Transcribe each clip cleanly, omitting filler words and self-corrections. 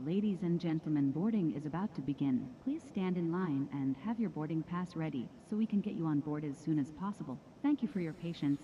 Ladies and gentlemen, boarding is about to begin. Please stand in line and have your boarding pass ready so we can get you on board as soon as possible. Thank you for your patience.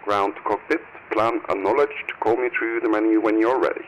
Ground to cockpit, plan acknowledged, call me through the menu when you're ready.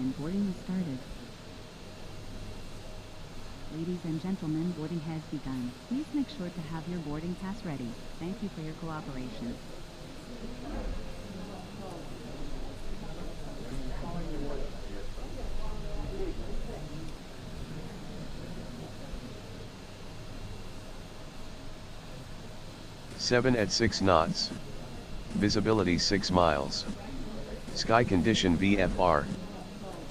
and boarding is started. Ladies and gentlemen, boarding has begun. Please make sure to have your boarding pass ready. Thank you for your cooperation. Seven at 6 knots. Visibility 6 miles. Sky condition VFR.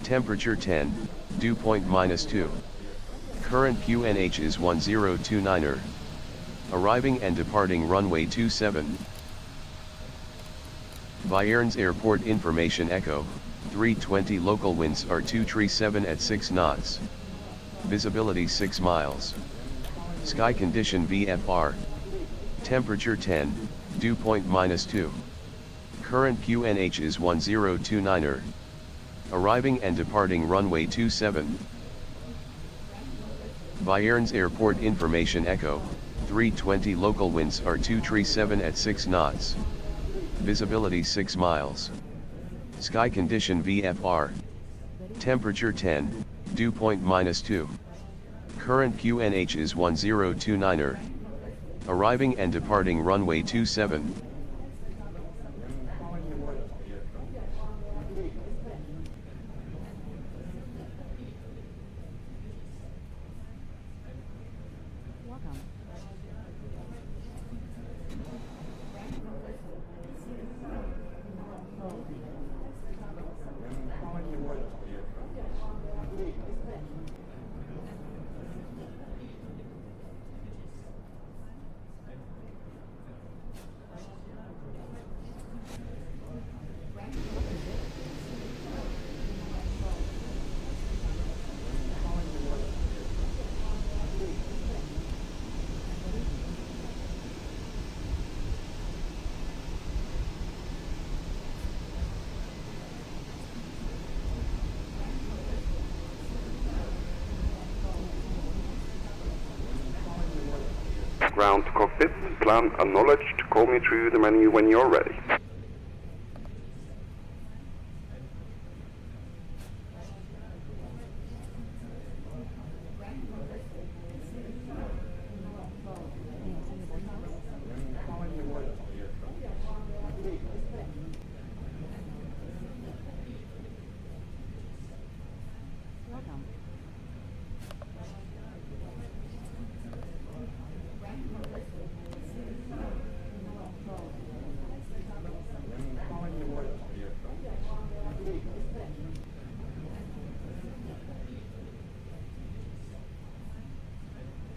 Temperature 10, dew point -2. Current QNH is 1029er. Arriving and departing runway 27. Bayerns Airport Information Echo, 320 local winds are 237 at 6 knots. Visibility 6 miles. Sky condition VFR. Temperature 10, dew point -2. Current QNH is 1029er. Arriving and departing runway 27. Bayerns Airport Information Echo, 320 local winds are 237 at 6 knots. Visibility 6 miles. Sky condition VFR. Temperature 10, dew point -2. Current QNH is 1029er. Arriving and departing runway 27. Ground to cockpit, plan acknowledged, call me through the menu when you're ready.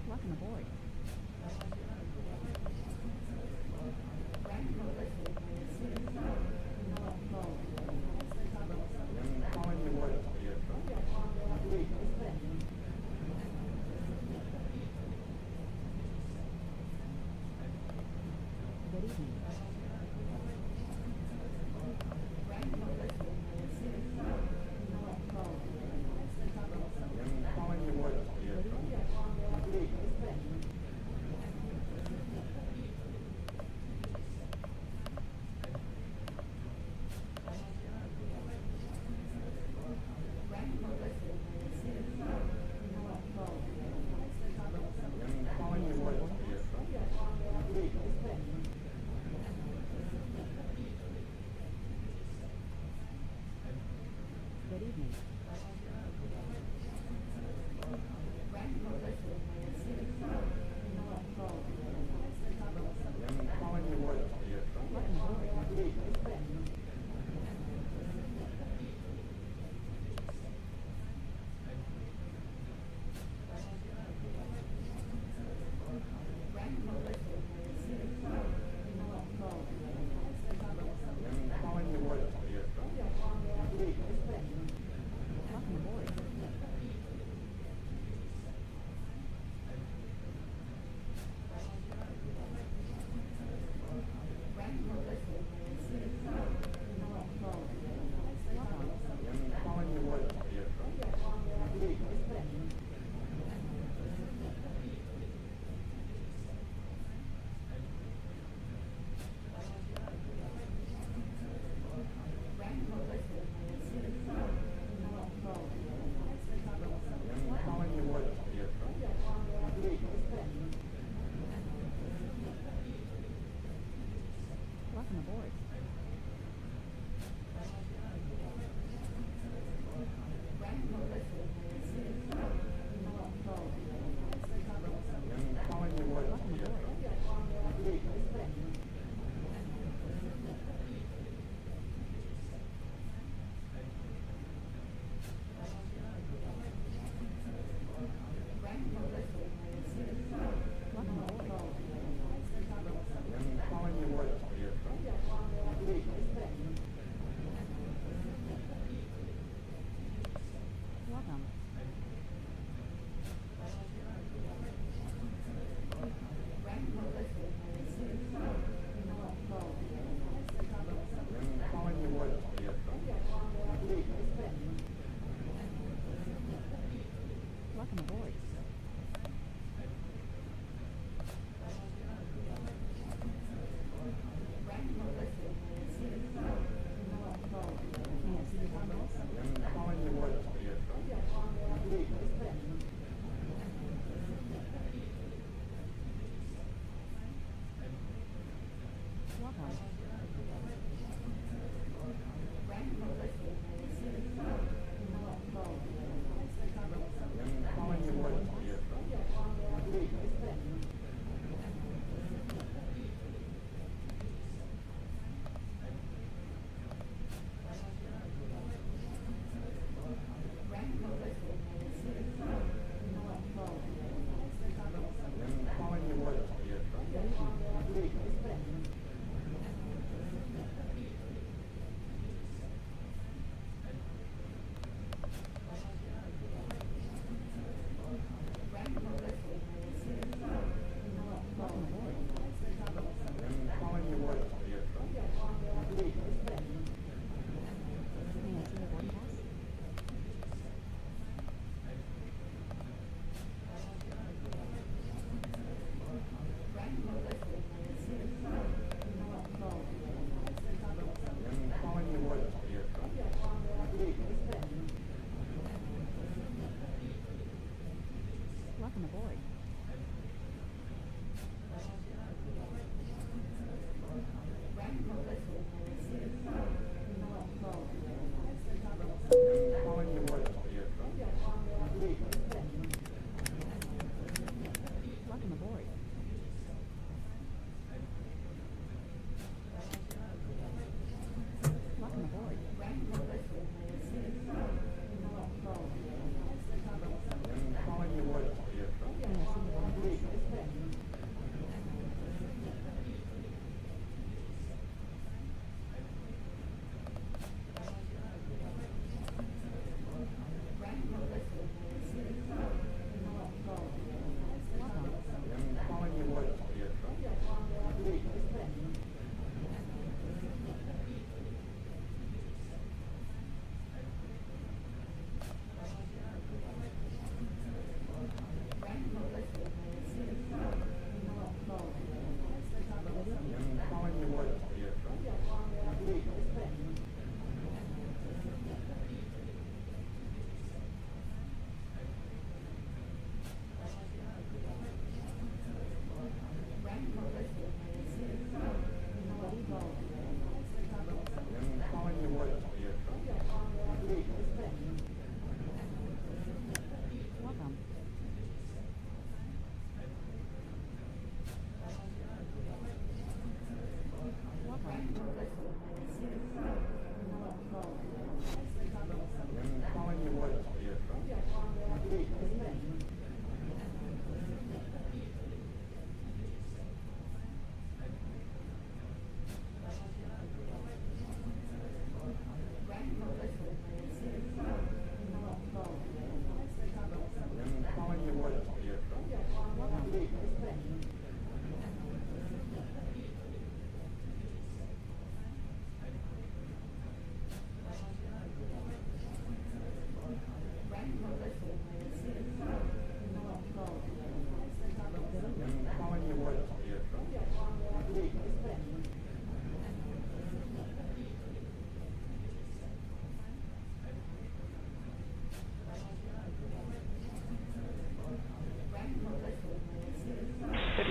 Welcome aboard. Good evening. Welcome aboard.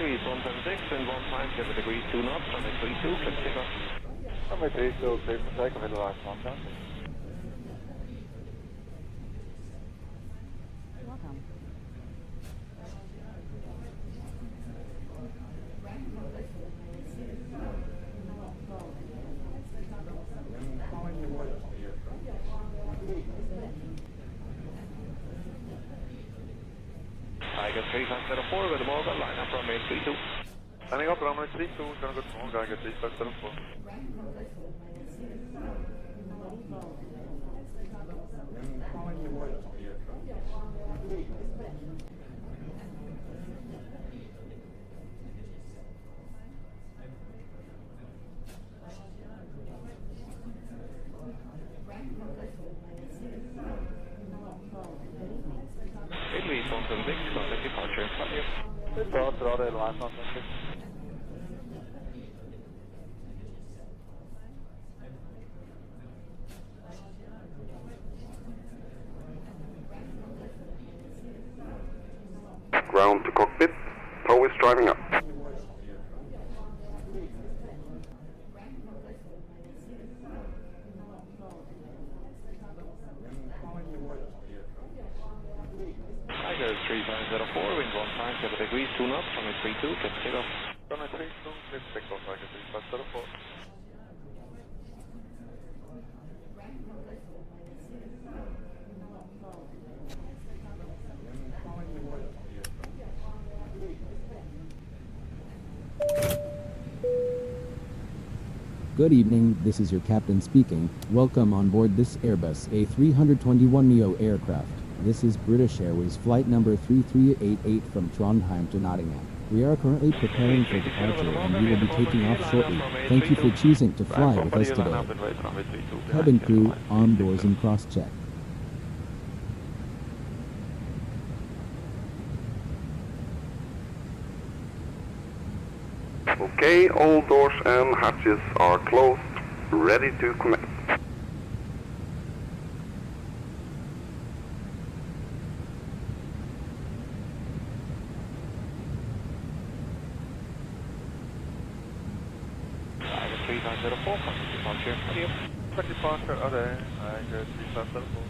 Louise 176 and 157 degrees 2 knots, runway 32, clear for takeoff. Runway 32, clear for takeoff, in the last contact. Welcome. Tiger 3504 with the mobile line up runway 32. Landing up runway 32, gonna go small, Tiger 3504. Louise 176, contact departure. Thank you. Departure, in the last contact. Ground to cockpit. Tow is driving up. Tiger 3504, wind 157 degrees 2 knots, runway 32, clear for takeoff. Runway 32, clear for takeoff, Tiger 3504. Good evening, this is your captain speaking. Welcome on board this Airbus A321neo aircraft. This is British Airways flight number 3388 from Trondheim to Nottingham. We are currently preparing for departure and we will be taking off shortly. Thank you for choosing to fly with us today. Cabin crew, arm doors and cross-check. Okay, all doors and hatches are closed, ready to connect. Tiger 3504, contact departure. Thank you. Contact departure, Tiger 3504.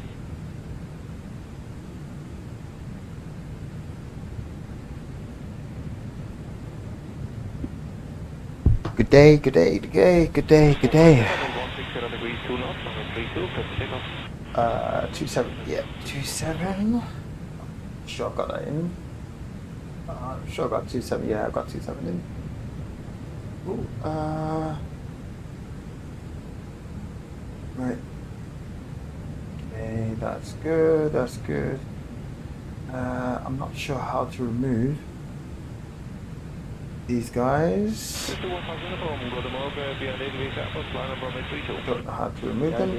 Good day, good day, good day, good day, good day. 160 degrees 2 knots, runway 32, clear for takeoff. 27, yeah, 27. Sure I've got that in. Sure I've got 27, yeah, I've got 27 in. Ooh, right. Okay, that's good, that's good. I'm not sure how to remove these guys. Mr. 1000 home, go to Norway, via Louise Airport, line up runway 32. Don't know how to remove them.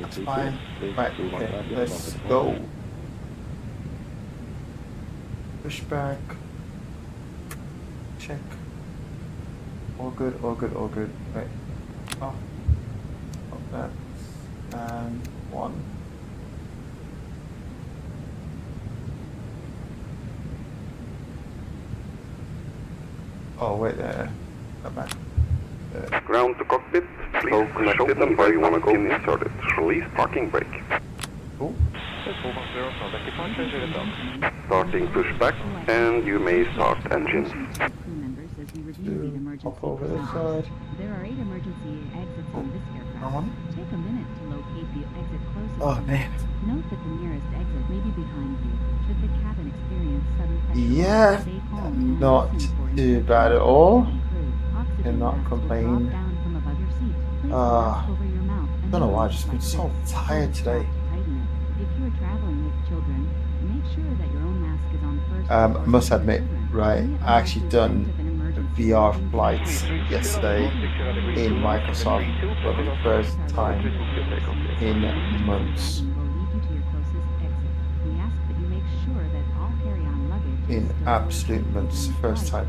That's fine. Right, okay, let's go. Push back. Check. All good, all good, all good. Right. Oh. That. And one. Oh, wait there. Come back. Ground to cockpit. Please show them where you want to go inserted. Release parking brake. Oh. Starting pushback, and you may start engine. Crew members as we review the emergency Hop over this procedures. side. There are 8 emergency exits on this aircraft. Wrong one? Take a minute to locate the exit closest. Oh, to you. man. Note that the nearest exit may be behind you. Should the cabin experience sudden pressure, Yeah, stay calm and not listen for too instructions. bad at all. Oxygen Cannot masks will complain. drop down from above your seat. Place the mask over your mouth and Don't know why, I've release just been like so this. tired today. Tighten it. If you are traveling with children, make sure that your own mask is on first. before Must taking admit, children. right, Any I actually adults done who present an emergency VR in flights yesterday in Microsoft for the first time in months. In absolute months, first time.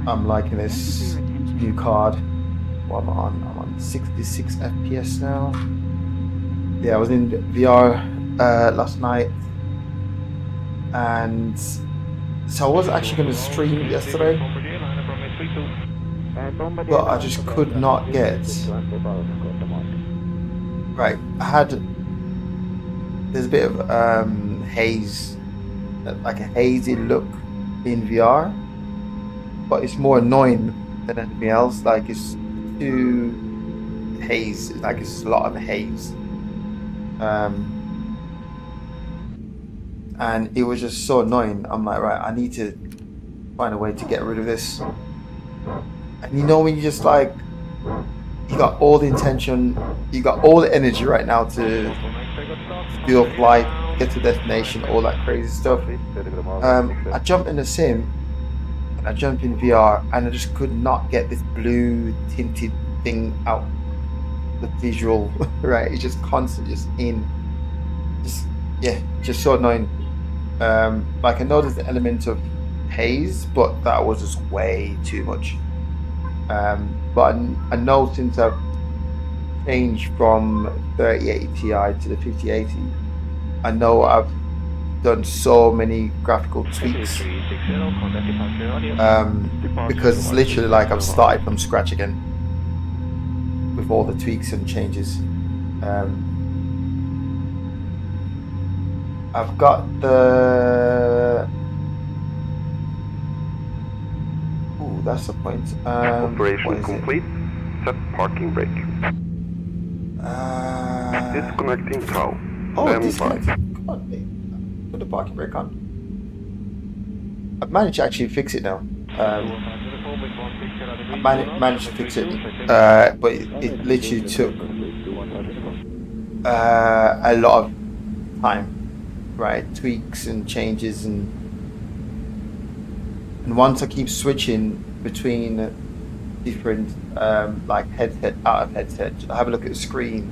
I'm liking this new card. What I'm on 66 FPS now. Yeah, I was in VR last night and so I was actually going to stream yesterday, but I just could not get. Right, there's a bit of haze, like a hazy look in VR, but it's more annoying than anything else. Like it's too haze, like it's a lot of haze. And it was just so annoying. I'm like, right, I need to find a way to get rid of this. And you know when you just like, you got all the intention, you got all the energy right now to do a flight, get to destination, all that crazy stuff. I jumped in the sim, and I jumped in VR, and I just could not get this blue tinted thing out the visual, right? It's just constant, just so annoying. Like I know there's the element of haze, but that was just way too much. But I know since I've changed from 3080 Ti to the 5080, I know I've done so many graphical tweaks, because it's literally like I've started from scratch again with all the tweaks and changes. I've got the... Ooh, that's the point. Operation complete. Set parking brake. Disconnecting tow. Oh, disconnecting. Come on, mate. Put the parking brake on. I've managed to actually fix it now. I managed to fix it, but it literally took a lot of time, right? Tweaks and changes, and once I keep switching between different like headset, out of headset, I have a look at the screen,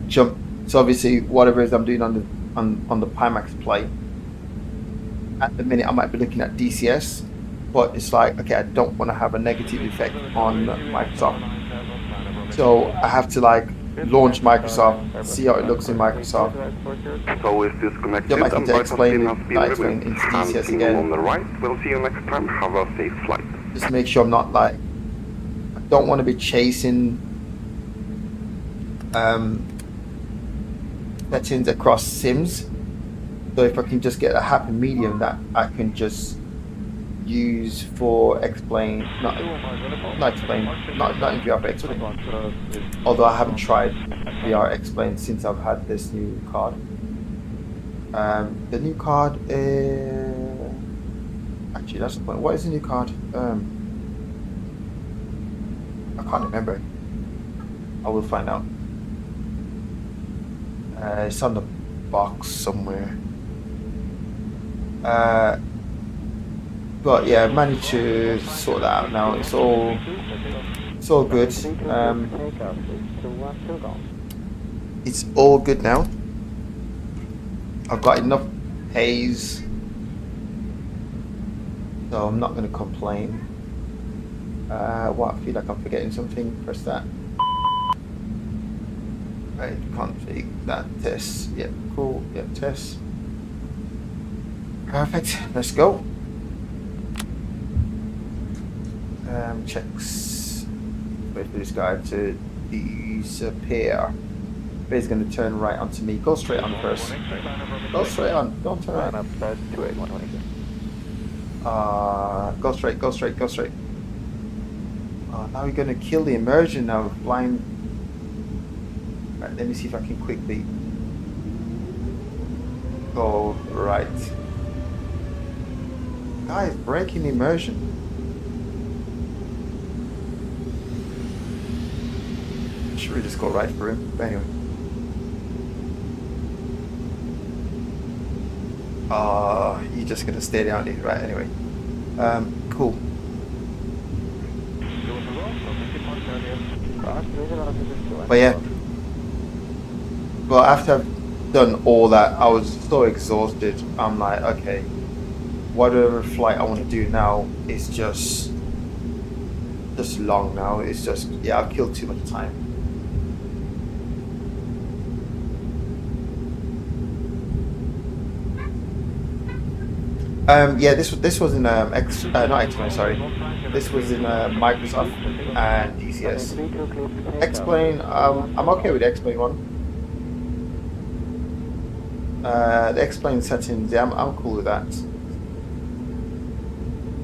jump. So obviously, whatever it is I'm doing on the Pimax plate, at the minute I might be looking at DCS, but it's like, okay, I don't want to have a negative effect on Microsoft, so I have to like launch Microsoft, see how it looks in Microsoft. So is disconnected. Jump back into Xplane, into DCS again. On the right. We'll see you next time. Have a safe flight. Just make sure I'm not like, I don't want to be chasing settings across sims. So if I can just get a happy medium that I can just use for Xplane, not in VR for Xplane. Although I haven't tried VR Xplane since I've had this new card. The new card is... Actually, that's the point. What is the new card? I can't remember. I will find out. It's on the box somewhere. But yeah, I've managed to sort that out now. It's all good. It's all good now. I've got enough haze, so I'm not going to complain. What, I feel like I'm forgetting something. Press that. Right, config that test. Yep, cool. Yep, test. Perfect. Let's go. Checks. Wait for this guy to disappear. But he's going to turn right onto me. Go straight on first. Go straight on. Don't turn right. Go straight. Go straight. Go straight. Now we're going to kill the immersion now. Flying. Right, let me see if I can quickly go right. Guys, breaking immersion. Should we just go right for him? But anyway. You're just gonna stay down there, right? Anyway. Cool. But yeah. But after I've done all that, I was so exhausted. I'm like, okay, whatever flight I want to do now is just long now. It's just, yeah, I've killed too much time. Yeah, this was in not Xplane, sorry. This was in Microsoft and DCS. Xplane, I'm okay with Xplane one. The Xplane settings, yeah, I'm cool with that.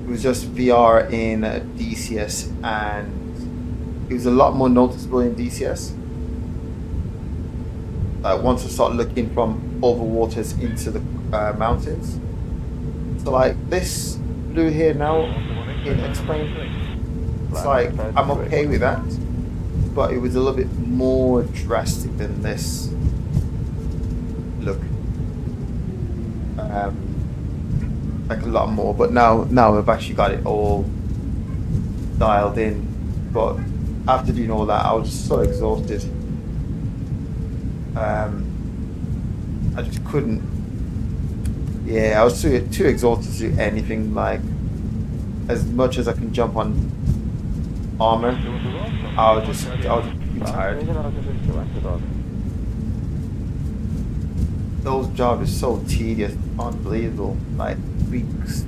It was just VR in DCS, and it was a lot more noticeable in DCS. Once I start looking from over waters into the mountains. So like this blue here now in Xplane, it's like I'm okay with that, but it was a little bit more drastic than this look. Like a lot more, but now I've actually got it all dialed in. But after doing all that, I was just so exhausted. I just couldn't. Yeah, I was too exhausted to do anything. Like, as much as I can jump on Arma, I was just too tired. Those jobs are so tedious, unbelievable. Like weeks,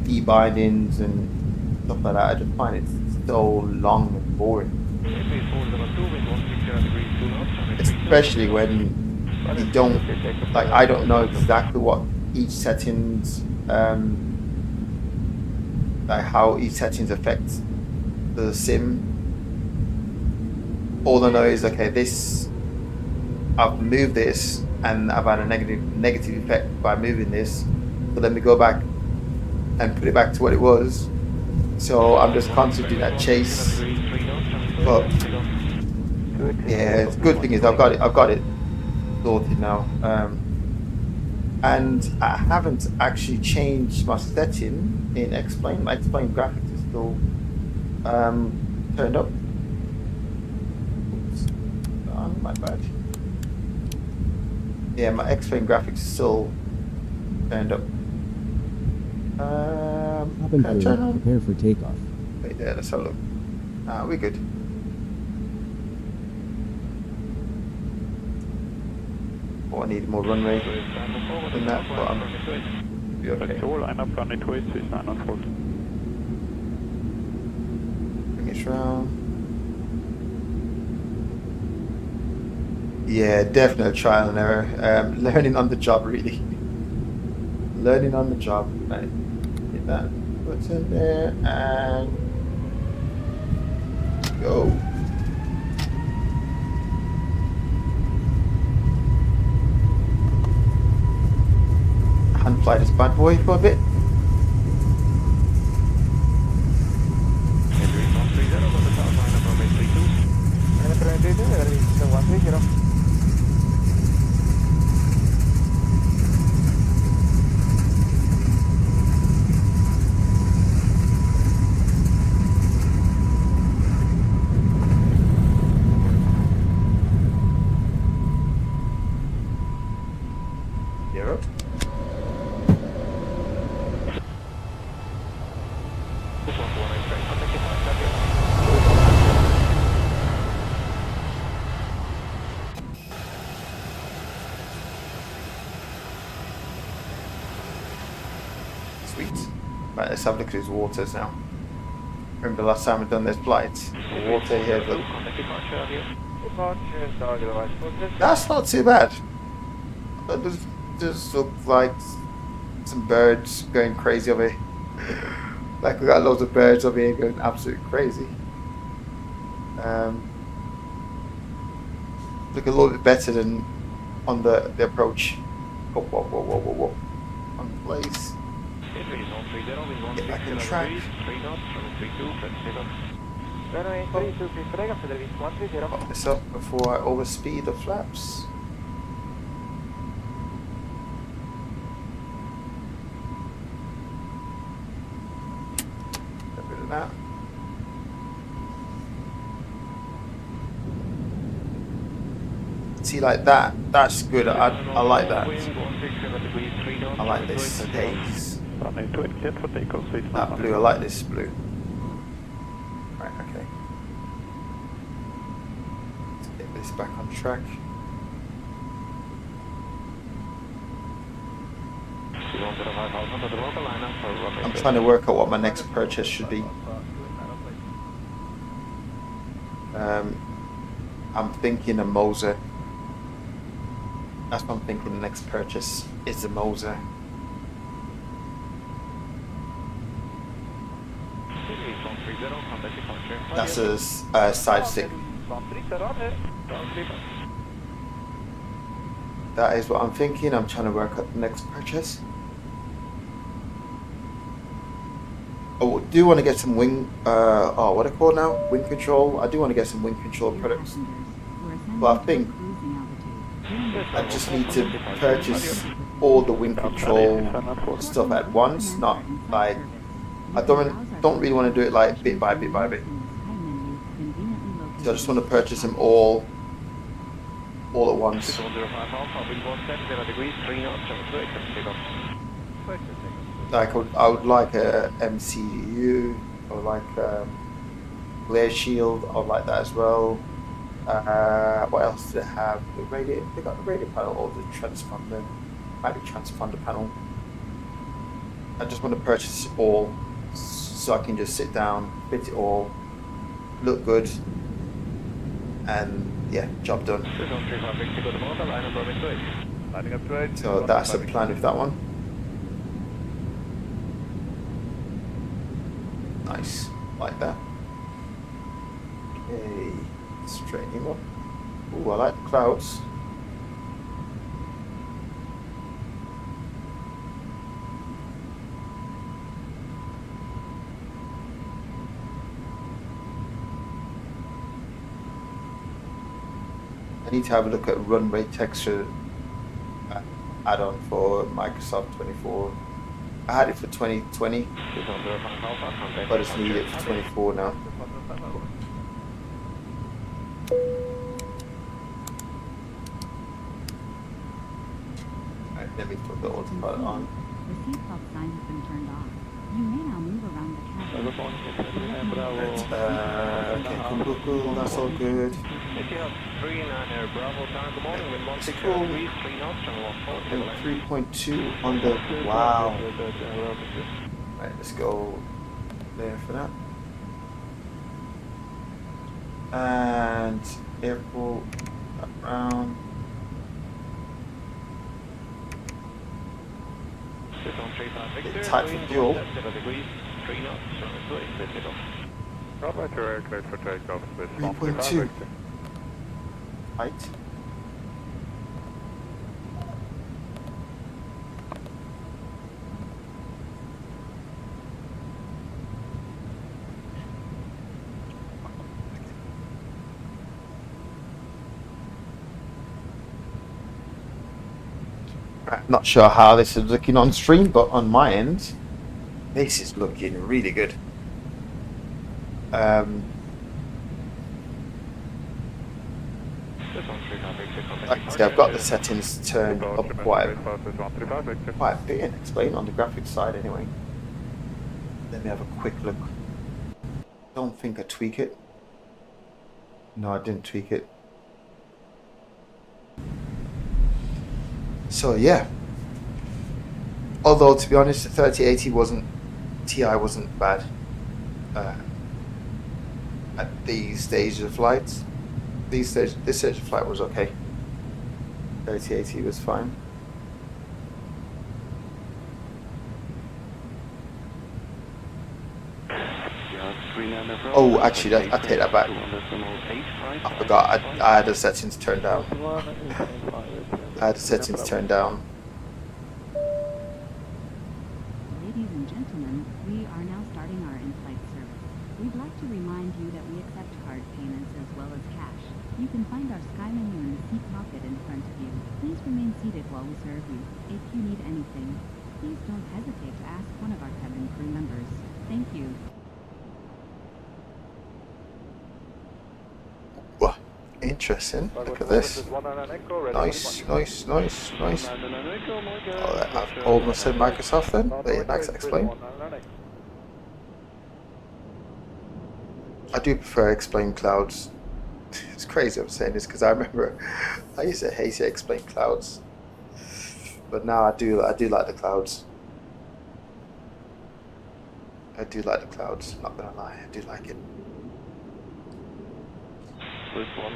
e-bindings and stuff like that. I just find it so long and boring. Especially when you don't, like, I don't know exactly what each settings, like how each settings affects the sim. All I know is, okay, this, I've moved this and I've had a negative effect by moving this, but let me go back and put it back to what it was. So I'm just constantly doing that chase. But yeah, the good thing is I've got it sorted now. And I haven't actually changed my setting in Xplane. My Xplane graphics is still turned up. Oops. Oh, my bad. Yeah, my Xplane graphics is still turned up. Prepare for takeoff. Wait there, let's have a look. We're good. Oh, I need more runway than that, but I'm be okay. Bring it around. Yeah, definitely trial and error. Learning on the job, really. Learning on the job. Right. Hit that button there and go. Hand fly this bad boy for a bit. Europe. Sweet. Right, let's have a look at his waters now. Remember the last time we've done this flight? The water here, look. That's not too bad. That does look like some birds going crazy over here. Like we got loads of birds over here going absolutely crazy. Look a little bit better than on the approach. Whoa, whoa, whoa, whoa, whoa, whoa. On place. Get back on track. Pop this up before I overspeed the flaps. Get rid of that. See, like that, that's good. I like that. I like this haze. That blue, I like this blue. Right, okay. Let's get this back on track. I'm trying to work out what my next purchase should be. I'm thinking a Moser. That's what I'm thinking the next purchase is the Moser. That's a side stick. That is what I'm thinking. I'm trying to work out the next purchase. Oh, do want to get some wing, what are they called now? Wing control. I do want to get some wing control products. But I think I just need to purchase all the wing control stuff at once, not like, I don't really want to do it like bit by bit by bit. So I just want to purchase them all at once. Like I would like a MCU, or like glare shield. I would like that as well. What else do they have? The radio. They got the radio panel or the transponder. Might be transponder panel. I just want to purchase it all, so I can just sit down, fit it all, look good, and yeah, job done. So that's the plan with that one. Nice, like that. Okay, straighten up. Ooh, I like the clouds. I need to have a look at runway texture add-on for Microsoft 24. I had it for 2020, but I just need it for 24 now. Alright, let me put the autopilot on. The seatbelt sign has been turned off. You may now move around the cabin. Okay, cool, that's all good. It's cool. 3.2 on the, wow. Right, let's go there for that. And airport, around. Get tight for fuel. Robert, your air cleared for takeoff. 3.2. Height. Not sure how this is looking on stream, but on my end, this is looking really good. Like I say, I've got the settings turned up quite a bit in Xplane on the graphics side anyway. Let me have a quick look. Don't think I tweak it. No, I didn't tweak it. So yeah. Although to be honest, the 3080 Ti wasn't bad at these stages of flights. This stage of flight was okay. 3080 was fine. Oh, actually, I take that back. I forgot. I had the settings turned down. Ladies and gentlemen, we are now starting our in-flight service. We'd like to remind you that we accept card payments as well as cash. You can find our Sky menu in the seat pocket in front of you. Please remain seated while we serve you. If you need anything, please don't hesitate to ask one of our cabin crew members. Thank you. Wow, interesting. Look at this. Nice. Oh, I've almost said Microsoft then. But yeah, that's Xplane. I do prefer Xplane clouds. It's crazy I'm saying this because I remember I used to hate Xplane clouds. But now I do like the clouds. I do like the clouds, not gonna lie, I do like it.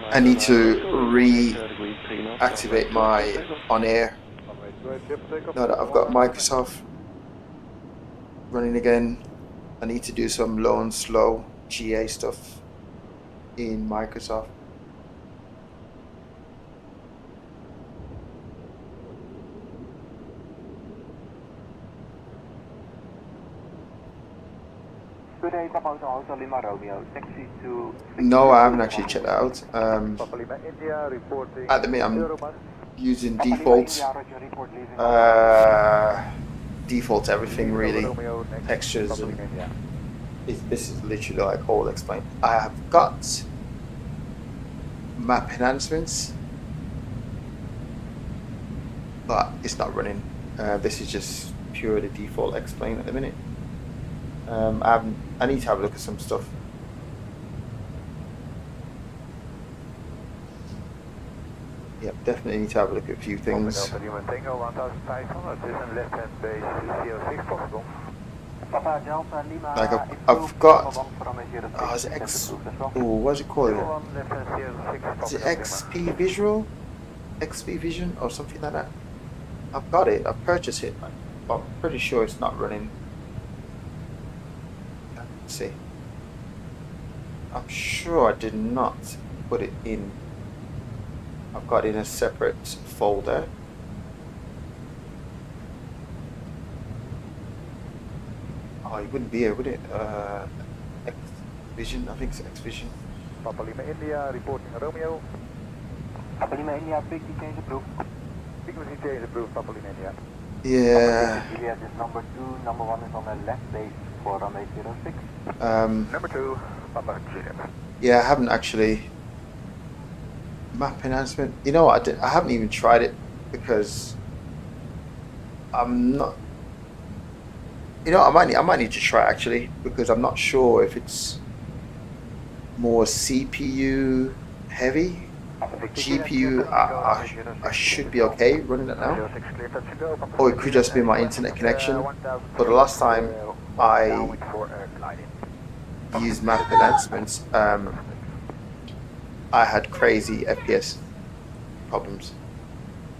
I need to reactivate my on-air. Now that I've got Microsoft running again, I need to do some low and slow GA stuff in Microsoft. No, I haven't actually checked that out. At the minute, I'm using default everything really, textures, and this is literally like all explained. I have got map enhancements, but it's not running. This is just purely default Xplane at the minute. I need to have a look at some stuff. Yep, definitely need to have a look at a few things. Like I've got, is it X, what's it called? Is it XP Visual? XP Vision or something like that? I've got it, I've purchased it, but I'm pretty sure it's not running. Let's see. I'm sure I did not put it in. I've got it in a separate folder. Oh, it wouldn't be here, would it? X Vision, I think it's X Vision. Papa Lima India, reporting Romeo. Papa Lima India, frequency change approved. Frequency change approved, Papa Lima India. Yeah. Juliet is number 2, number 1 is on the left base for runway 06. Number 2, Papa Juliet. Yeah, I haven't actually. Map enhancement. You know what? I haven't even tried it because I'm not. You know, I might need to try actually because I'm not sure if it's more CPU heavy. GPU, I should be okay running it now. Or it could just be my internet connection. But the last time I used map enhancements, I had crazy FPS problems.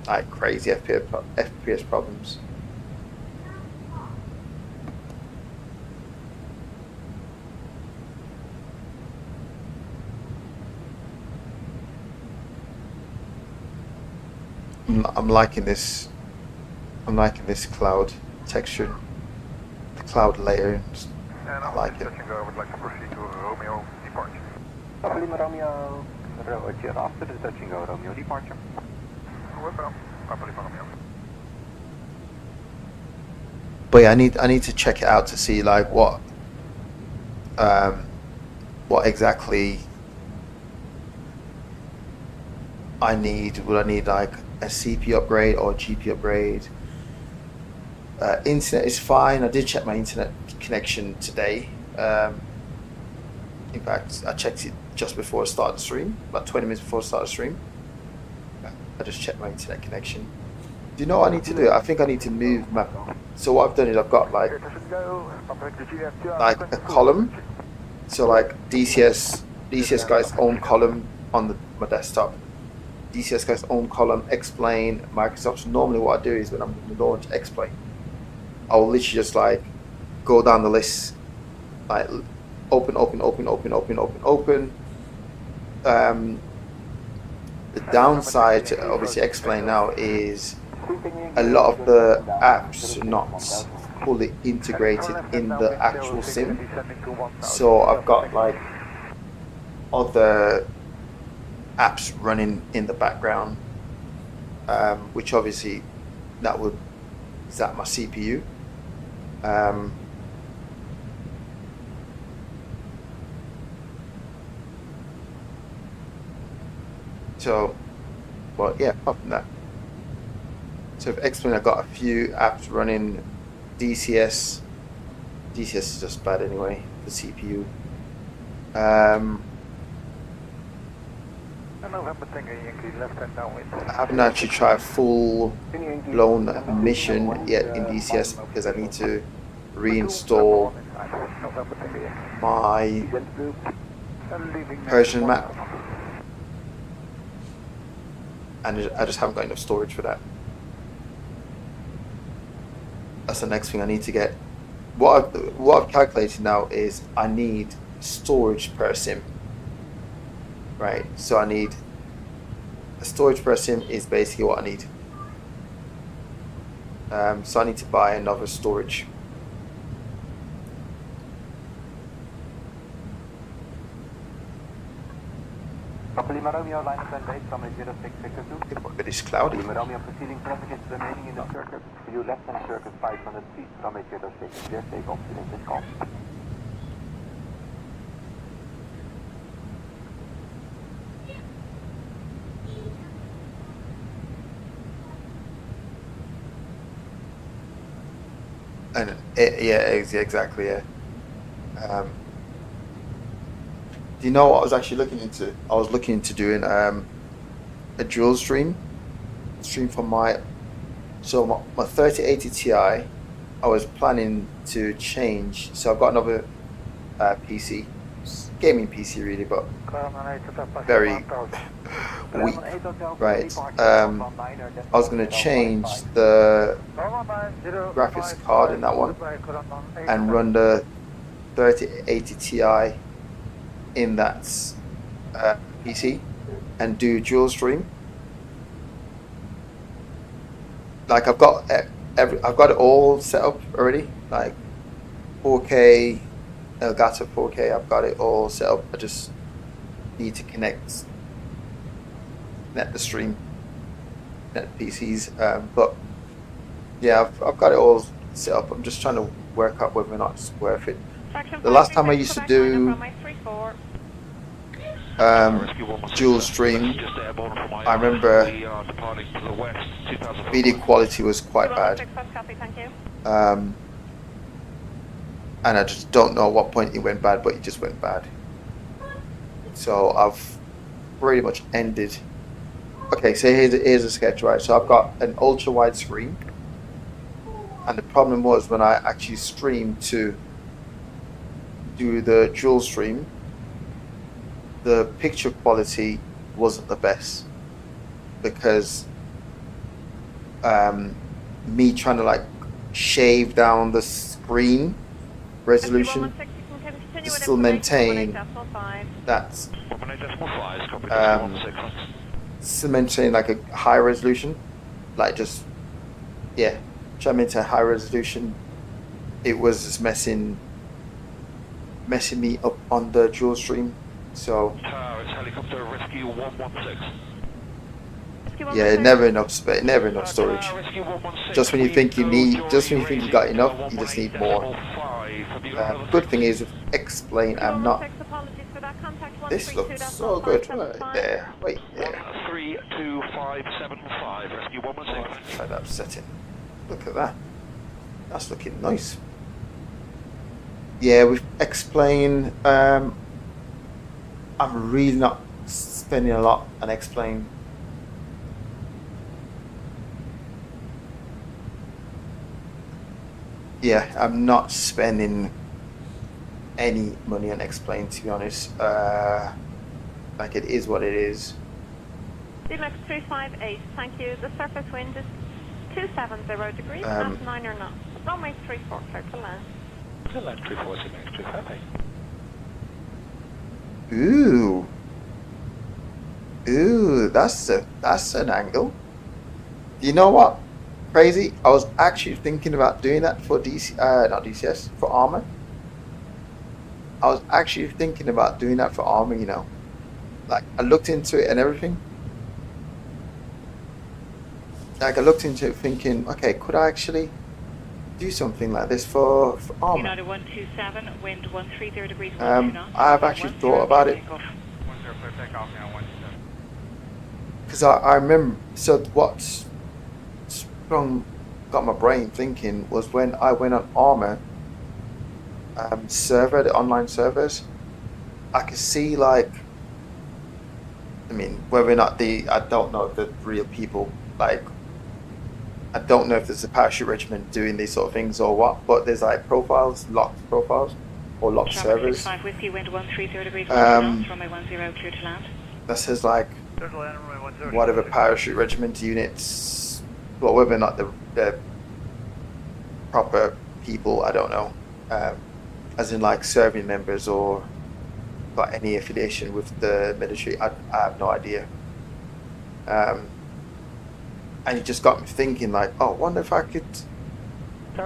I had crazy FPS problems. I'm liking this. I'm liking this cloud texture, the cloud layer. I like it. I would like to proceed to Romeo departure. Papa Lima Romeo. Roger, after the touch and go Romeo departure. Papa Lima Romeo. But yeah, I need to check it out to see like what exactly I need. Would I need like a CPU upgrade or a GPU upgrade? Internet is fine. I did check my internet connection today. In fact, I checked it just before I started the stream, about 20 minutes before I started the stream. I just checked my internet connection. Do you know what I need to do? I think I need to move my. So what I've done is I've got like a column. So like DCS guy's own column on my desktop. DCS guy's own column, Xplane, Microsoft. So normally what I do is when I'm going to launch Xplane, I'll literally just like go down the list, like open. The downside to obviously Xplane now is a lot of the apps are not fully integrated in the actual sim. So I've got like other apps running in the background, which obviously that would zap my CPU. So, well, yeah, apart from that. So for Xplane, I've got a few apps running. DCS is just bad anyway, the CPU. November Tango Yankee, left hand downwind. I haven't actually tried full blown mission yet in DCS because I need to reinstall November Tango Yankee. my Leaving Persian map, and I just haven't got enough storage for that. That's the next thing I need to get. What I've calculated now is I need storage per sim, right? So I need a storage per sim is basically what I need. So I need to buy another storage. Papa Lima Romeo, line of 10 base, summit 0662. It is cloudy. Lima Romeo proceeding traffic is remaining in the circuit. For you left hand circuit 500 feet, summit 06. Clear takeoff, student is calm. And yeah, exactly, yeah. Do you know what I was actually looking into? I was looking into doing a dual stream from my 3080 Ti. I was planning to change, so I've got another PC, gaming PC really, but very weak. Right. I was going to change the graphics card in that one and run the 3080 Ti in that PC and do dual stream. Like I've got it all set up already, like 4K, Elgato 4K. I've got it all set up. I just need to connect the stream, net PCs. But yeah, I've got it all set up. I'm just trying to work out whether or not it's worth it. The last time I used to do dual stream, I remember video quality was quite bad, and I just don't know at what point it went bad, but it just went bad. So I've pretty much ended. Okay, so here's a sketch, right? So I've got an ultra wide screen, and the problem was when I actually streamed to do the dual stream, the picture quality wasn't the best because me trying to like shave down the screen resolution to still maintain that still maintain like a high resolution, like just yeah, trying to maintain high resolution. It was just messing me up on the dual stream. So It's helicopter rescue 116. yeah, never enough space, never enough storage. Just when you think you got enough, you just need more. Good thing is with Xplane, I'm not. This looks so good right there. Wait there. 32575 rescue 116. Try that setting. Look at that. That's looking nice. Yeah, with Xplane, I'm really not spending a lot on Xplane. Yeah, I'm not spending any money on Xplane, to be honest. Like it is what it is. Deluxe 358, thank you. The surface wind is 270 degrees, at 9 or knots. Runway 34, clear to land. To land 340, max 358. Ooh, that's an angle. You know what? Crazy. I was actually thinking about doing that for not DCS, for Arma. I was actually thinking about doing that for Arma, you know. Like I looked into it and everything. Like I looked into it thinking, okay, could I actually do something like this for Arma? United 127, wind 130 degrees. I've actually thought about it. Because I remember, so what got my brain thinking was when I went on Arma server, the online servers, I could see like I mean, whether or not I don't know if the real people, like, I don't know if there's a parachute regiment doing these sort of things or what, but there's like profiles, locked profiles, or locked servers. 65 Whiskey, wind 130 degrees, runway 10 clear to land. That says like, whatever parachute regiment units, well, whether or not they're proper people, I don't know. As in like serving members or got any affiliation with the military, I have no idea. And it just got me thinking like, oh, I wonder if I could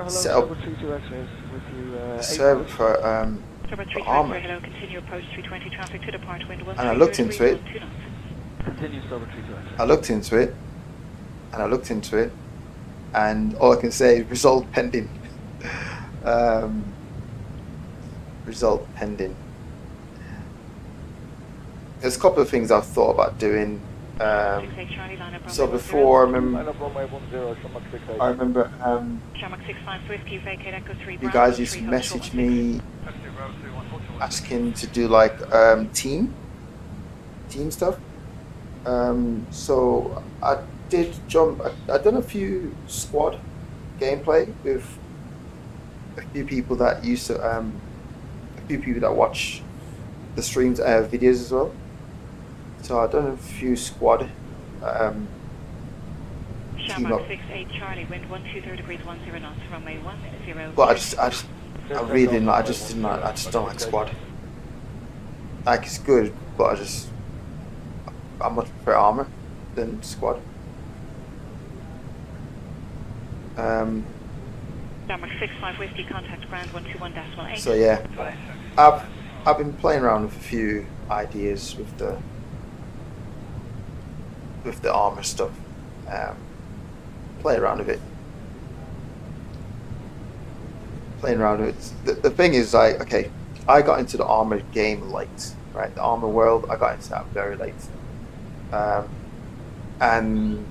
set up a server for Arma. And I looked into it. I looked into it. And I looked into it. And all I can say is result pending. Result pending. There's a couple of things I've thought about doing. So before, I remember you guys used to message me asking to do like team stuff. So I did jump. I done a few squad gameplay with a few people that used to a few people that watch the streams videos as well. So I've done a few squad team up. 68 Charlie, wind 123 degrees 10 knots, runway 10. But I really didn't like, I just don't like squad. Like it's good, but I much prefer Arma than squad. Denmark 65 Whiskey, contact ground 121.8. So yeah, I've been playing around with a few ideas with the Arma stuff. Play around with it. Playing around with it. The thing is, like, okay, I got into the Arma game late, right? The Arma world, I got into that very late. And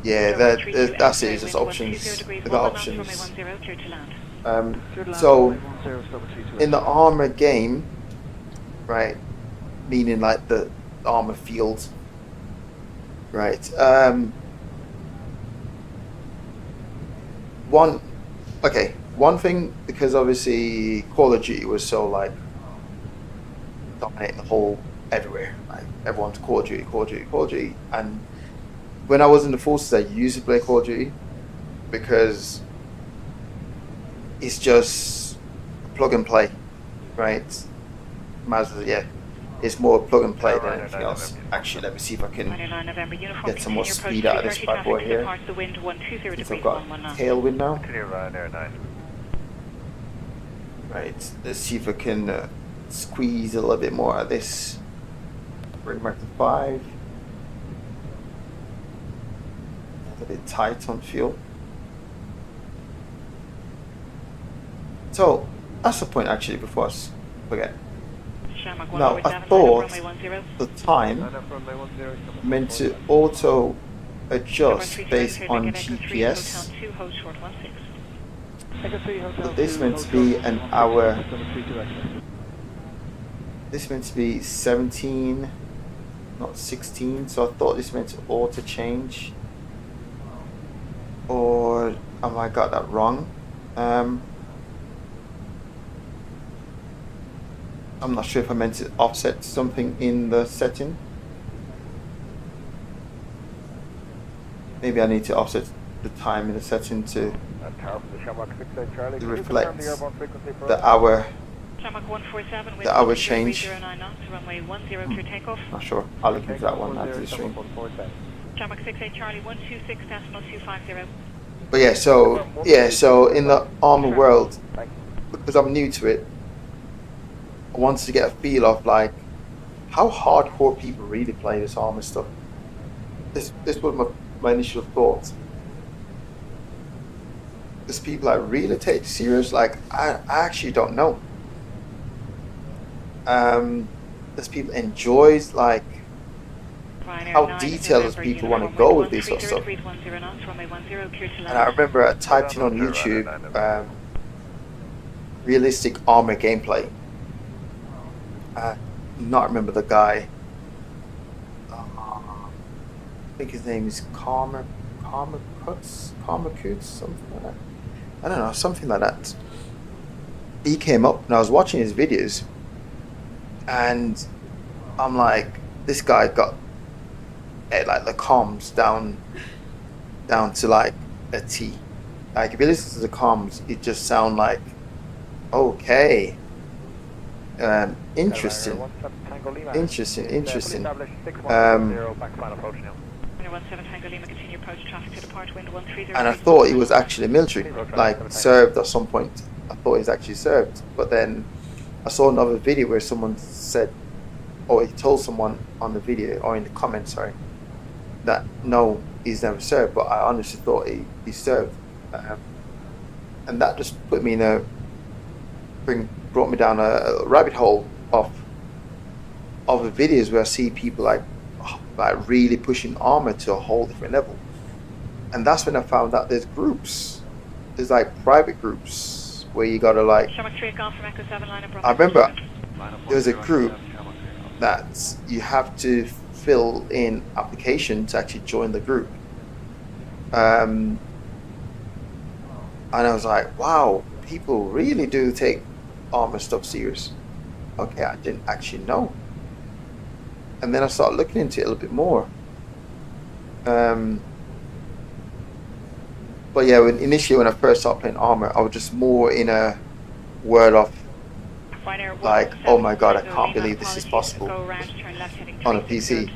yeah, that's it. It's just options. They got options. So in the Arma game, right, meaning like the Arma field, right? One thing, because obviously Call of Duty was so like dominating the whole everywhere. Like everyone's Call of Duty, and when I was in the forces, I used to play Call of Duty because it's just plug and play, right? Might as well, yeah. It's more plug and play than anything else. Actually, let me see if I can get some more speed out of this bad boy here. Since I've got tailwind now. Right, let's see if I can squeeze a little bit more out of this. Bring back to 5. A bit tight on fuel. So that's the point actually. Before I forget. Now I thought the time meant to auto adjust based on GPS. But this meant to be an hour. This meant to be 17, not 16. So I thought this meant to auto change. Or have I got that wrong? I'm not sure if I meant to offset something in the setting. Maybe I need to offset the time in the setting to reflect the hour change. Not sure. I'll look into that one after the stream. But yeah, so in the Arma world, because I'm new to it, I wanted to get a feel of like how hardcore people really play this Arma stuff. This was my initial thoughts. There's people that really take it serious. Like I actually don't know. There's people enjoys like how detailed does people want to go with this sort of stuff. And I remember I typed in on YouTube realistic Arma gameplay. Not remember the guy. I think his name is Karma Coots, something like that. I don't know, something like that. He came up and I was watching his videos, and I'm like, this guy got like the comms down to like a T. Like if you listen to the comms, it just sound like okay. Interesting. And I thought he was actually military, like served at some point. I thought he was actually served, but then I saw another video where someone said, or he told someone on the video or in the comments, sorry, that no, he's never served. But I honestly thought he served, and that just put me in a brought me down a rabbit hole of the videos where I see people like really pushing Arma to a whole different level. And that's when I found out there's groups. There's like private groups where you gotta like. I remember there's a group that you have to fill in application to actually join the group. And I was like, wow, people really do take Arma stuff serious. Okay, I didn't actually know. And then I started looking into it a little bit more. But yeah, initially when I first started playing Arma, I was just more in a world of like, oh my god, I can't believe this is possible on a PC.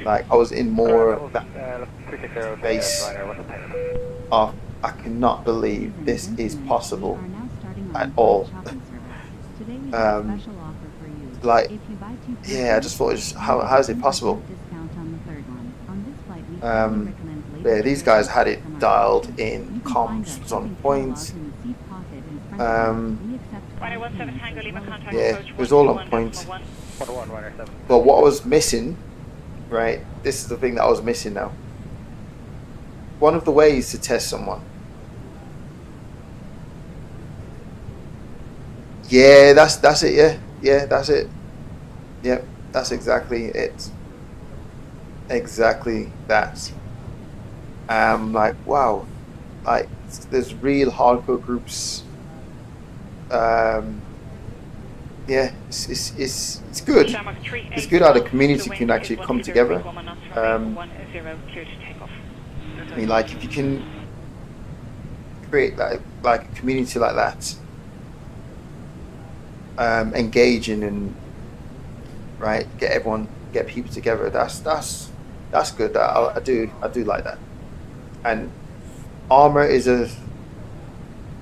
Like I was in more of that base of I cannot believe this is possible at all. Like, yeah, I just thought, how is it possible? Yeah, these guys had it dialed in, comms was on point. Yeah, it was all on point. But what I was missing, right, this is the thing that I was missing now. One of the ways to test someone. Yeah, that's it, yeah, that's it. Yep, that's exactly it. Exactly that. Like, wow, like there's real hardcore groups. Yeah, it's good. It's good how the community can actually come together. I mean, like if you can create like a community like that, engaging and right, get people together. That's good. I do like that. And Arma is a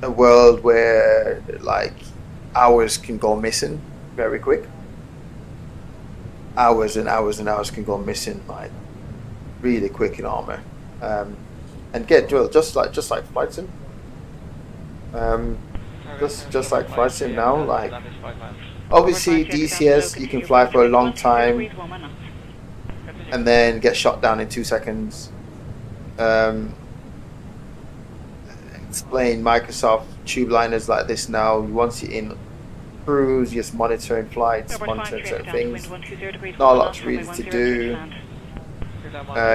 world where like hours can go missing very quick. Hours and hours and hours can go missing like really quick in Arma, and get drilled just like flight sim. Just like flight sim now. Like obviously DCS you can fly for a long time and then get shot down in 2 seconds. Explain Microsoft tube liners like this now. Once you're in cruise, you're just monitoring flights, monitoring certain things. Not a lot really to do.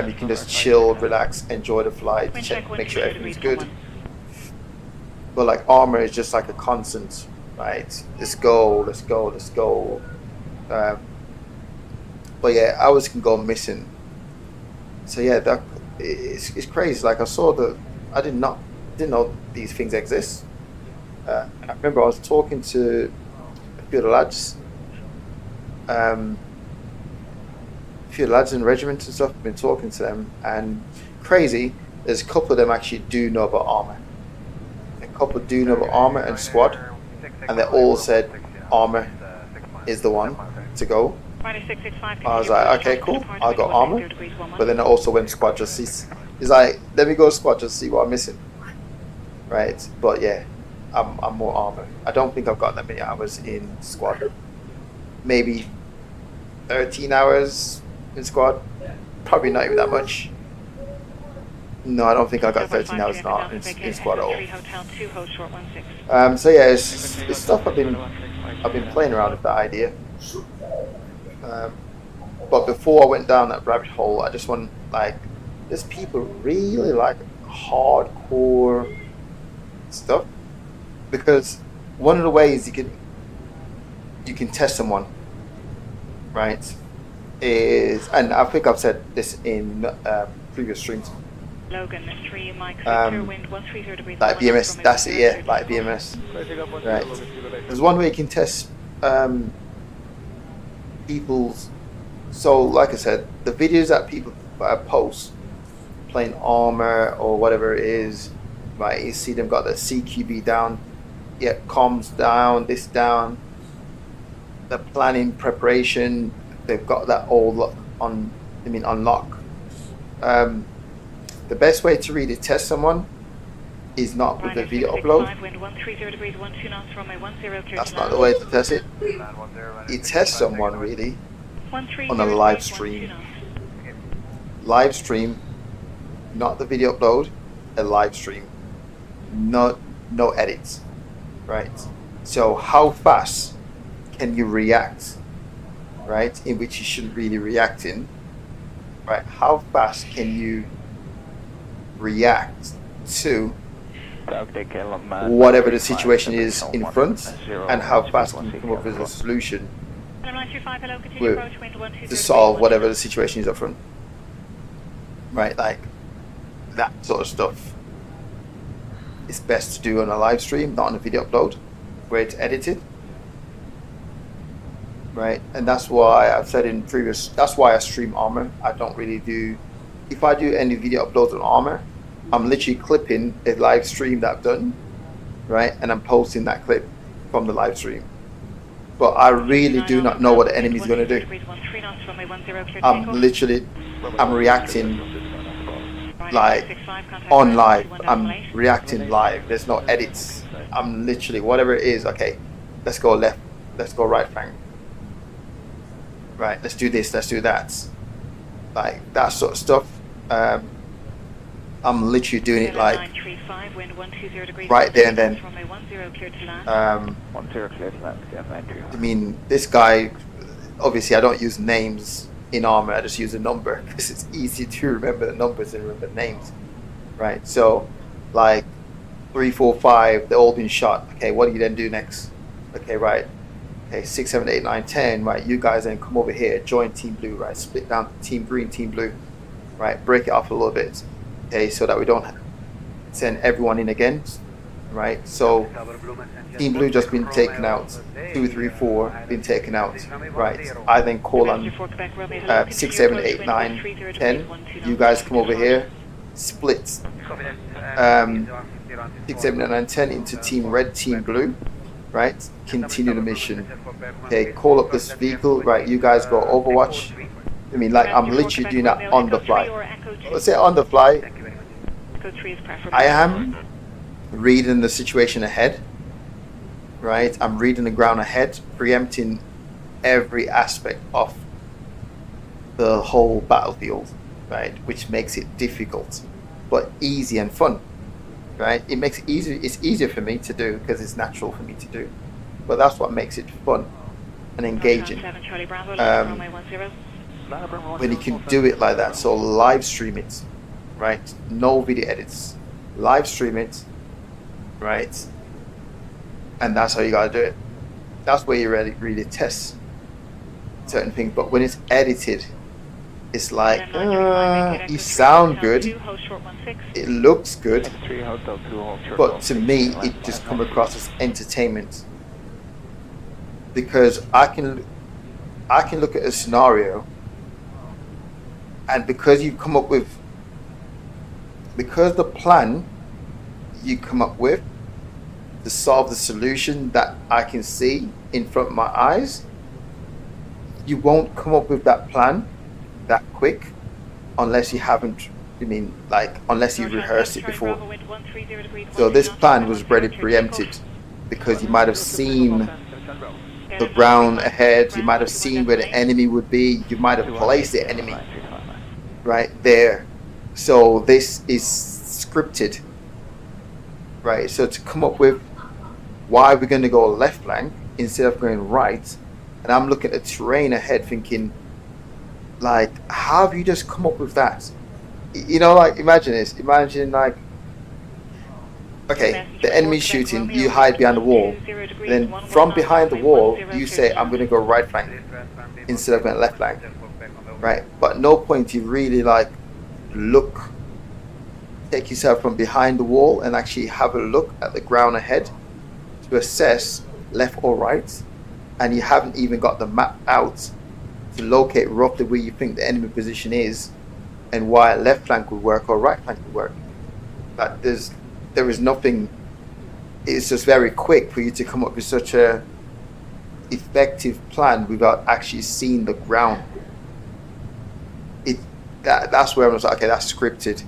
You can just chill, relax, enjoy the flight, check, make sure everything's good. But like Arma is just like a constant, right? Let's go. But yeah, hours can go missing. So yeah, that it's crazy. Like I did not know these things exist. And I remember I was talking to a few of the lads, in regiments and stuff. I've been talking to them, and crazy. There's a couple of them actually do know about Arma. A couple do know about Arma and squad, and they all said Arma is the one to go. I was like, okay, cool. I got Arma, but then I also went squad just see. He's like, let me go squad just see what I'm missing. Right, but yeah, I'm more Arma. I don't think I've got that many hours in squad. Maybe 13 hours in squad. Probably not even that much. No, I don't think I got 13 hours not in squad at all. 3 Hotel 2, hold short 16. So yeah, it's stuff I've been playing around with that idea. But before I went down that rabbit hole, I just want, like, there's people really like hardcore stuff, because one of the ways you can test someone, right, is, and I think I've said this in previous streams, Logan 3 Mike Victor, wind 130 degrees. like BMS, that's it, yeah, like BMS, right. There's one way you can test people's, so like I said, the videos that people post playing Arma or whatever it is, right, you see them got the CQB down, yeah, comms down, this down, the planning preparation, they've got that all on, unlock. The best way to really test someone is not with the video upload. That's not the way to test it. You test someone really on a live stream. Live stream, not the video upload, a live stream. No edits, right? So how fast can you react, right? In which you shouldn't really react in, right? How fast can you react to whatever the situation is in front, and how fast can you come up with a solution to solve whatever the situation is up front, right? Like that sort of stuff is best to do on a live stream, not on a video upload where it's edited, right? And that's why I've said in previous, that's why I stream Arma. I don't really do, if I do any video uploads on Arma, I'm literally clipping a live stream that I've done, right? And I'm posting that clip from the live stream. But I really do not know what the enemy's going to do. I'm reacting like on live. I'm reacting live. There's no edits. I'm literally, whatever it is, okay, let's go left, let's go right flank. Right, let's do this, let's do that. Like that sort of stuff. I'm literally doing it like right there and then. I mean, this guy, obviously I don't use names in Arma, I just use a number because it's easy to remember the numbers and remember the names, right? So like 3, 4, 5, they're all been shot. Okay, what do you then do next? Okay, right. Okay, 6, 7, 8, 9, 10, right? You guys then come over here, join Team Blue, right? Split down to Team Green, Team Blue, right? Break it off a little bit, okay, so that we don't send everyone in again, right? So Team Blue just been taken out, 2, 3, 4 been taken out, right? I then call on 6, 7, 8, 9, 10. You guys come over here, split 6, 7, 8, 9, 10 into Team Red, Team Blue, right? Continue the mission. Okay, call up this vehicle, right? You guys go Overwatch. I mean, like, I'm literally doing that on the fly. Let's say on the fly, I am reading the situation ahead, right? I'm reading the ground ahead, preempting every aspect of the whole battlefield, right? Which makes it difficult, but easy and fun, right? It makes it easier. It's easier for me to do because it's natural for me to do, but that's what makes it fun and engaging. When you can do it like that, so live stream it, right? No video edits, live stream it, right? And that's how you gotta do it. That's where you really test certain things. But when it's edited, it's like, you sound good, it looks good, but to me, it just comes across as entertainment. Because I can look at a scenario, and because you come up with, because the plan you come up with to solve the solution that I can see in front of my eyes, you won't come up with that plan that quick unless you haven't, unless you rehearsed it before. So this plan was already preempted because you might have seen the ground ahead, you might have seen where the enemy would be, you might have placed the enemy right there, So this is scripted, right? So to come up with why we're going to go left flank instead of going right, and I'm looking at the terrain ahead thinking, like, how have you just come up with that? You know, like, imagine this. Imagine, like, okay, the enemy's shooting, you hide behind the wall. Then from behind the wall, you say, I'm going to go right flank instead of going left flank, right? But at no point you really, like, take yourself from behind the wall and actually have a look at the ground ahead to assess left or right, and you haven't even got the map out to locate roughly where you think the enemy position is and why left flank would work or right flank would work. But there is nothing. It's just very quick for you to come up with such a effective plan without actually seeing the ground. That's where I was like, okay, that's scripted.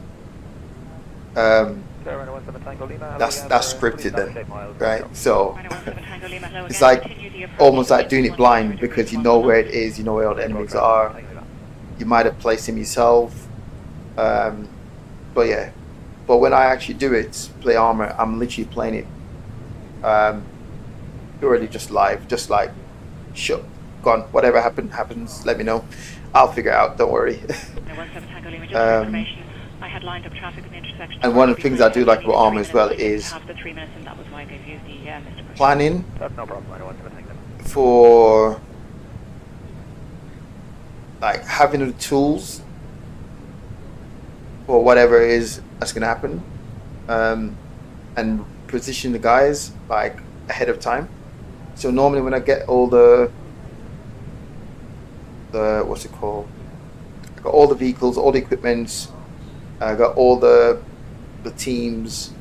That's scripted then, right? So it's like almost like doing it blind, because you know where it is, you know where all the enemies are. You might have placed them yourself, but yeah. But when I actually do it, play Arma, I'm literally playing it purely just live, just like, sure, gone. Whatever happens. Let me know. I'll figure it out. Don't worry. And one of the things I do like about Arma as well is planning for, like, having the tools for whatever it is that's going to happen, and position the guys like ahead of time. So normally when I get all the what's it called, I got all the vehicles, all the equipment, I got all the teams,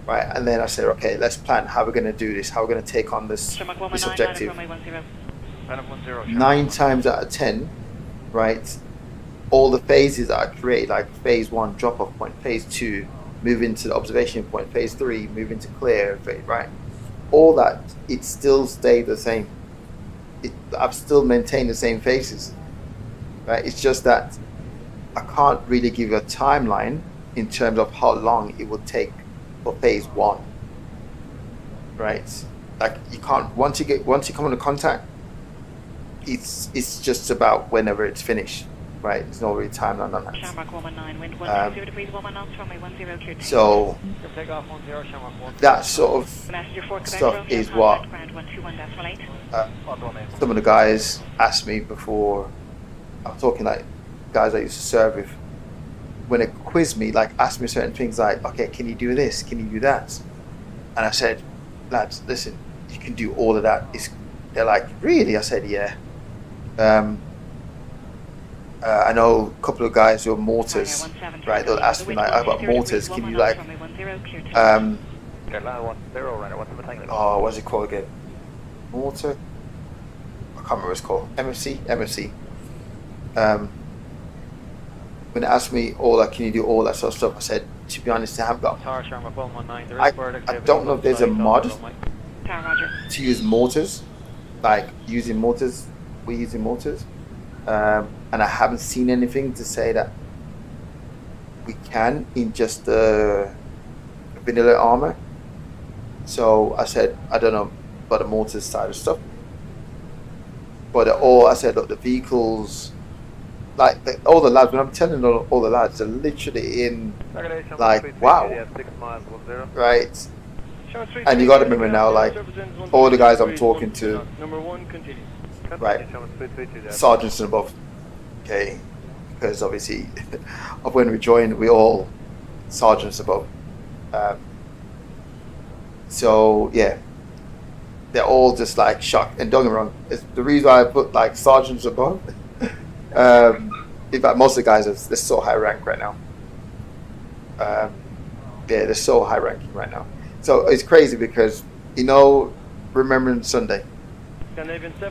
right? And then I said, okay, let's plan how we're going to do this, how we're going to take on this objective. 9 times out of 10, right, all the phases that I create, like phase 1 drop off point, phase 2 move into the observation point, phase 3 move into clear, right, all that, it still stayed the same. I've still maintained the same phases, right? It's just that I can't really give you a timeline in terms of how long it will take for phase 1, right? Like, you can't, once you come into contact, it's just about whenever it's finished, right? There's no really timeline on that. So that sort of stuff is what some of the guys asked me before. I'm talking like guys I used to serve with, when they quiz me, like ask me certain things like, okay, can you do this? Can you do that? And I said, lads, listen, you can do all of that. They're like, really? I said, yeah. I know a couple of guys who are mortars, right? They'll ask me like, I've got mortars, can you like, what's it called again? Mortar? I can't remember what it's called. MFC. When they asked me all that, can you do all that sort of stuff? I said, to be honest, I haven't got. I don't know if there's a mod to use mortars, like using mortars. We're using mortars, and I haven't seen anything to say that we can in just the vanilla Arma. So I said, I don't know about the mortars side of stuff, but I said, look, the vehicles, like all the lads, when I'm telling all the lads, they're literally in like, wow, right? And you got to remember now, like all the guys I'm talking to, right, sergeants and above, okay, because obviously of when we joined, we all sergeants above. So yeah, they're all just like shocked. And don't get me wrong, it's the reason why I put like sergeants above. In fact, most of the guys they're so high rank right now. Yeah, they're so high ranking right now. So it's crazy because, you know, Remembrance Sunday,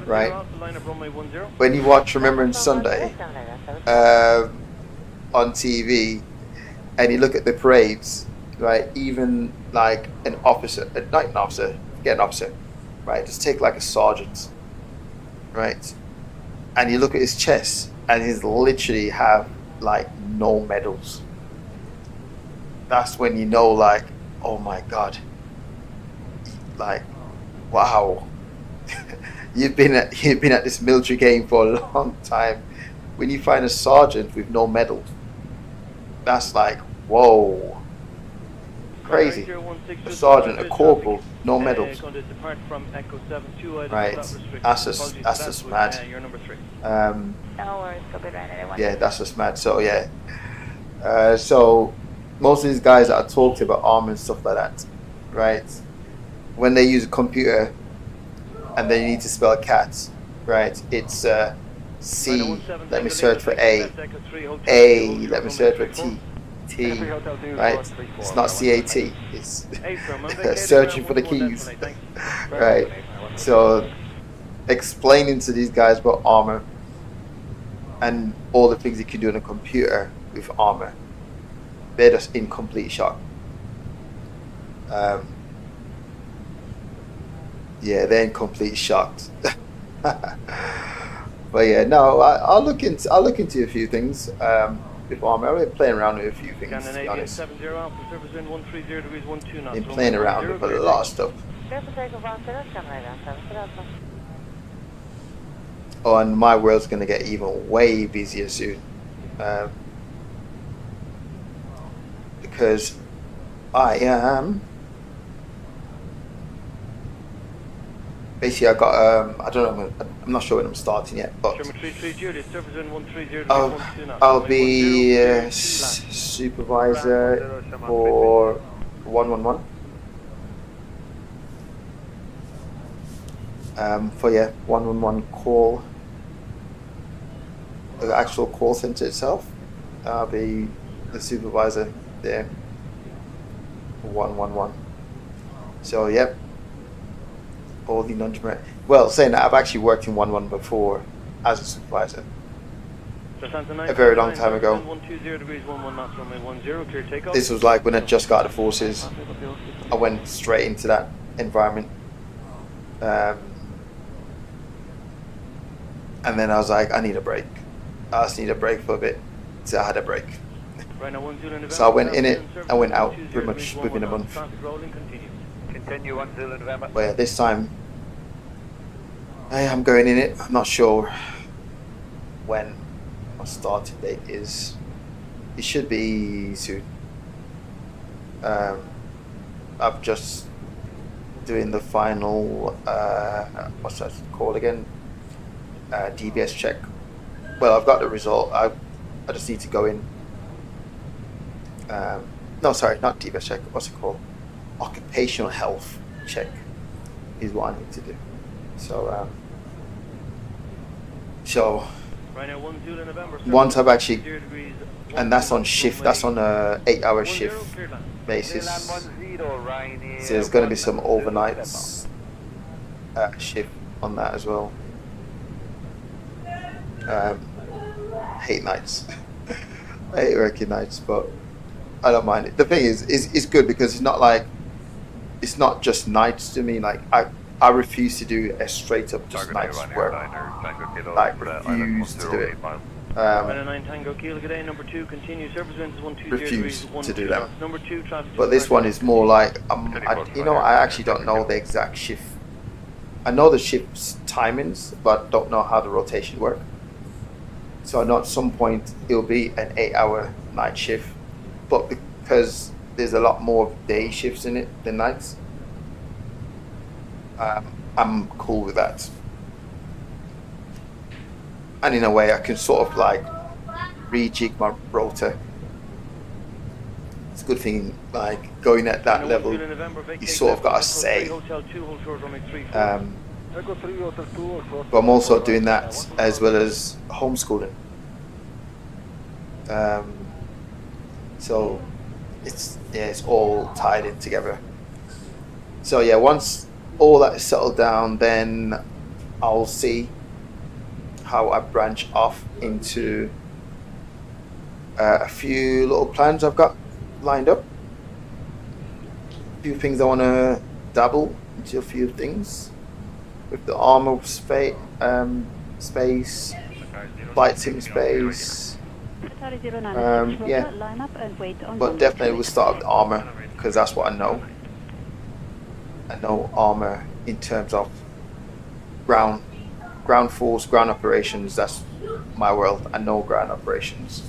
right? When you watch Remembrance Sunday on TV and you look at the parades, right? Even like an officer, not an officer, get an officer, right? Just take like a sergeant, right? And you look at his chest and he's literally have like no medals, that's when you know, like, oh my god, like, wow. you've been at this military game for a long time. When you find a sergeant with no medal, that's like, whoa, crazy. A sergeant, a corporal, no medals. Right, that's just mad. Yeah, that's just mad. So yeah, so most of these guys that I talked about Arma and stuff like that, right? When they use a computer and they need to spell cats, right? It's C. Let me search for A. A. Let me search for T. T. Right? It's not CAT. It's searching for the keys. Right. So explaining to these guys about Arma and all the things you can do on a computer with Arma, they're just in complete shock. Yeah, they're in complete shock. But yeah, no, I'll look into a few things with Arma. I've been playing around with a few things, to be honest. Been playing around with a lot of stuff. Oh, and my world's gonna get even way busier soon, because I am. Basically, I got I don't know. I'm not sure when I'm starting yet, but I'll be supervisor for 111. For 111 call, the actual call center itself. I'll be the supervisor there for 111. So yep. All the non-generic. Well, saying that, I've actually worked in 1-1 before as a supervisor. A very long time ago. This was like when I just got out of the forces. I went straight into that environment. And then I was like, I need a break. I just need a break for a bit. So I had a break. So I went in it, I went out pretty much within a month. But yeah, this time I'm going in it. I'm not sure when my starting date is. It should be soon. I'm just doing the final what's that called again? DBS check. Well, I've got the result. I just need to go in. No, sorry, not DBS check. What's it called? Occupational health check is what I need to do. So once I've actually, and that's on shift, that's on a 8-hour shift basis. So there's going to be some overnights shift on that as well. Hate nights. I hate working nights, but I don't mind it. The thing is, it's good because it's not like, it's not just nights to me. Like I refuse to do a straight up just nights work. Like refuse to do it. Refuse to do that. But this one is more like I actually don't know the exact shift. I know the shift's timings, but don't know how the rotation works. So I know at some point it'll be an 8-hour night shift, but because there's a lot more day shifts in it than nights, I'm cool with that. And in a way, I can sort of like rejig my rota. It's a good thing, like going at that level, you sort of got a say. But I'm also doing that as well as homeschooling. So it's all tied in together. So yeah, once all that is settled down, then I'll see how I branch off into a few little plans I've got lined up. A few things I want to dabble into, a few things with the Arma space, flight sim space, Yeah, Line up and wait on but definitely we'll start with Arma because that's what I know. I know Arma in terms of ground force, ground operations. That's my world. I know ground operations.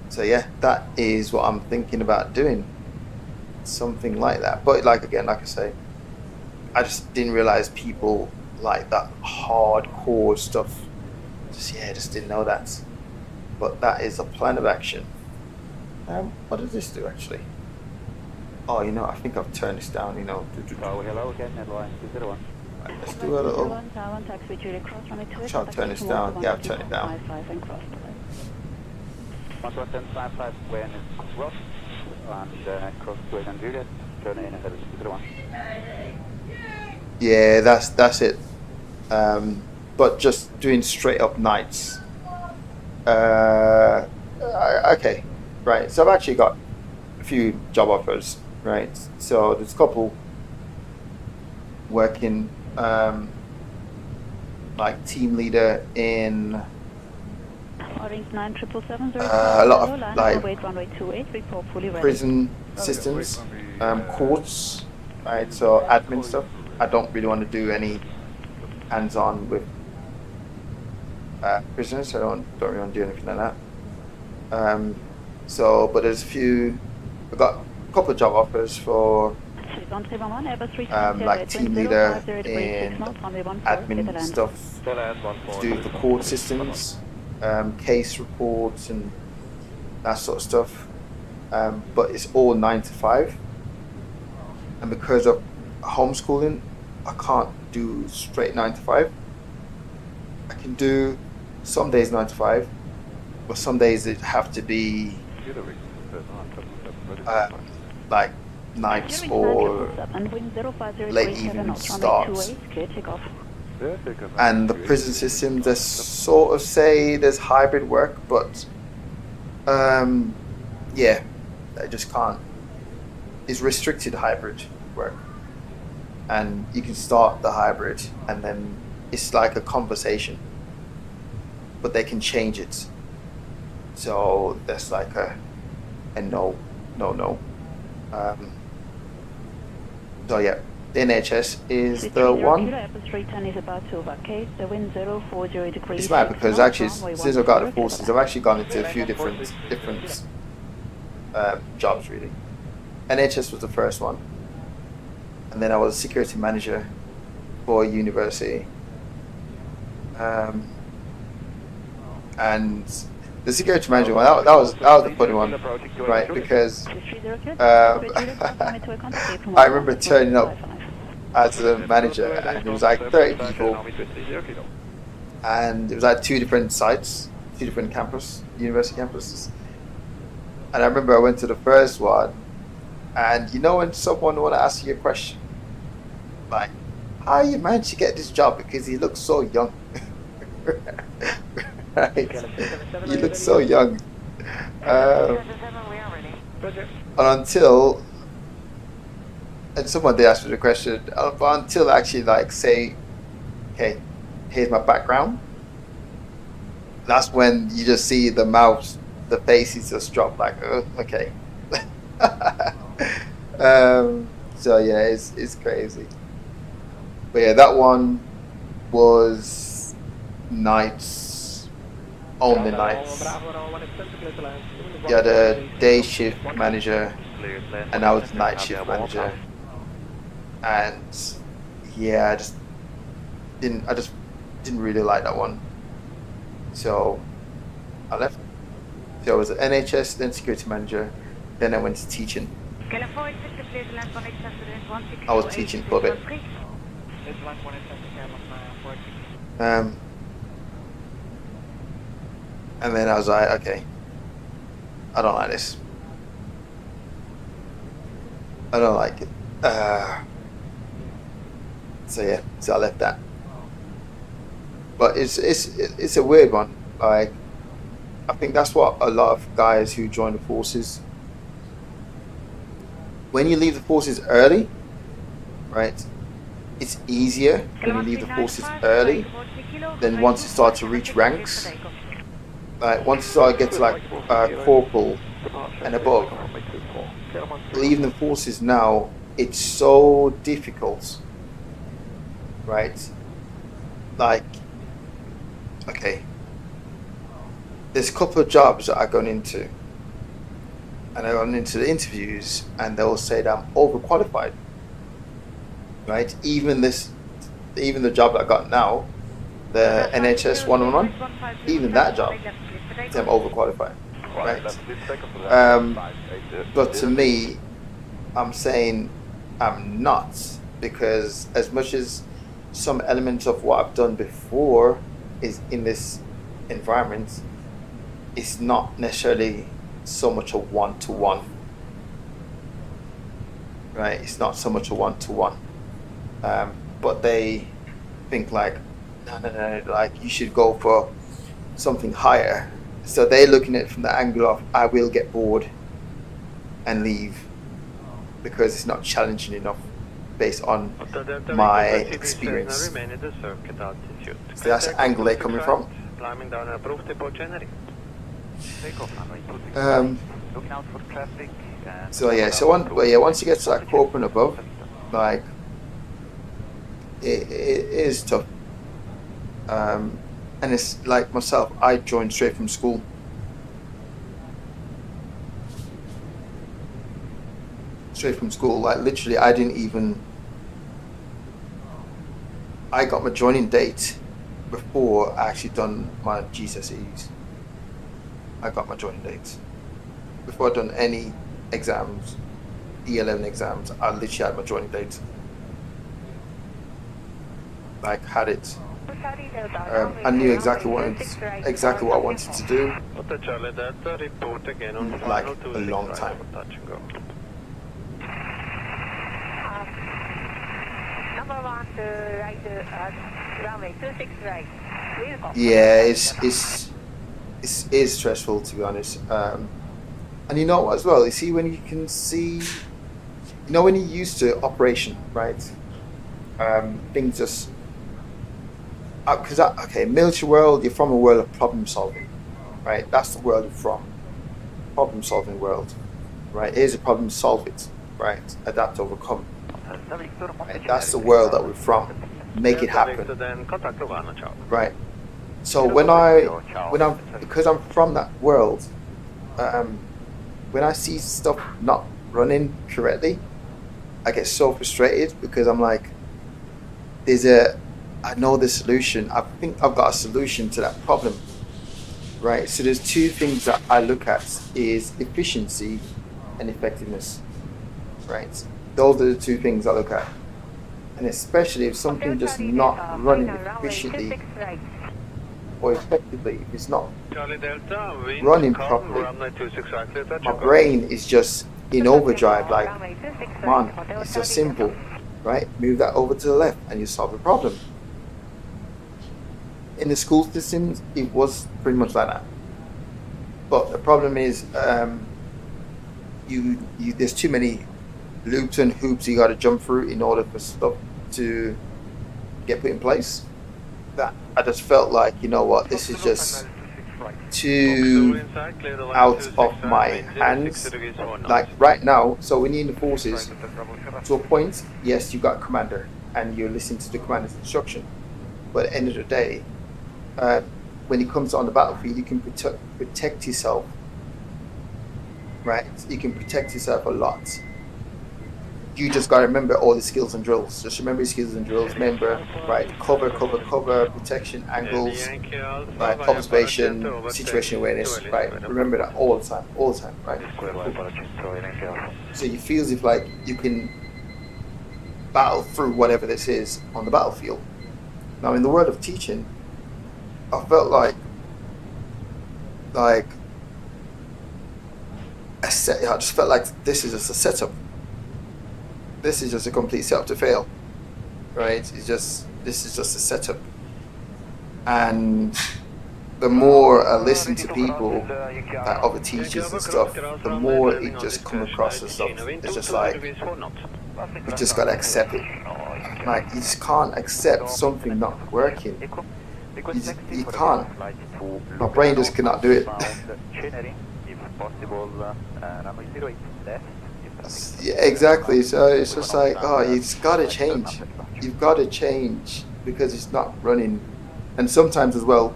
So yeah, that is what I'm thinking about doing. Something like that. But like I say, I just didn't realize people like that hardcore stuff. Just didn't know that. But that is a plan of action. What does this do actually? Oh, you know, I think I've turned this down. You know, hello again, Netherlands 201. right, let's do a little. I'm trying to turn this down. Yeah, I've turned it down. 11055 when it's cross and cross to and Juliet, turn in ahead of 201. Yeah, that's it. But just doing straight up nights. Okay, right. So I've actually got a few job offers, right? So there's a couple working like team leader in a lot of like prison systems, courts, right? So admin stuff. I don't really want to do any hands-on with prisoners. I don't really want to do anything like that. So, but there's a few. I've got a couple of job offers for like team leader in admin stuff to do with the court systems, case reports and that sort of stuff. But it's all 9 to 5, and because of homeschooling, I can't do straight 9 to 5. I can do some days 9 to 5, but some days it have to be like nights or late evening starts. And the prison system, they sort of say there's hybrid work, but yeah, I just can't. It's restricted hybrid work, and you can start the hybrid and then it's like a conversation, but they can change it. So that's like a no. So yeah, the NHS is the one. It's mad because actually since I got the forces, I've actually gone into a few different jobs really. NHS was the first one, and then I was a security manager for a university. And the security manager one, that was the funny one, right? Because I remember turning up as a manager, and it was like 30 people, and it was like 2 different sites, 2 different university campuses. And I remember I went to the first one, and you know when someone want to ask you a question, like, how you managed to get this job because he looks so young. Right? You look so young. And someone did ask me the question, but until actually like say, okay, here's my background, that's when you just see the mouth, the faces just drop like, oh, okay. So yeah, it's crazy. But yeah, that one was nights, only nights. You had a day shift manager, and I was night shift manager. And yeah, I just didn't really like that one. So I left. So I was at NHS, then security manager, then I went to teaching. I was teaching for a bit. And then I was like, okay, I don't like this. I don't like it. So yeah, so I left that. But it's a weird one. Like, I think that's what a lot of guys who join the forces, when you leave the forces early, right, it's easier when you leave the forces early than once you start to reach ranks. Like once you start to get to like corporal and above, leaving the forces now, it's so difficult, right? Like, okay, there's a couple of jobs that I've gone into, and I've gone into the interviews, and they'll say that I'm overqualified, right? Even the job that I got now, the NHS 111, even that job, I'm overqualified, right? But to me, I'm saying I'm not, because as much as some elements of what I've done before is in this environment, it's not necessarily so much a one-to-one, right? It's not so much a one-to-one, but they think like, no, like you should go for something higher. So they're looking at it from the angle of I will get bored and leave because it's not challenging enough based on my experience. So that's the angle they're coming from. So yeah, so once you get to like corporate and above, like it is tough. And it's like myself, I joined straight from school. Like literally I got my joining date before I actually done my GCSEs. I got my joining date. Before I'd done any exams, E11 exams, I literally had my joining date. Like had it. I knew exactly what I wanted to do, like a long time. Yeah, it's stressful, to be honest. And you know what as well, you see when you can see, you know when you're used to operation, right? Things just, because okay, military world, you're from a world of problem solving, right? That's the world you're from, problem solving world, right? Here's a problem, solve it, right? Adapt, overcome. Right? That's the world that we're from. Make it happen, right? So because I'm from that world, when I see stuff not running correctly, I get so frustrated because I'm like, I know the solution. I think I've got a solution to that problem, right? So there's two things that I look at is efficiency and effectiveness, right? Those are the two things I look at. And especially if something just not running efficiently or effectively, if it's not running properly, my brain is just in overdrive, like, come on, it's just simple, right? Move that over to the left and you solve the problem. In the school systems, it was pretty much like that. But the problem is, there's too many loops and hoops you got to jump through in order for stuff to get put in place. That I just felt like, you know what, this is just too out of my hands. Like right now, so when you're in the forces, to a point, yes, you got a commander and you're listening to the commander's instruction. But at the end of the day, when it comes on the battlefield, you can protect yourself, right? You can protect yourself a lot. You just got to remember all the skills and drills. Just remember your skills and drills. Remember, right, cover, protection, angles, right, observation, situation awareness, right? Remember that all the time, right? So you feel as if like you can battle through whatever this is on the battlefield. Now in the world of teaching, I felt like I just felt like this is just a setup. This is just a complete setup to fail, right? This is just a setup. And the more I listen to people, like other teachers and stuff, the more it just comes across as stuff. It's just like, we just gotta accept it. Like, you just can't accept something not working. You can't. My brain just cannot do it. Yeah, exactly. So it's just like, oh, it's got to change. You've got to change because it's not running. And sometimes as well,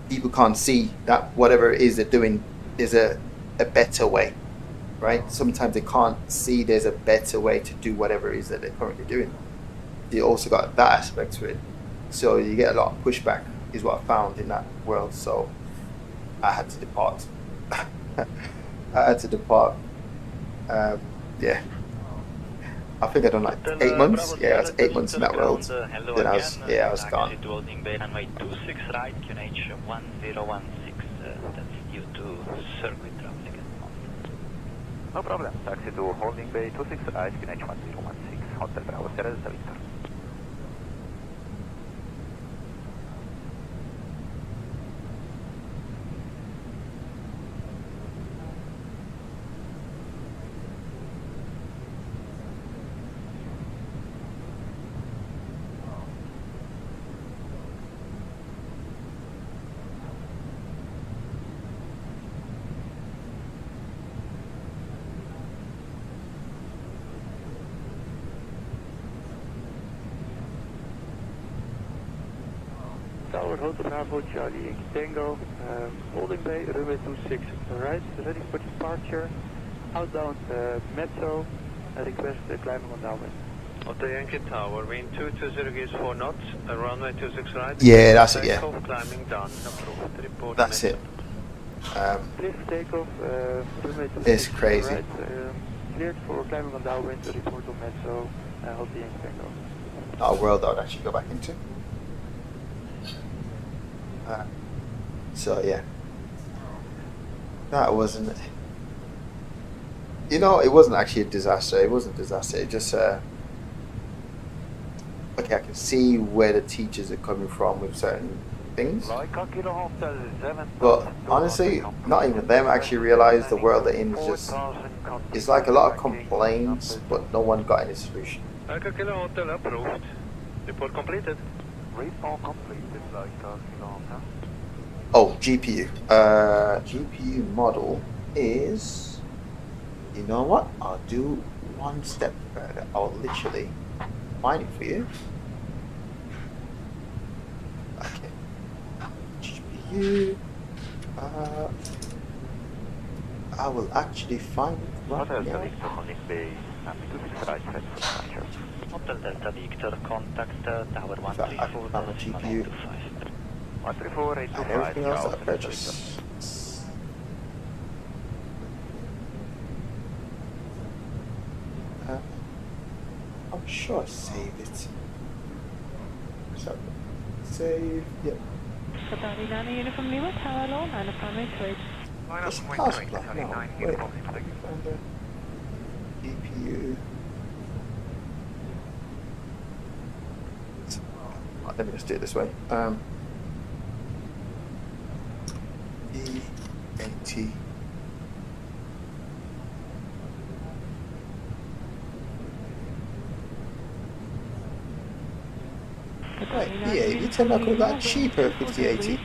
people can't see that whatever it is they're doing is a better way, right? Sometimes they can't see there's a better way to do whatever it is that they're currently doing. You also got that aspect to it. So you get a lot of pushback is what I found in that world. So I had to depart. Yeah. I think I done like 8 months. Yeah, I was 8 months in that world. Then I was gone. Runway 26 right, QNH 1016. That's due to circuit traffic. No problem. Taxi to holding bay 26 right, QNH 1016. Hotel Bravo, Sierra Delta Victor. Tower Hotel Bravo Charlie Yankee Tango, holding bay runway 26 right, ready for departure, outbound Metro, request climbing on downwind. Hotel Yankee Tower, wind 220 gives 4 knots, runway 26 right. Yeah, that's it, yeah. Climbing down, approved. Report That's it. Clear for takeoff, runway 26 It's crazy. right, cleared for climbing on downwind, report on Metro, Hotel Yankee Tango. Not a world I would actually go back into. So yeah, that wasn't. You know, it wasn't actually a disaster. It wasn't a disaster. It just okay. I can see where the teachers are coming from with certain things, but honestly, not even them actually realize the world they're in is just. It's like a lot of complaints, but no one got any solution. Echo Kilo Hotel approved. Report completed. Rainfall completed, Oh, GPU. GPU model is. You know what? I'll do one step further. I'll literally find it for you. Okay. GPU. I will actually find it right now. Hotel Delta Victor, contact Tower 134, GPU. 134, And everything else that I purchased. I'm sure I saved it. So, save, yep. Uniform Lima, Tower Low, 9 runway 28. Just task block now. Wait. Find the GPU. Let me just do it this way. EAT. Right, EAT turned out a lot cheaper, 5080.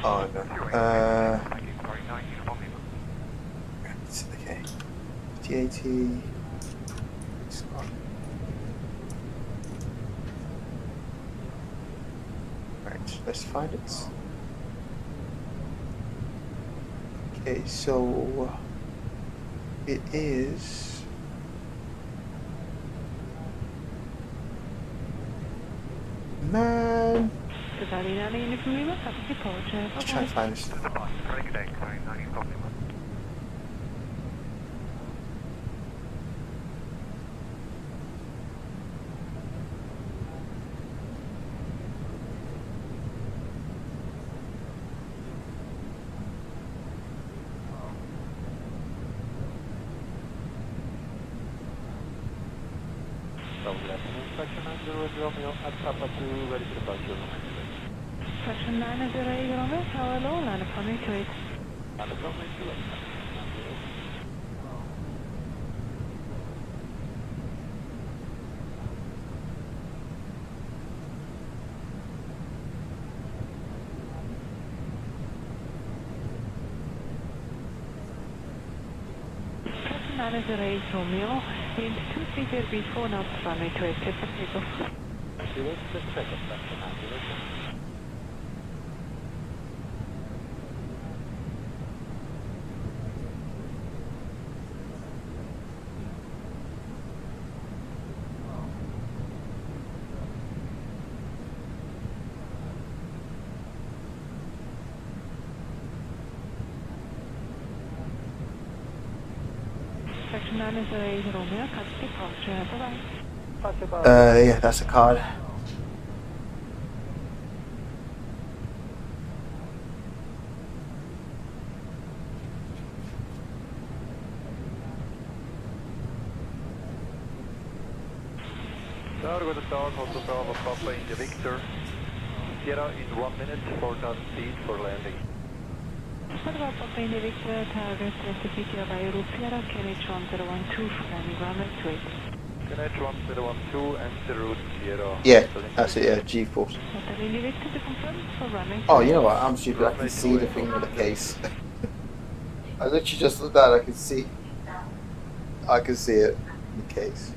Oh no. Okay. 5080. Right, let's find it. Okay, so it is. Man. Let's try and find this. Section 908 Romeo at Papa 2, ready for departure. Section 908 Romeo, Tower Low, line of runway 28. Line of runway 28. 908 Romeo, wind 230 4 knots, runway 28, clear for takeoff. Section 908 Romeo, cut departure, bye-bye. Yeah, that's a card. Guten Tag, Hotel Bravo Papa India Victor. Sierra in 1 minute, 4,000 feet for landing. Hotel Papa India Victor, target specific by Europe, Sierra, KNH 1012, landing runway 28. KNH 1012, and the route Sierra. Yeah, that's it, yeah, GeForce. Hotel India Victor to confirm for runway 28. Oh, you know what, I'm stupid, I can see the thing with the case. I literally just looked at it, I can see it in the case.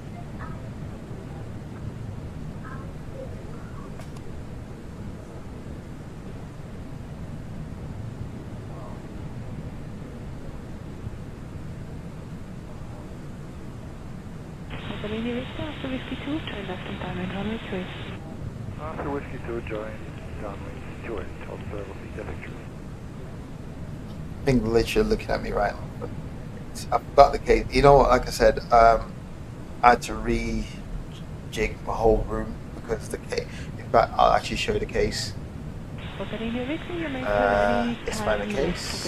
Hotel India Victor, after Whiskey 2, turn left and down in runway 28. After Whiskey 2, join downwind 28, Hotel India Victor. I think literally looking at me right now. I've got the case. You know what, like I said, I had to re-jig my whole room because the case. In fact, I'll actually show you the case. Hotel India Victor, you may It's by the case.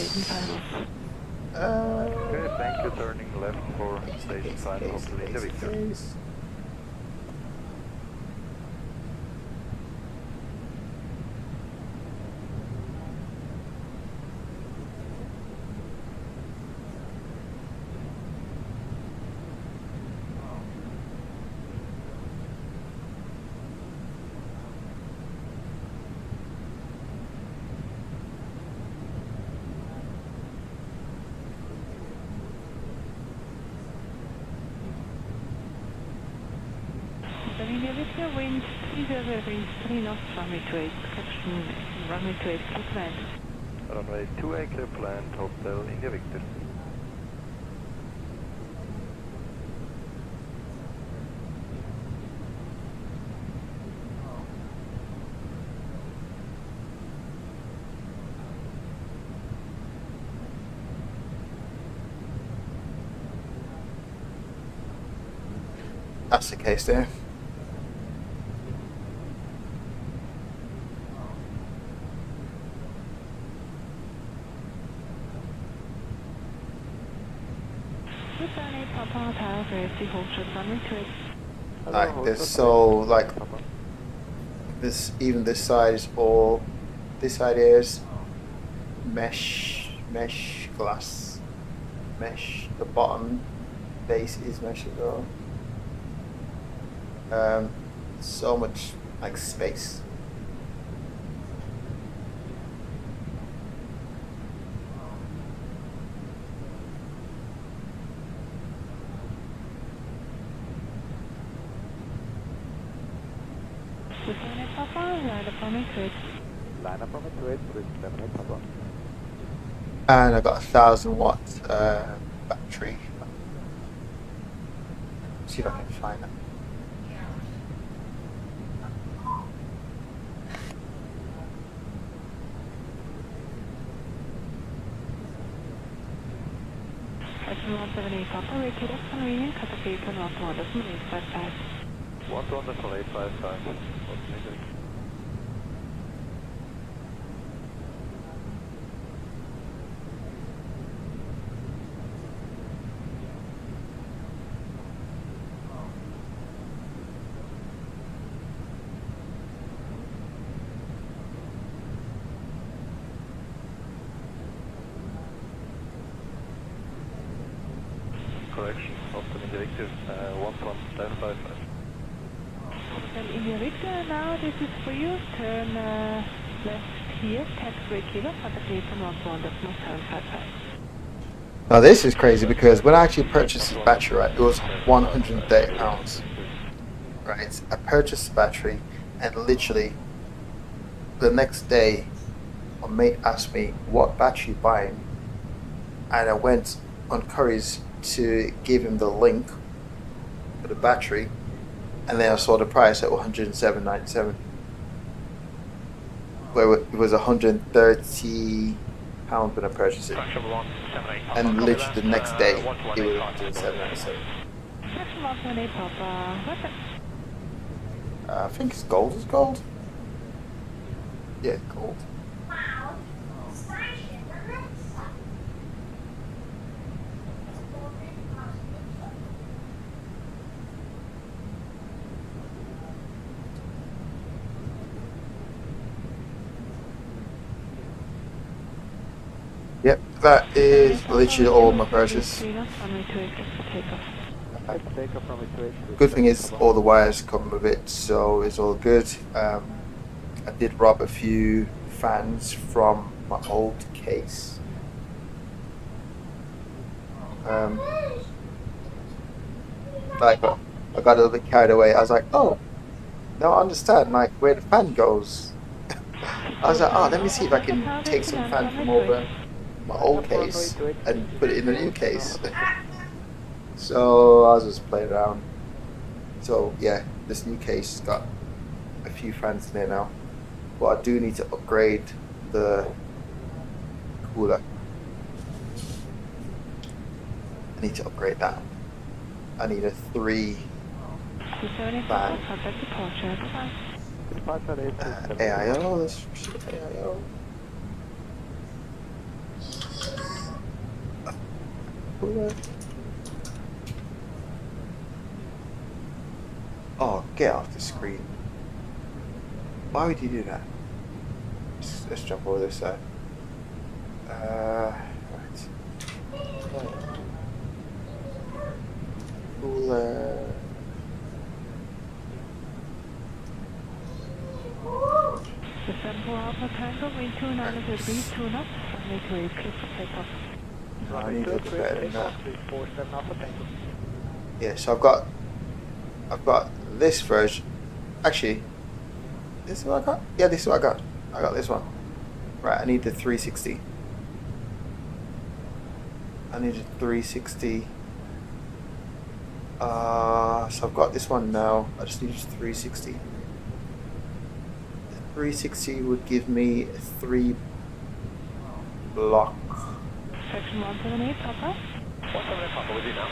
Okay, thank you, turning left for station 5, Hotel India Victor. Hotel India Victor, wind 3 knots, runway 28, caption runway 28, clear to land. Runway 28, clear to land, Hotel India Victor. That's the case there. Like this, so like this, even this side is all. This side is mesh glass, mesh. The bottom base is mesh as well. So much like space. Line up on the 28, please, 78 Papa. And I got 1,000-watt battery. See if I can find it. Section 178 Papa, repeat up convenient, cut the vehicle north to 1.855. 1 to 1.855. Correction, Hotel India Victor, 1.755. Hotel India Victor, now this is for you. Turn left here, taxiway kilo, cut the vehicle north to 1.755. Now this is crazy because when I actually purchased this battery, right, it was £130. Right, I purchased the battery, and literally the next day, my mate asked me what battery you buying, and I went on Curry's to give him the link for the battery, and then I saw the price at £107.97, where it was £130 when I purchased it, and literally the next day it was £107.97. I think it's gold. It's gold. Yeah, gold. Yep, that is literally all my purchase. Good thing is all the wires come with it, so it's all good. I did rob a few fans from my old case. Like I got a little bit carried away. I was like, oh, now I understand like where the fan goes. I was like, oh, let me see if I can take some fan from over my old case and put it in the new case. So I was just playing around. So yeah, this new case has got a few fans in there now, but I do need to upgrade the cooler. I need to upgrade that. I need a 3 fan. AIO, let's AIO. Cooler. Oh, get off the screen. Why would you do that? Let's jump over this side. Right. Cooler. I need to do better than that. Yeah, so I've got this version. Actually, this is what I got? Yeah, this is what I got. I got this one. Right, I need the 360. I need a 360. So I've got this one now. I just need a 360. The 360 would give me a 3 block. Section 178, Papa. 178, Papa, with you now.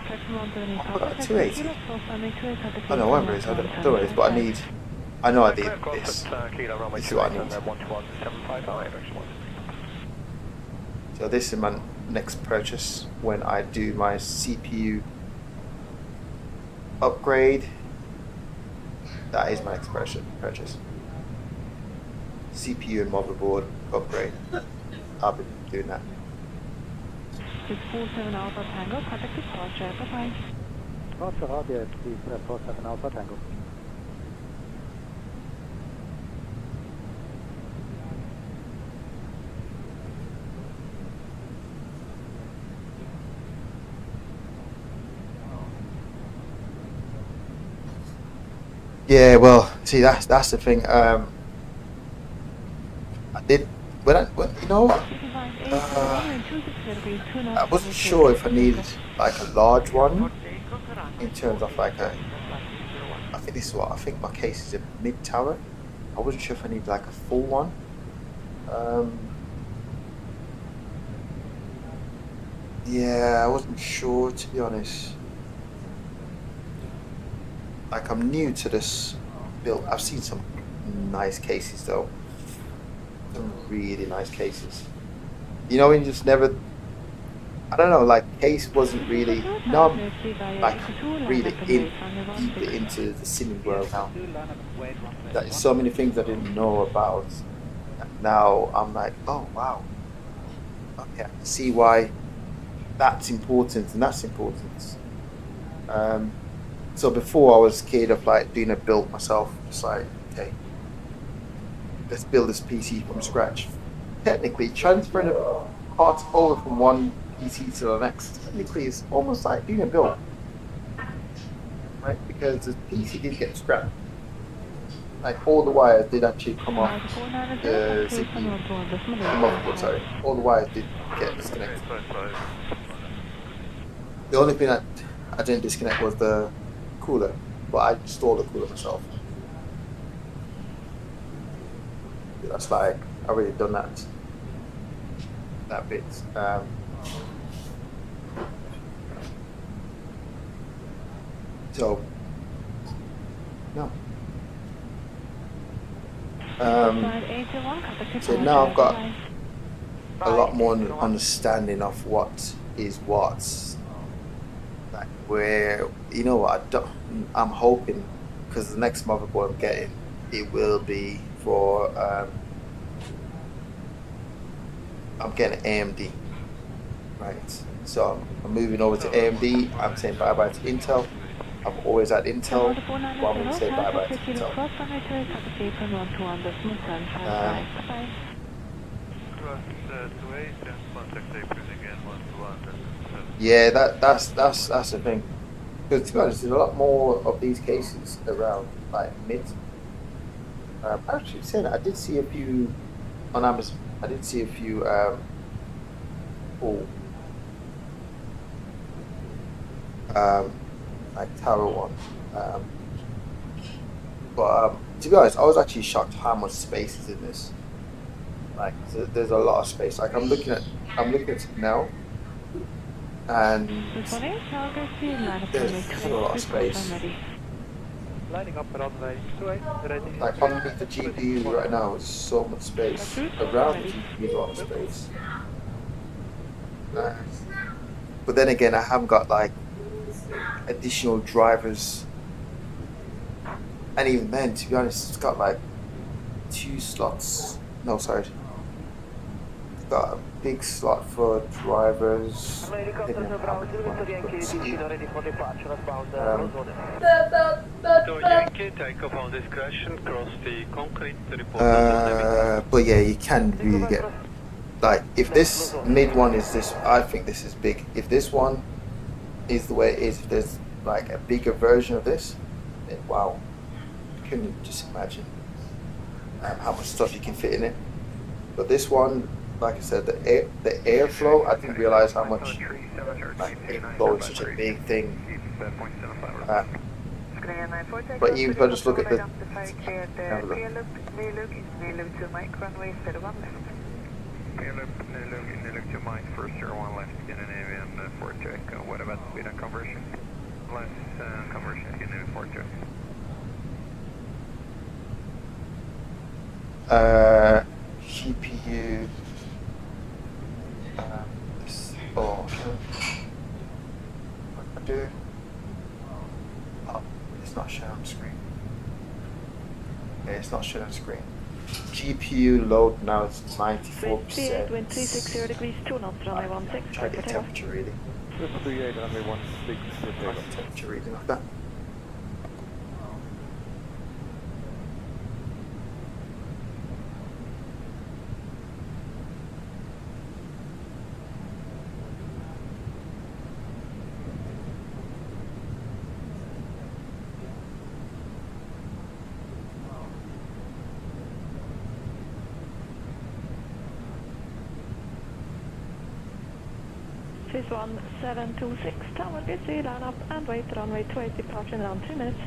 Section 178, Papa. I got a 280. I don't know whatever it is. I don't know what it is, but I need. I know I need this. This is what I need. So this is my next purchase when I do my CPU upgrade. That is my next purchase. CPU and motherboard upgrade. I'll be doing that. 647 Alpha Tango, contact departure, bye-bye. Roger, Roger, 647 Alpha Tango. Yeah, well, see that's the thing. I did when you know what? I wasn't sure if I needed like a large one in terms of like a. I think this is what I think my case is a mid tower. I wasn't sure if I needed like a full one. Yeah, I wasn't sure to be honest. Like I'm new to this build. I've seen some nice cases though. Some really nice cases. You know, when you just never. I don't know. Like case wasn't really. No, I'm like really deep into the sim world now. There's so many things I didn't know about. And now I'm like, oh wow. Okay, I can see why that's important and that's important. So before I was scared of like doing a build myself. It's like, okay, let's build this PC from scratch. Technically, transferring the parts over from one PC to the next. Technically, it's almost like doing a build, right? Because the PC did get scrapped. Like all the wires did actually come off the CPU. The motherboard, sorry. All the wires did get disconnected. The only thing that I didn't disconnect was the cooler, but I installed the cooler myself. That's like I already done that bit. So no. So now I've got a lot more understanding of what is what. Like where, you know what, I'm hoping, because the next motherboard I'm getting, it will be for I'm getting AMD, right? So I'm moving over to AMD. I'm saying bye bye to Intel. I've always had Intel, but I'm going to say bye bye to Intel. Yeah, that's the thing. Because to be honest, there's a lot more of these cases around, like mid. Actually, saying that, I did see a few on Amazon. I did see a few. Like Tower One. But to be honest, I was actually shocked how much space is in this. Like, there's a lot of space. Like I'm looking at it now, and there's a lot of space. Lining up around the ready. Like underneath the GPU right now, there's so much space. Around the GPU, a lot of space. But then again, I haven't got like additional drivers, and even then, to be honest, it's got like 2 slots. No, sorry, it's got a big slot for drivers. So Yankee, take off on discretion, cross the concrete, report. But yeah, you can really get, like, if this mid one is this, I think this is big. If this one is the way it is, if there's like a bigger version of this, then wow, you couldn't just imagine how much stuff you can fit in it. But this one, like I said, the airflow, I didn't realize how much, like, airflow is such a big thing. But even if I just look at the Look to Mike, first 01 left, Scandinavian 4 check. What about speed and conversion? Less conversion, Scandinavian 4 check. GPU. What do I do? Oh, it's not shown on screen. Yeah, it's not shown on screen. GPU load now is 94%. Wind 360 degrees, 2 knots, runway 16. Try to get temperature reading. Temperature reading like that. This 1726, Tower BC, line up and wait, runway 28, departure in around 3 minutes.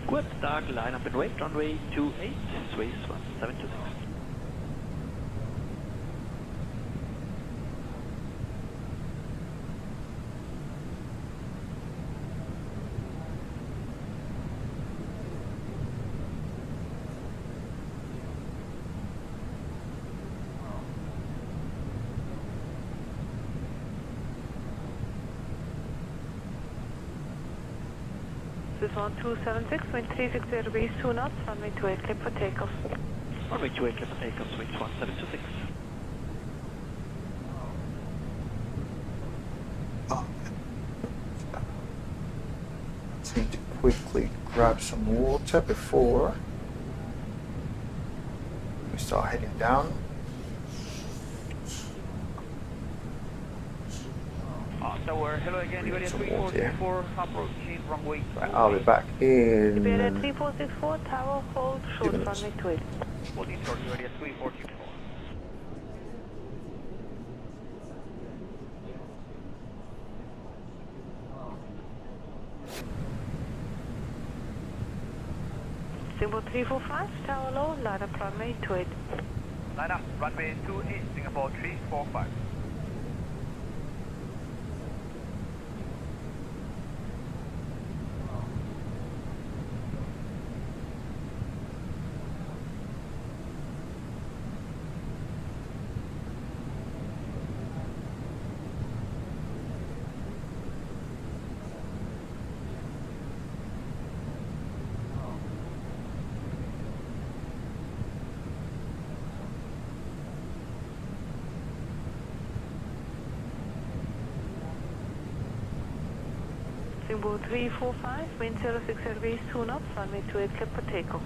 Good start, line up and wait, runway 28, Swiss 1726. This 1276, wind 360 degrees, 2 knots, runway 28, clear for takeoff. Runway 28, clear for takeoff, Swiss 1726. Just need to quickly grab some water before we start heading down. Tower. Hello again, We Iberia need some water here. 3464, approaching runway. Right, I'll be back Iberia in 3464, tower, hold, short minutes. runway 28. 14 short, Iberia 3464. Singapore 345, tower low, line up runway 28. Line up, runway 28, Singapore 345. Singapore 345, wind 06 degrees, 2 knots, runway 28, clear for takeoff.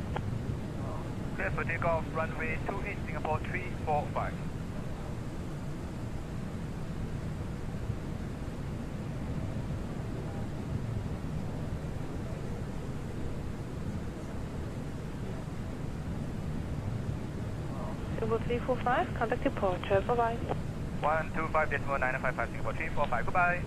Clear for takeoff, runway 28, Singapore 345. Singapore 345, contact departure, bye-bye. 125.955, Singapore 345, goodbye.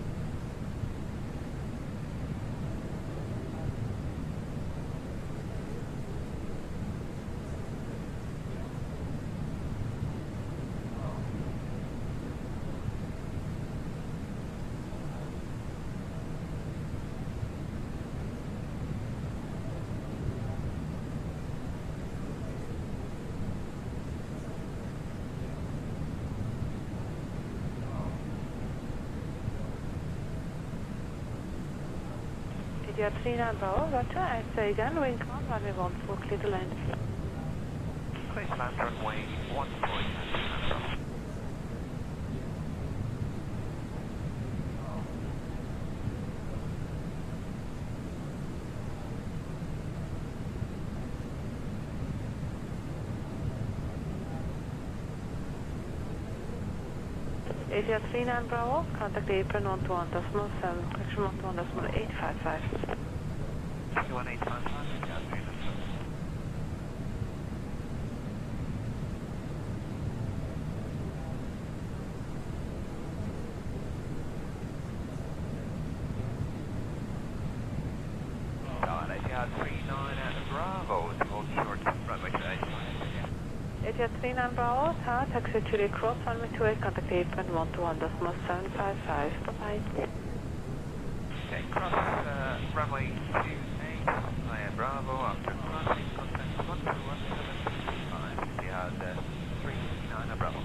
India 39 Bravo, roger, I'd say again, wind calm, runway 14, clear to land. Clear to land, runway 14. India 39 Bravo, contact apron 121.7, correction 121.855. 11855, India 39. Etihad 39 at Bravo, hold short, runway 28. Etihad 39 Bravo, tower, taxi Chile cross, runway 28, contact apron 121.755, bye-bye. Okay, cross runway 28, Bravo, after crossing, contact 121.755, Etihad 39 at Bravo.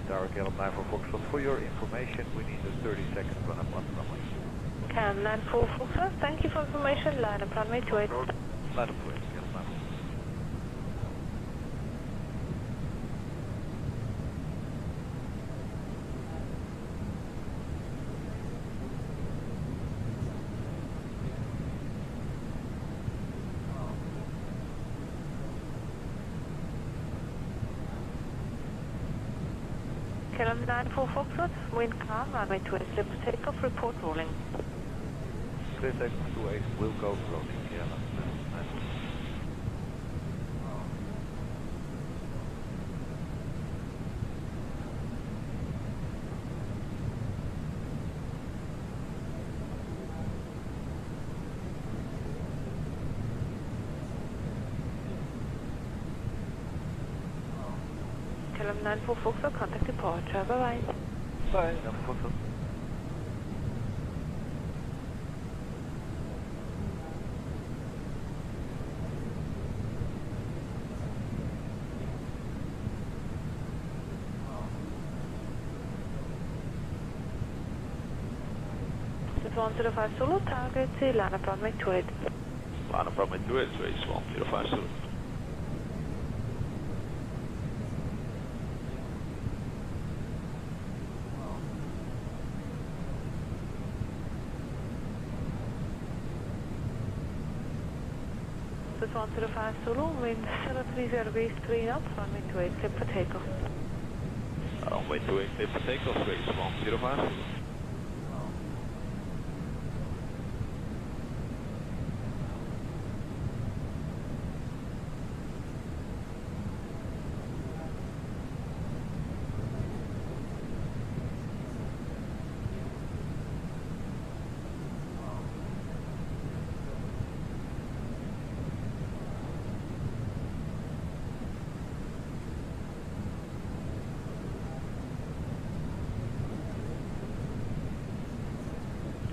Tower Calum 9 for Foxtrot, for your information, we need a 30-second run up on runway. Calum 9 for Foxtrot, thank you for information, line up runway 28. Line up 28, Calum 9. Calum 9 for Foxtrot, wind calm, runway 28, clear for takeoff, report rolling. Clear takeoff 28, will go rolling, Calum 9. Calum 9 for Foxtrot, contact departure, bye-bye. Bye, 9 for Foxtrot. It's 105 Zulu, target, line up runway 28. Line up runway 28, 105 Zulu. This 105 Zulu, wind 030 degrees, 3 knots, runway 28, clear for takeoff. Runway 28, clear for takeoff, 105.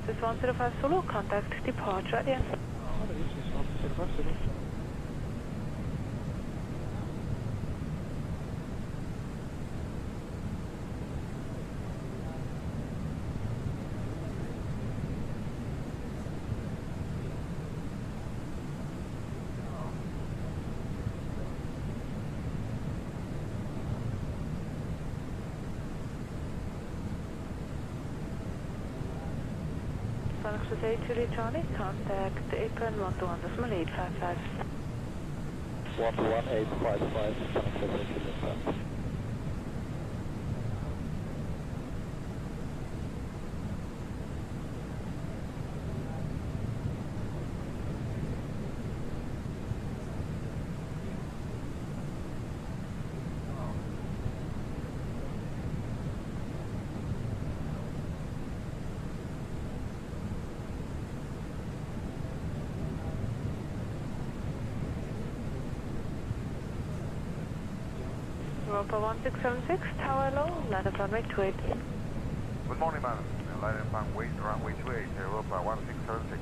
This 105 Zulu, contact departure at the end. Today, Charlie, contact Xplane-12, decimal 855. 11855, contact Europa 1676, tower low, land at runway 28. Good morning, madam. Land at runway 28, Europa 1676.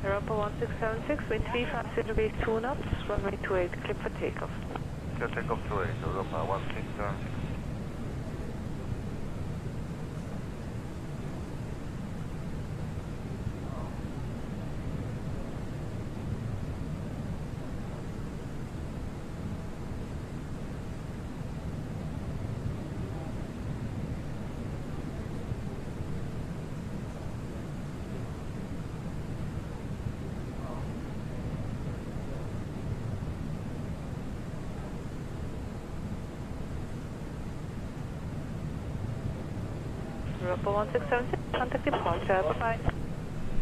Europa 1676, wind 350 degrees, 2 knots, runway 28, clear for takeoff. Clear takeoff 28, Europa 1676. Europa 1676, contact departure, bye-bye.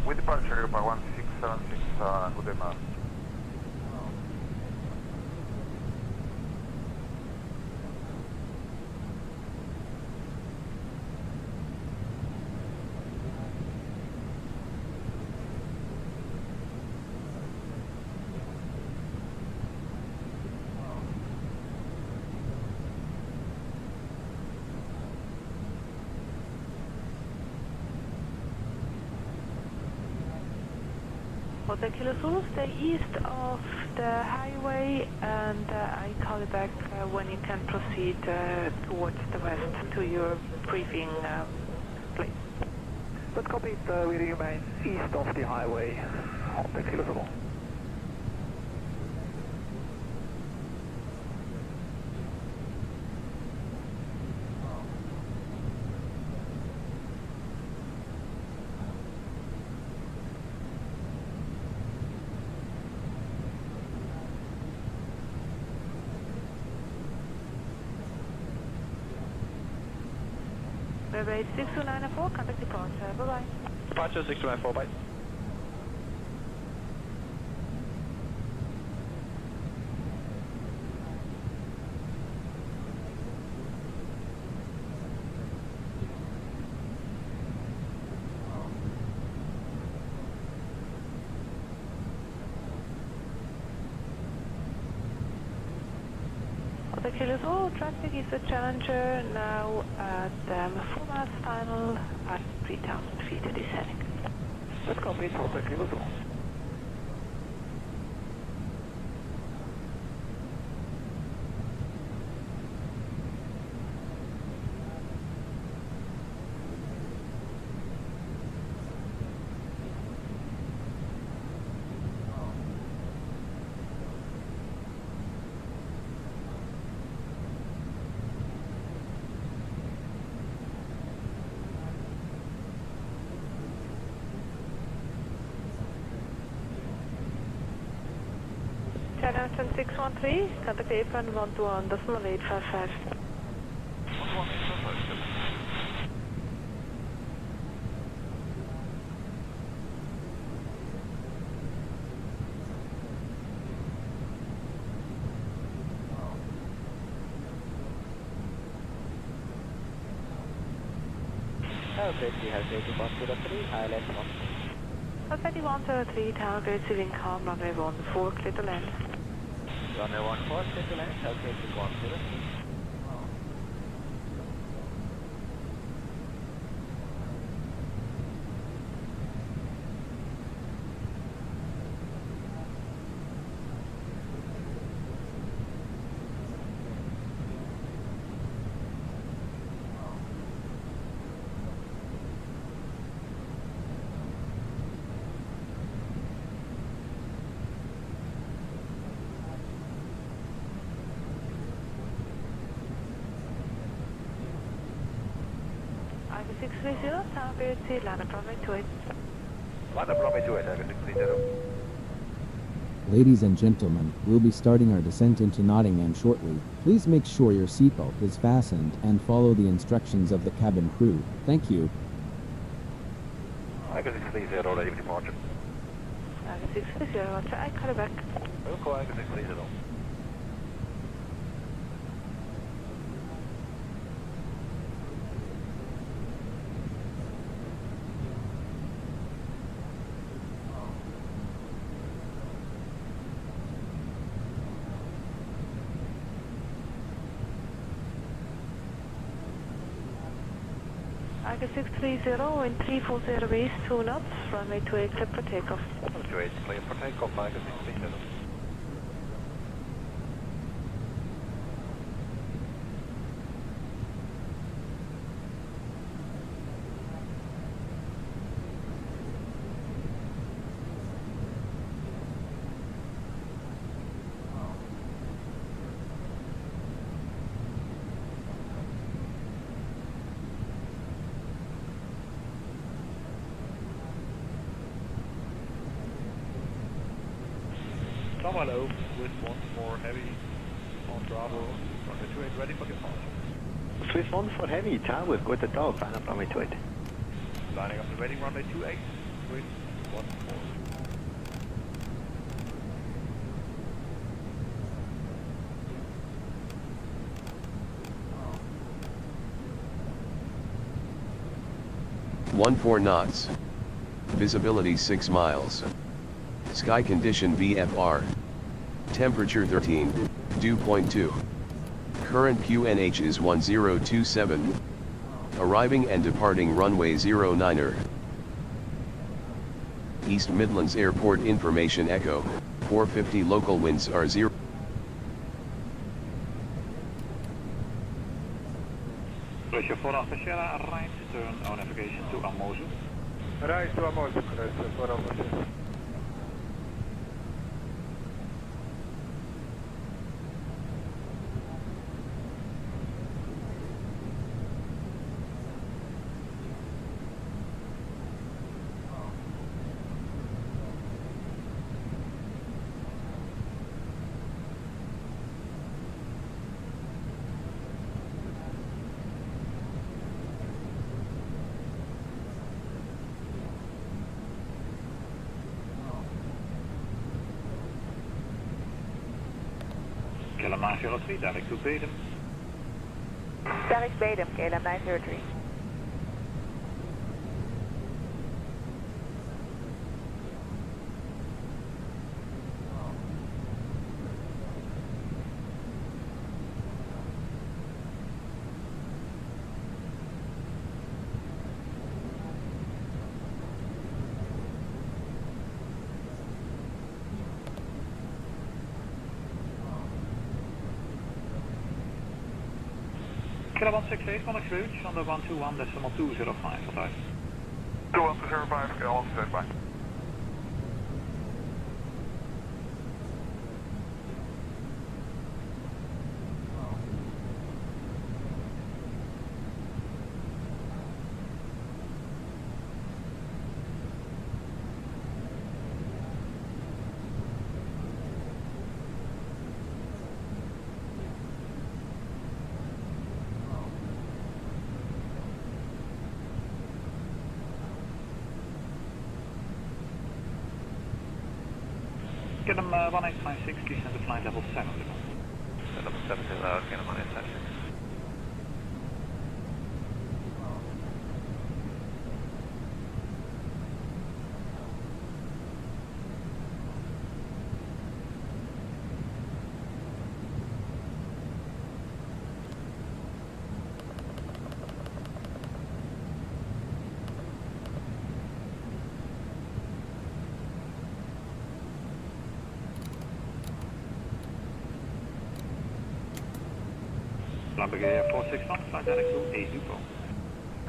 With departure, Europa 1676, good day, madam. Hotel Kilo Zulu, stay east of the highway, and I call you back when you can proceed towards the west to your briefing place. But copy, we remain east of the highway. Hotel Kilo Zulu. Railway 6294, contact departure, bye-bye. Departure 6294, bye. Hotel Kilo Zulu, traffic is a Challenger, now at full mass final at 3,000 feet descending. Let's copy, Hotel Kilo Zulu. Channel 613, contact apron 121.855. Okay, we have taken 103, ILS 1. Alpha 103, tower grade ceiling calm, runway 14, clear to land. Runway 14, clear to land, okay, 103. Alpha 630, tower grade C, land at runway 28. Land up runway 28, Alpha 630. Ladies and gentlemen, we'll be starting our descent into Nottingham shortly. Please make sure your seatbelt is fastened and follow the instructions of the cabin crew. Thank you. Alpha 630, ready for departure. Alpha 630, roger, I call you back. Okay, Alpha 630. Alpha 630, in 340 east, 2 knots, runway 28, clear for takeoff. 28, clear for takeoff, Alpha 630. Hello, with 1 for heavy on Bravo, runway 28, ready for departure. Swiss 1 for heavy, tower, go to top, line up runway 28. Lining up the ready runway 28, Swiss 1 4. One 4 knots. Visibility 6 miles. Sky condition VFR. Temperature 13, dew point 2. Current QNH is 1027. Arriving and departing runway 09er. East Midlands Airport information echo, 450 local winds are 0. Russia for Alpha Sierra, right, turn our navigation to Amozu. Rise to Amozu, for Amozu. KLM 903, direct to Bedum. Direct Bedum, KLM 903. KLM 168, contact approach on the 121.205, advise. 2105, KLM 165. Get them 1856, descend to flight level 7. Level 7 is out, get them 1856. Brigadier 461, flight direct to A Depot.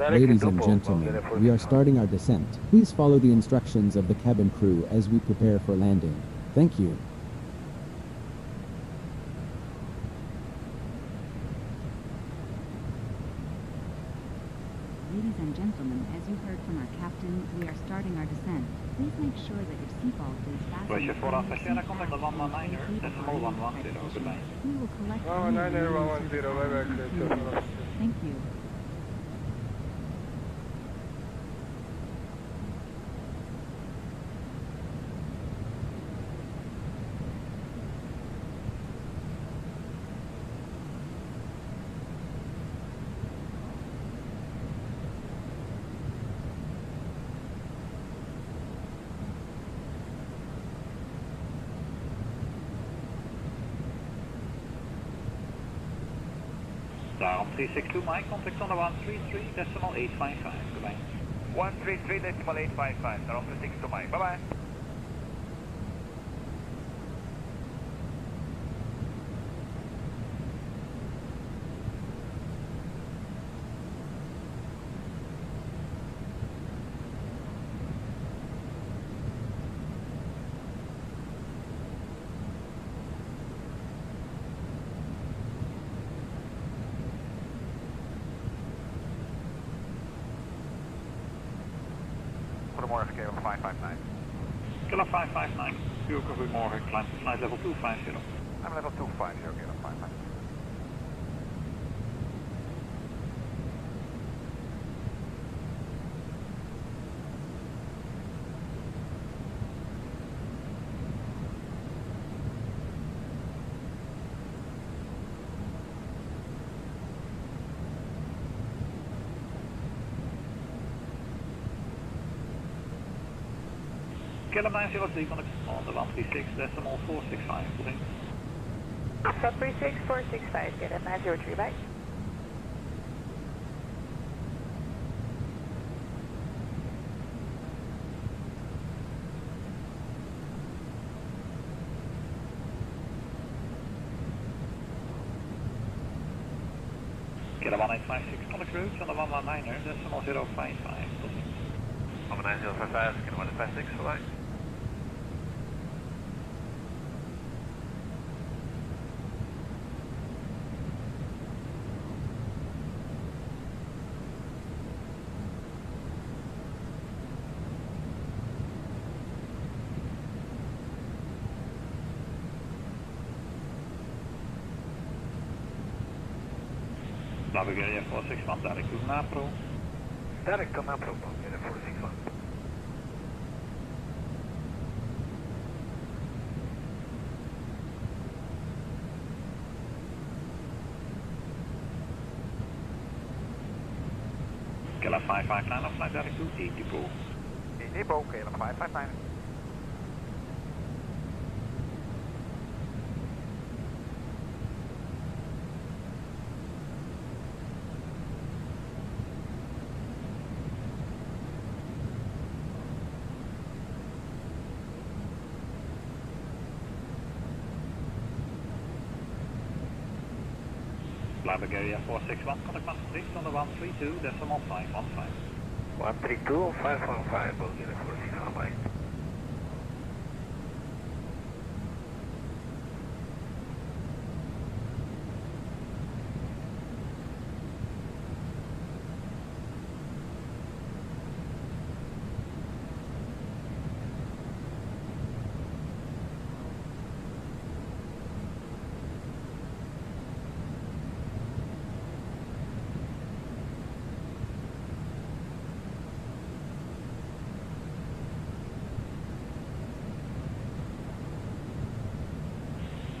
Ladies and gentlemen, we are starting our descent. Please follow the instructions of the cabin crew as we prepare for landing. Thank you. Ladies and gentlemen, as you heard from our captain, we are starting our descent. Please make sure that your seatbelt is fastened. Roger, vooraf Sierra, contact the 119er, decimal 110, goodbye. We will collect 119er, 110, bye-bye. Thank you. Daarom 362 Mike, contact on the 133, decimal 855, goodbye. 133, decimal 855, daarom 362 Mike, bye-bye. Goedemorgen, Kilo 559. Kilo 559, Buurker, goedemorgen, climb to flight level 250. I'm level 250, Kilo 559. Kilo 903, contact on the 136, decimal 465, goodbye. 136, 465, get a 903, bye. Kilo 1856, contact route on the 119er, decimal 055, goodbye. 19055, Kilo 156, bye-bye. Brigadier 461, direct to Napro. Direct to Napro, Brigadier 461. Kilo 559, on flight direct to A Depot. A Depot, Kilo 559. Brigadier 461, contact master 6 on the 132, decimal 515. 132, 515, Brigadier 461, bye.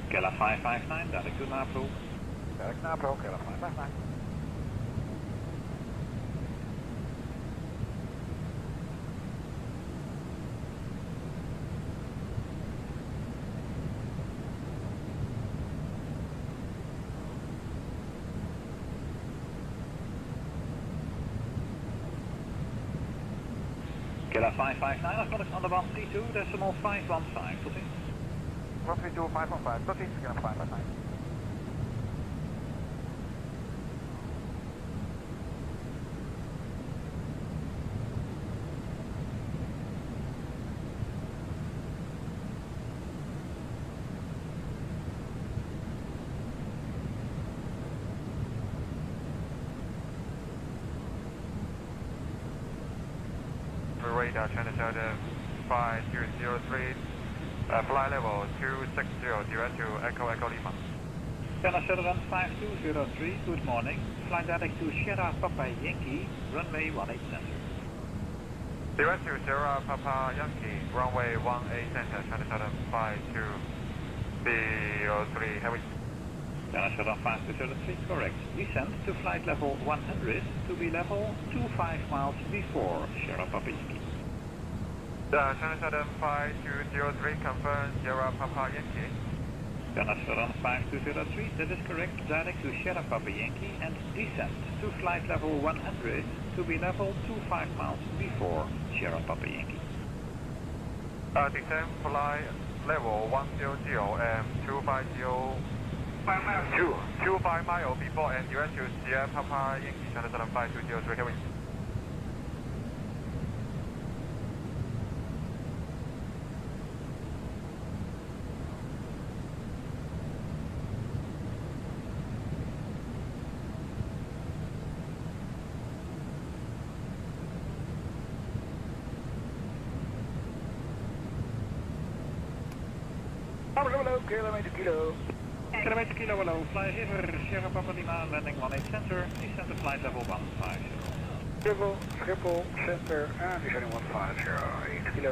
Kela 559, direct to NAPRO. Direct NAPRO, Kela 559. Kela 559, I've got it on the 132.515, tot ziens. 132.515, tot ziens, Kela 559. Radar China Delta 5203, fly level 260, direct to Echo Echo Lima. China Delta 5203, good morning. Fly direct to Sierra Papa Yankee, runway 18 center. Direct to Sierra Papa Yankee, runway 18 center, China Delta 5203, heavy. China Delta 5203, correct. Descent to flight level 100 to be level 25 miles before Sierra Papa Yankee. China Delta 5203, confirm Sierra Papa Yankee. China Delta 5203, that is correct. Direct to Sierra Papa Yankee and descent to flight level 100 to be level 25 miles before Sierra Papa Yankee. Descent flight level 100 and 25 miles before and direct to Sierra Papa Yankee, China Delta 5203, heavy. Kilometer kilo. Kilometer kilo, hello. Fly River, Sierra Papa Lima, landing 18 center, descent to flight level 150. Schiphol, center, and descending 150, 8 kilo.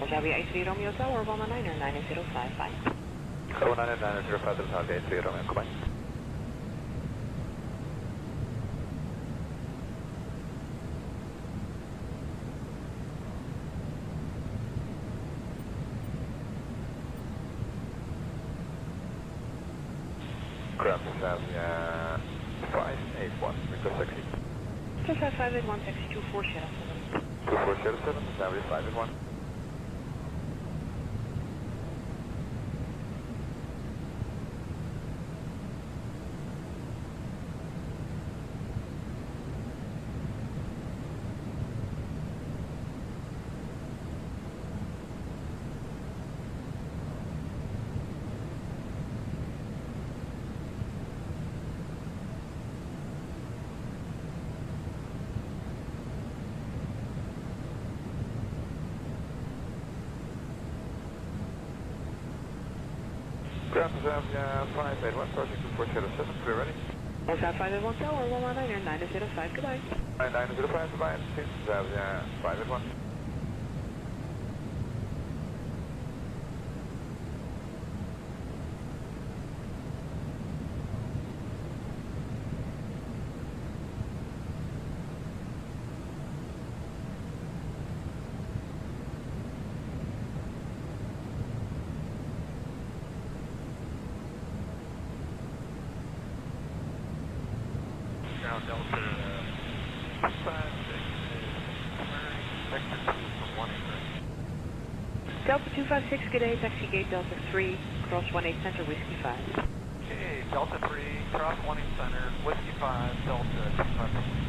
Wasabi A3 Romeo Tower, 119er 9055. 119er 9055, dat is A3 Romeo, kom maar. Ground 581, request taxi. 25581, taxi 2477. 2477, Saturday 581. Ground 581, project 2477, clear ready. 581 Tower, 119er 9005, goodbye. 905, goodbye, since 581. Ground Delta 256 Delta 256, good day, taxi gate Delta 3, cross 18 center, whiskey 5. Okay, Delta 3, cross 18 center, whiskey 5, Delta 256.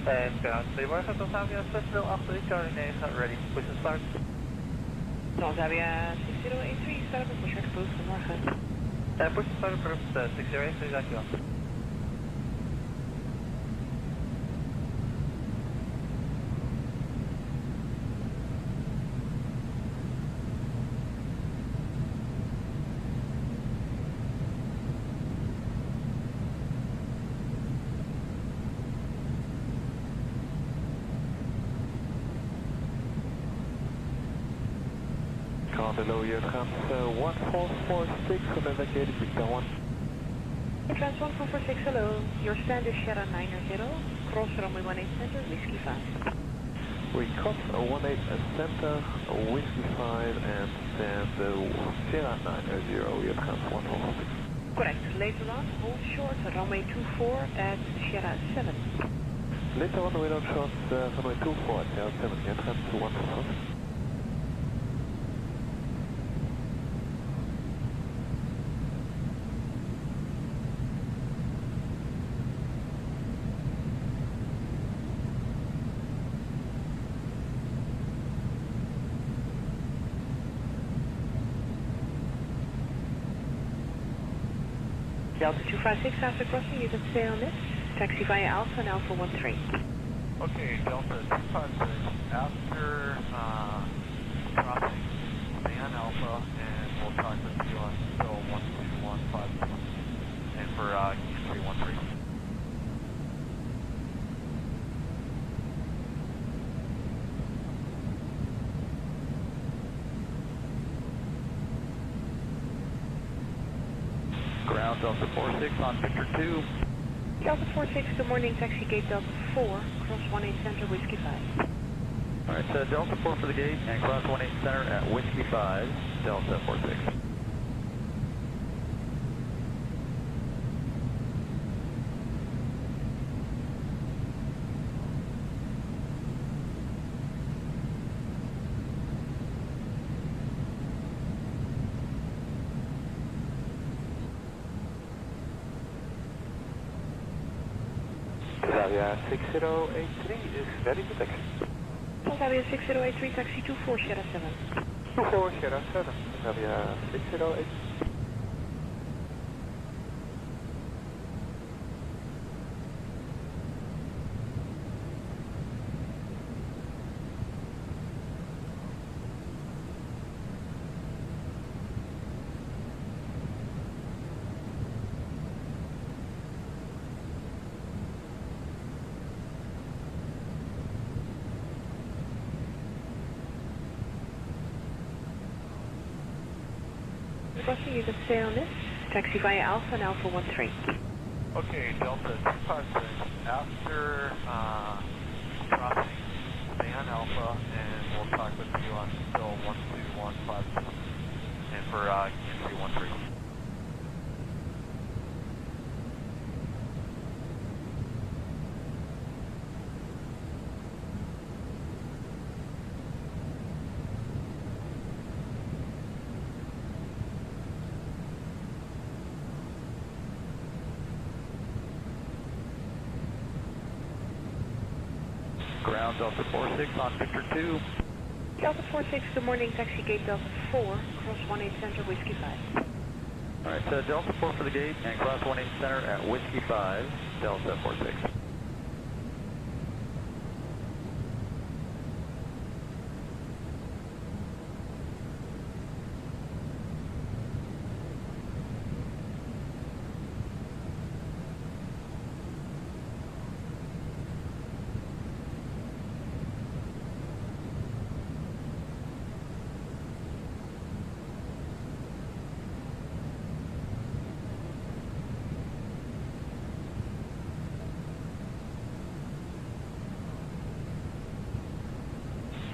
En Goedemorgen, Transavia 6083, Charlie 9, ready, push and start. Transavia 6083, start up push approved, goedemorgen. Push and start approved, 6083, dankjewel. Hello, hier gaat 1446 from evacuated Victor 1. Trans 1446, hello. Your standard Sierra 90, cross runway 18 center, whiskey 5. We cross 18 center, whiskey 5 and stand Sierra 90, hier gaat 1446. Correct. Later on, hold short, runway 24 at Sierra 7. Later on, we don't short runway 24 at Sierra 7, hier gaat 1446. Delta 256 after crossing, you can stay on this. Taxi via Alpha and Alpha 13. Okay, Delta 256 after crossing, stay on Alpha, and we'll talk with you on still 12151 and for E313. Ground Delta 46 on Victor 2. Delta 46, good morning, taxi gate Delta 4, cross 18 center, whiskey 5. Alright, so Delta 4 for the gate and cross 18 center at whiskey 5, Delta 46. Xavier 6083 is ready to taxi. Xavier 6083, taxi 24 Sierra 7. 24 Sierra 7, Xavier 6083. Crossing, you can stay on this. Taxi via Alpha and Alpha 13. Okay, Delta 256 after crossing, stay on Alpha, and we'll talk with you on still 12151 and for E313. Ground Delta 46 on Victor 2. Delta 46, good morning, taxi gate Delta 4, cross 18 center, whiskey 5. Alright, so Delta 4 for the gate and cross 18 center at whiskey 5, Delta 46.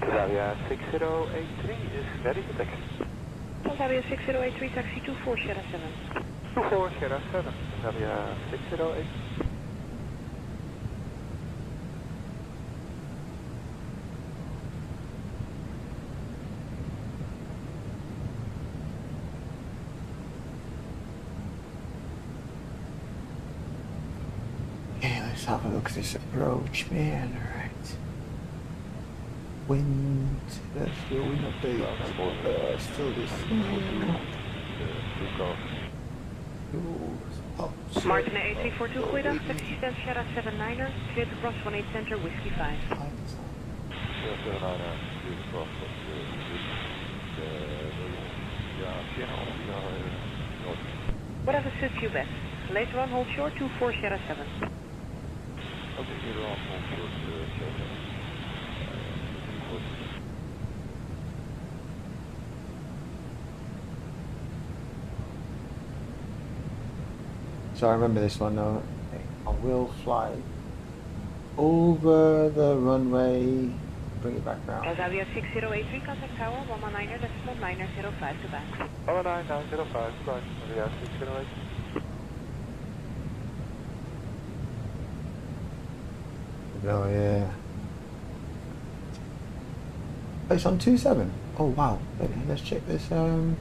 Xavier 6083 is ready to taxi. Xavier 6083, taxi 24 Sierra 7. 24 Sierra 7, Xavier 608. Okay, let's Let's have a look at this approach, man. Alright. Wind. Let's do a wind update. Still this. Martin A342, goeiedag. Taxi stand Sierra 79er. Clear to cross 18 center, whiskey 5. Whatever suits you best. Later on, hold short 24 Sierra 7. Okay, later on, hold short Sierra 7. So I remember this one though. I will fly over the runway, bring it back round. Azavia 6083, contact tower 119er, decimal 905 to back. 11905, goodbye. Azavia 608. Oh yeah. Oh, it's on 27. Oh wow. Let's check this. I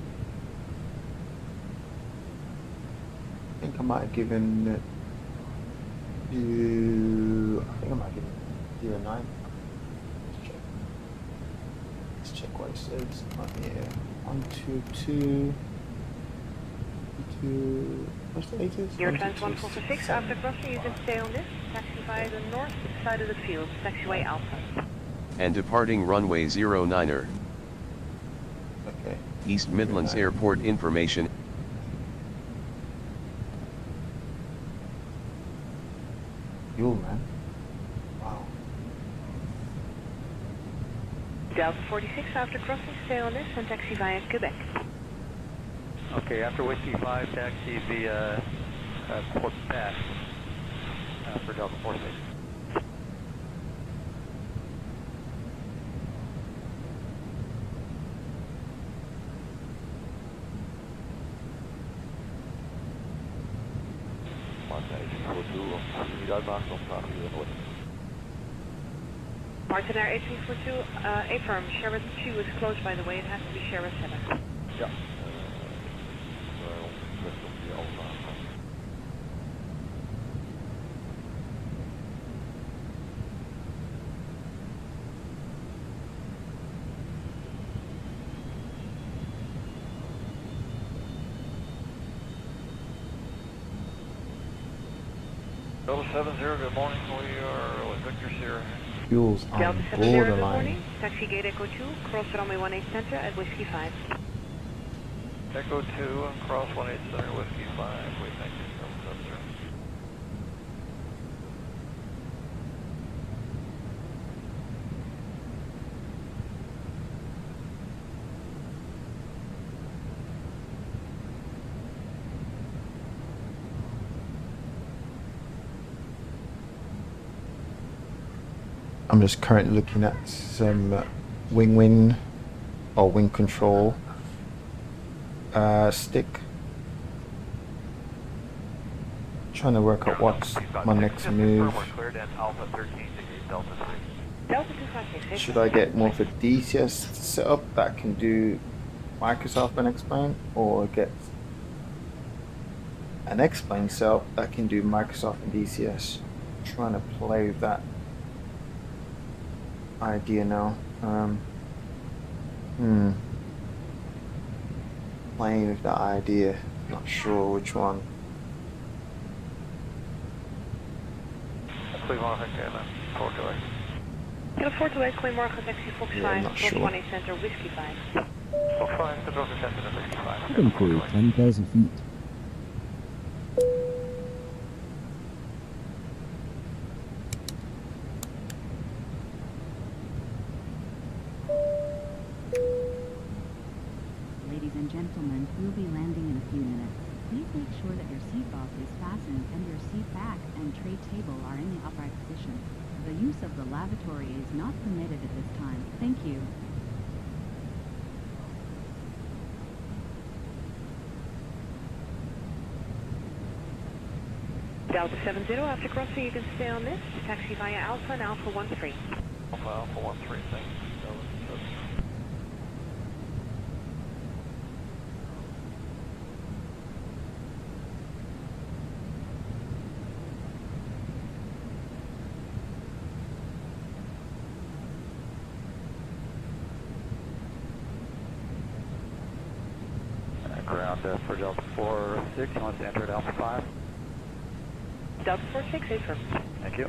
think I might have given you. I think I might have given 09. Let's check what it says. Oh, yeah. 122. 2. What's the latest? Your trans 146. After crossing, you can stay on this. Taxi via the north side of the field. Taxiway Alpha. And departing runway 09er. Okay. East Midlands Airport information. Fuel, man. Wow. Delta 46, after crossing, stay on this and taxi via Quebec. Okay, after Whiskey 5, taxi via Quebec for Delta 46. Martin Air 1842, affirm. Sierra 2 is closed, by the way. It has to be Sierra 7. Ja. Delta 70, good morning. We are with Victor Sierra. Fuel's on Delta 70, good borderline. morning. Taxi gate Echo 2, cross runway 18 center at Whiskey 5. Echo 2 and cross 18 center, Whiskey 5. We thank you, Delta 70. I'm just currently looking at some wing or wing control stick. Trying to work out what's my next move. Should I get more of a DCS setup that can do Microsoft and Xplane, or get an Xplane setup that can do Microsoft and DCS? Trying to play with that idea now. Playing with that idea, not sure which one. Goedemorgen, goedemorgen, taxi Fox 5, not cross sure. 18 center, Whiskey 5. Fox 5, control center, Whiskey 5. Looking for 10,000 feet. Ladies and gentlemen, we'll be landing in a few minutes. Please make sure that your seatbelt is fastened and your seat back and tray table are in the upright position. The use of the lavatory is not permitted at this time. Thank you. Delta 70, after crossing, you can stay on this. Taxi via Alpha and Alpha 13. Alpha 13, thanks. for Delta 46, you want to enter at Alpha 5? Delta 46, affirm. Thank you.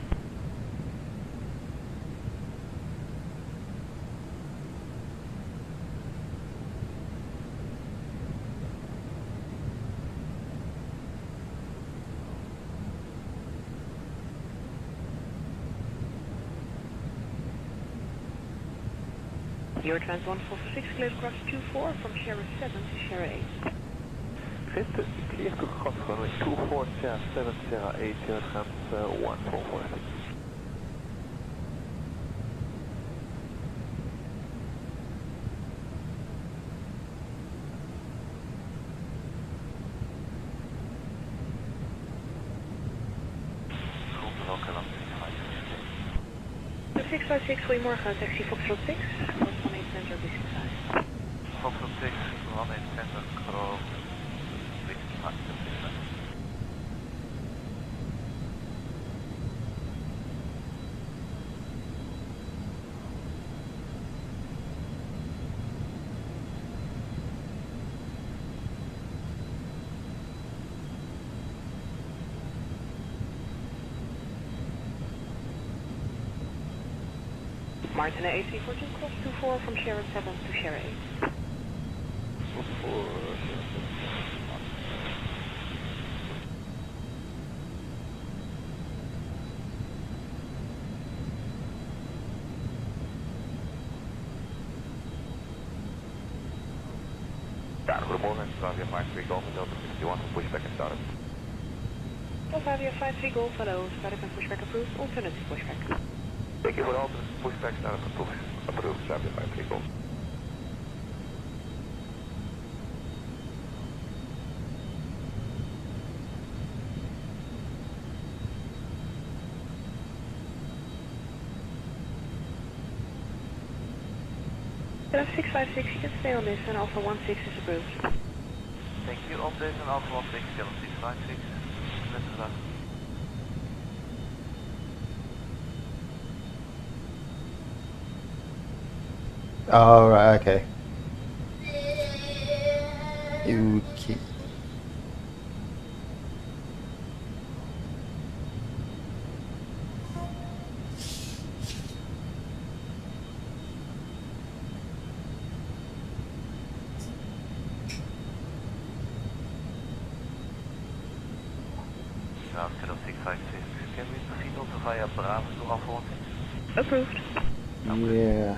Your trans 146, clear across 24 from Sierra 7 to Sierra 8. Fit, clear to cross runway 24, Sierra 7, Sierra 8, your trans 144. The 656, goedemorgen, taxi Foxtrot 6, cross 18 center, business size. Foxtrot 6, 18 center, cross, business size. Martin A314, cross 24 from Sierra 7 to Sierra 8. Ja, goedemorgen, Avia 53 Golf, Delta 61 for pushback and startup. Avia 53 Golf, hello, startup and pushback approved, alternative pushback. Thank you for the alternative pushback, startup approved, Avia 53 Golf. Delta 656, you can stay on this, and Alpha 16 is approved. Thank you, on this and Alpha 16, Delta 656. This is us. Oh, right, okay. Okay. Now, Delta 656, can we proceed also via Bravo to Alpha 16? Approved. Yeah.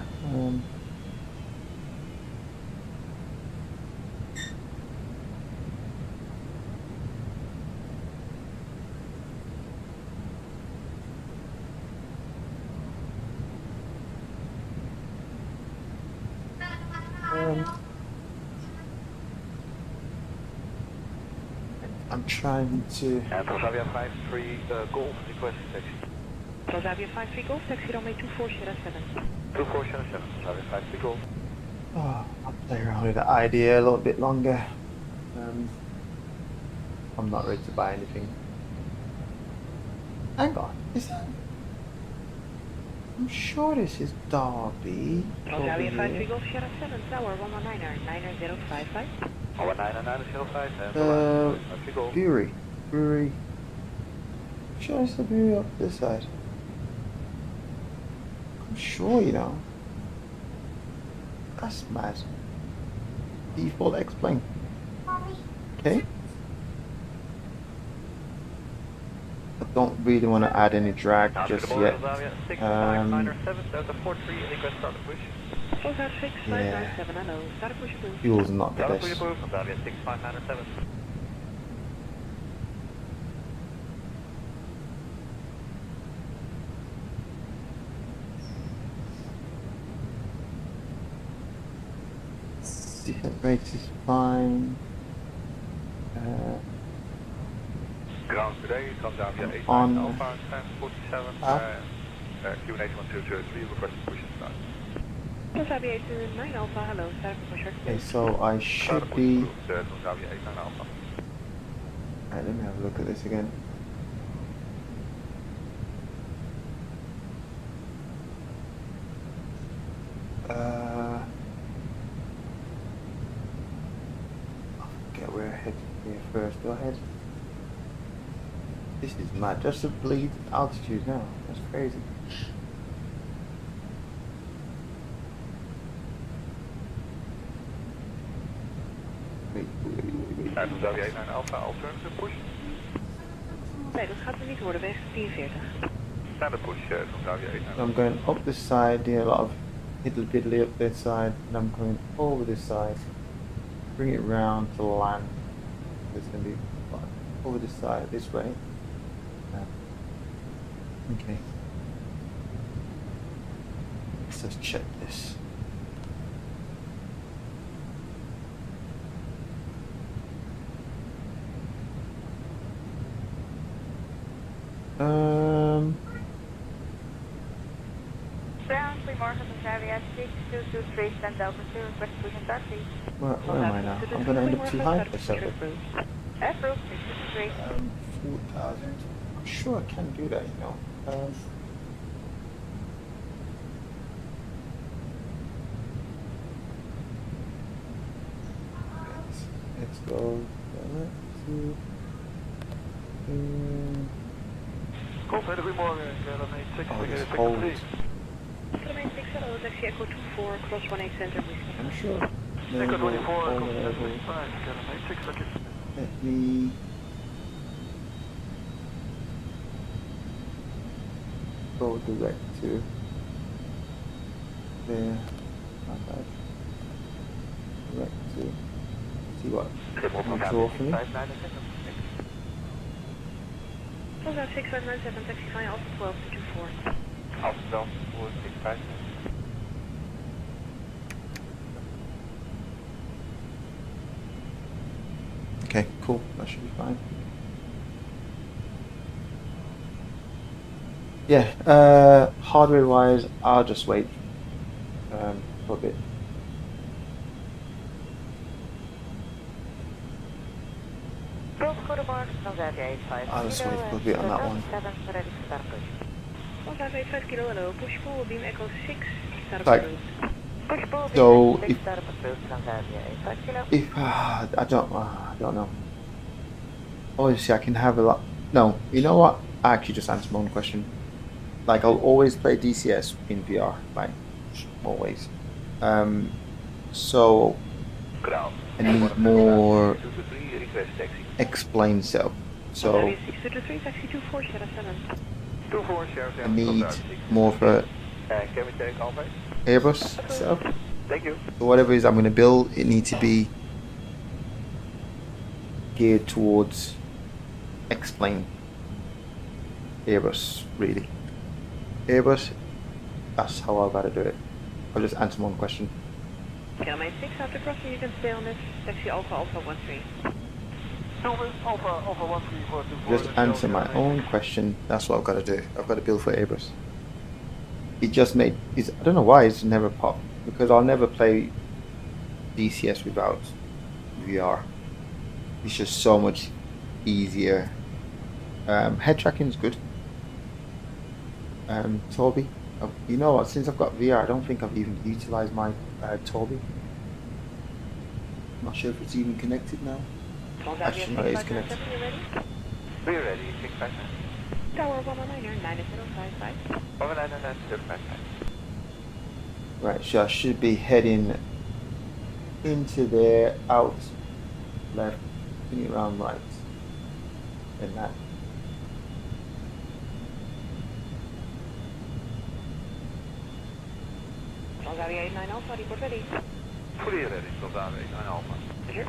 I'm trying to. And Avia 53 Golf, request taxi. Avia 53 Golf, taxi runway 24 Sierra 7. 24 Sierra 7, Avia 53 Golf. Oh, I'll play around with the idea a little bit longer. I'm not ready to buy anything. Hang on, is that? I'm sure this is Derby. Avia 53 Golf, Sierra 7, tower 119er, 90055. 19905 and Brewery. Sure, it's the brewery up this side. I'm sure, you know. That's mad. Default Xplane. Okay. I don't really want to add any drag just yet. Fuel's not the best. Descent rate is fine. Ground today, come down to 8 on Alpha, 47, QNH 1203, request pushing start. Okay, so I should be. Alright, let me have a look at this again. I forget where. ahead. This is mad. Just to bleed altitude now. That's crazy. Wait. En dan zou jij naar een Alpha Alternative push? Nee, dat gaat er niet worden, weg 43. Naar de push, dan zou jij naar I'm going up this side, doing a lot of hiddly piddly up this side, and I'm going over this side. Bring it round to land. It's going to be over this side, this way. Okay. Let's just check this. Goedemorgen, Bavaria 6223, stand Delta 2, request push and taxi. Where am I now? I'm going to end up too high for something. Approved, 623. 4,000. I'm sure I can do that, you know. Let's go. Kom, hele goedemorgen. Oh, it's cold. Kilometer 6, hello, taxi Echo 24, cross 18 center, whiskey. I'm sure. Echo 24, Let kom, 65, kilometer 6 seconds. me go direct to there. Not bad. Direct to see what comes off for me. Alpha 6597, taxi flying Alpha 12 to 24. Alpha 12, 465. Okay, cool. That should be fine. Yeah, hardware wise, I'll just wait for a bit. I'll just wait for a bit on that one. Alpha 85 kilo, hello, push pull, beam Echo 6, start Right. approved. So if I don't know. Obviously, I can have a lot. No, you know what? I actually just answered my own question. Like I'll always play DCS in VR, like always. So I need more explain self. So I need more for Can we take Alpha? Airbus itself. Thank you. So whatever it is I'm going to build, it needs to be geared towards explain Airbus, really. Airbus, that's how I've got to do it. I'll just answer one question. Kilometer 6 after crossing, you can stay on this. Taxi Alpha 13. Alpha 13 Just answer my own question. That's what I've got to do. I've got to build for Airbus. It just made. I don't know why it's never popped, because I'll never play DCS without VR. It's just so much easier. Head tracking is good. Toby, you know what? Since I've got VR, I don't think I've even utilized my Toby. Not sure if it's even connected now. Actually, no, it's connected. We're ready, 659. Tower 119er, 9055. 119, Right, so I should be heading into there, out, left, spinning around right, and that. Bulgaria 89 Alpha, report ready. Fully ready, Bulgaria 89 Alpha. Here.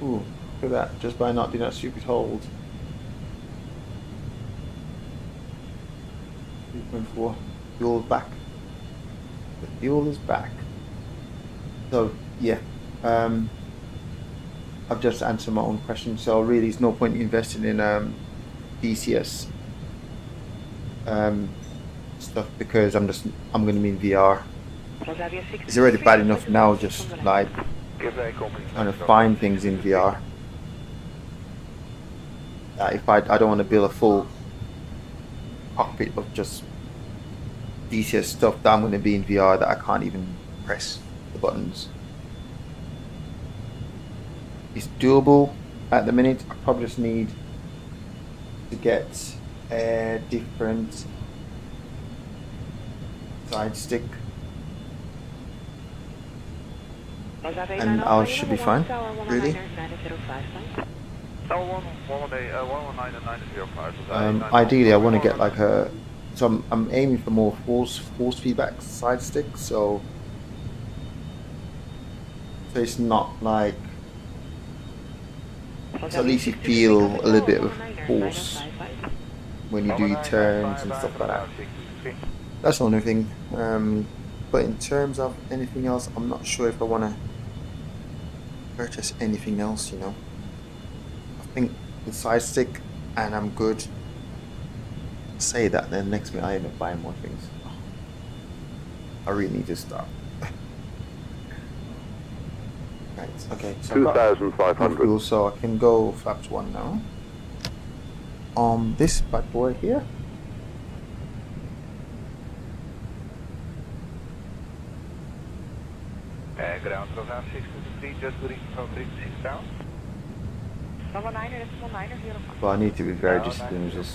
Ooh, look at that, just by not doing that stupid hold. 3.4, fuel back. The fuel is back. So, yeah, I've just answered my own question, so really there's no point investing in DCS stuff, because I'm going to be in VR. It's already bad enough now, just like trying to find things in VR. If I don't want to build a full cockpit of just DCS stuff, that I'm going to be in VR that I can't even press the buttons. It's doable at the minute. I probably just need to get a different side stick, and I should be fine, really. Ideally, I want to get like a. So I'm aiming for more force feedback side stick, so it's not like. So at least you feel a little bit of force when you do your turns and stuff like that. That's the only thing. But in terms of anything else, I'm not sure if I want to purchase anything else, you know. I think the side stick and I'm good. Say that, then next minute I end up buying more things. I really need to stop. Right, okay, so 2,500. So I can go flaps 1 now. On this bad boy here. Ground program 623, just reach from 36 down. Well, I need to be very disciplined with this.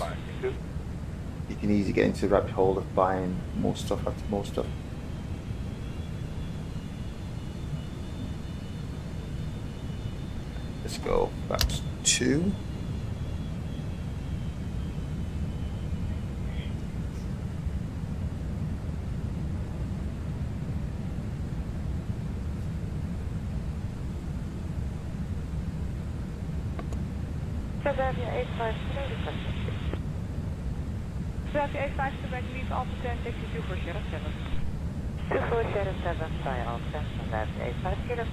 You can easily get into the rabbit hole of buying more stuff after more stuff. Let's go flaps 2. Philadelphia 85 Philadelphia 85 to back leave Alpha 10, taxi 2407. 2407 by Alpha 10, Philadelphia 85 kilo.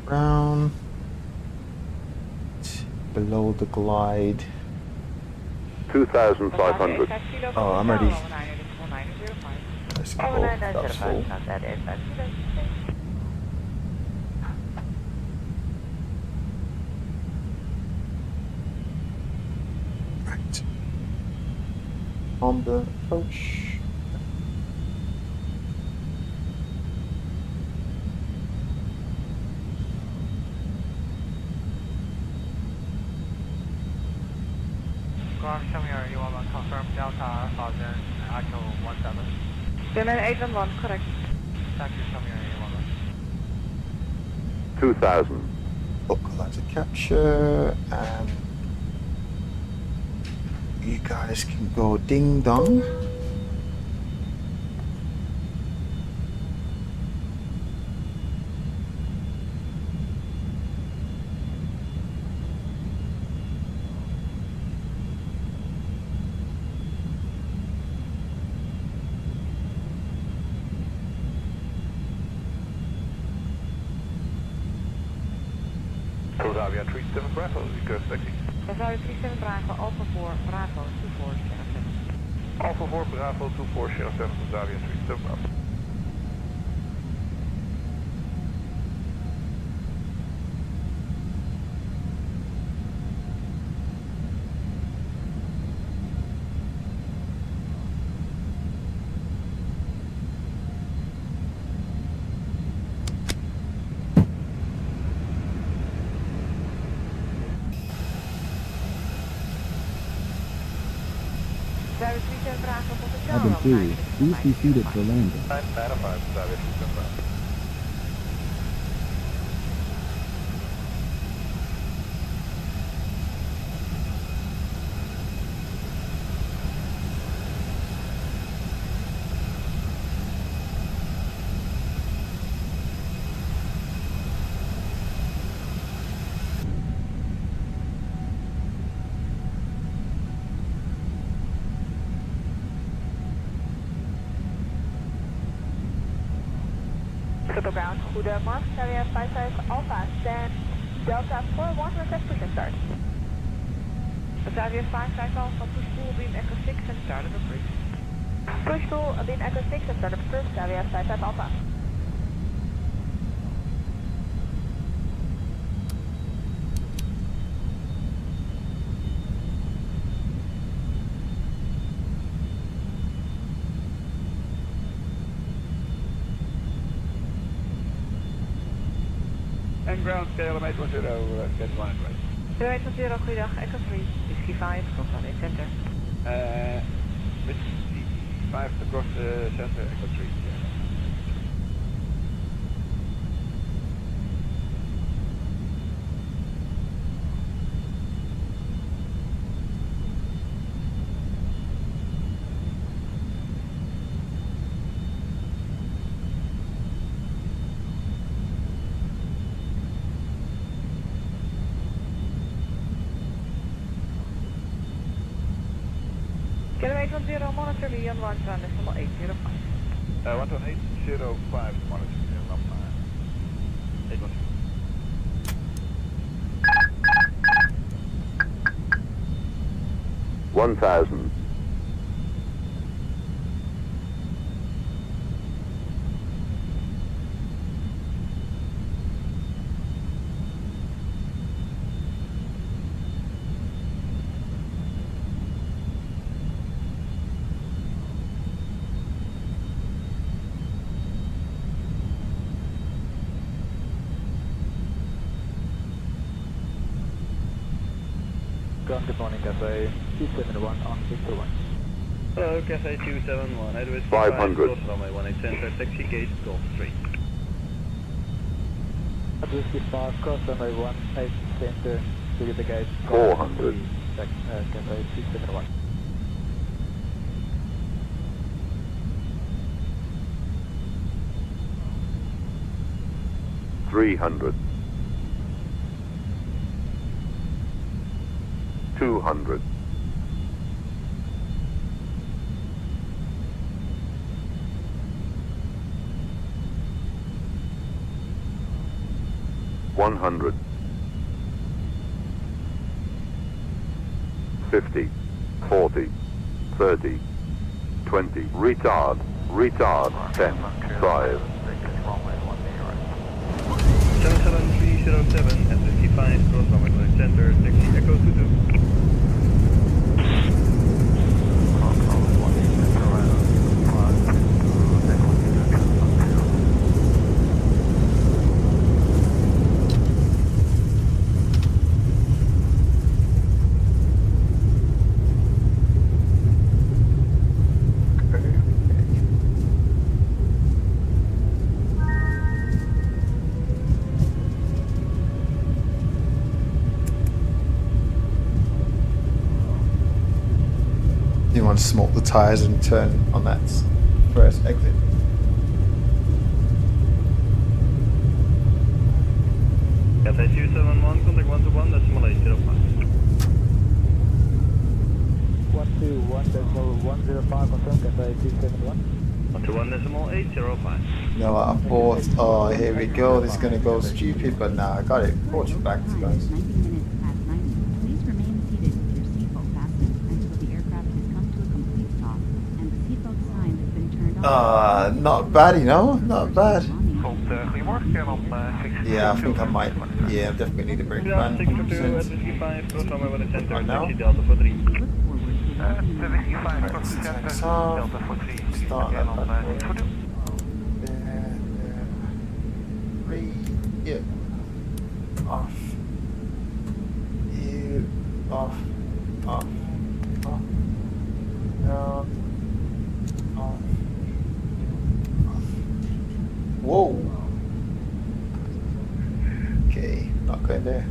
Brown below the glide. 2,500. Oh, I'm ready. Let's go. That's full. Right. On the approach. You want to confirm Delta 1000, actual 17. Then 811, correct. Taxi, show me your 2,000. Localizer capture, and you guys can go ding dong. Philadelphia 37 Bravo, request taxi. Philadelphia 37 Bravo, Alpha 4, Bravo 24, Sheriff 7. Alpha 4 Bravo 24, Sheriff 7, Philadelphia 37 Bravo. Cabin crew, please be seated for landing. 995, Philadelphia 37 Bravo. Ground, goedemorgen, Area 55 Alpha, stand Delta 41, request push and start. Xavier 5 Alpha, push full beam Echo 6 and start of approach. Push full beam Echo 6 and start of approach, Xavier 5 Alpha. And ground scale, 810, get 1 right. 0810, goeiedag, Echo 3, Whiskey 5, cross runway center. Whiskey 5 across the center, Echo 3. Kilo 810, monitor me on 11805. 11805, monitor me on 810. 1000. Good morning, Cafe 271 on Victor 1. Hello, Cafe 271, Edward 500. Cross runway 18 center, taxi gate, Golf 3. Whiskey 5, cross runway 18 center, to the gate. 400. Cafe 271. $300. 200. 100. 50. 40. 30. 20. Retard. 10. 5. 77307 at 55, cross runway 19 center, taxi Echo 22. You want to smoke the tires and turn on that first exit. Cafe 271, contact 121, decimal 805. 121.105, confirm Cafe 271. 121, decimal 805. You know what, I thought, oh, here we go, this is going to go stupid, but nah, I got it. Brought you back, to guys. 19 minutes past 90. Please remain seated with your seatbelt fastened until the aircraft has come to a complete stop and the seatbelt sign has been turned off. Not bad, you know, not bad. Goedemorgen, op Yeah, I think I might. Yeah, I definitely need a break, man. 642 at 55, cross runway 19 center, Right now? taxi Delta for 3. Look forward to welcoming you. 75 cross the center, Delta 43, Start again that on bad boy. 642. Yeah. Off. You. Off. Off. Off. Down. Off. Off. Whoa. Okay, not going there.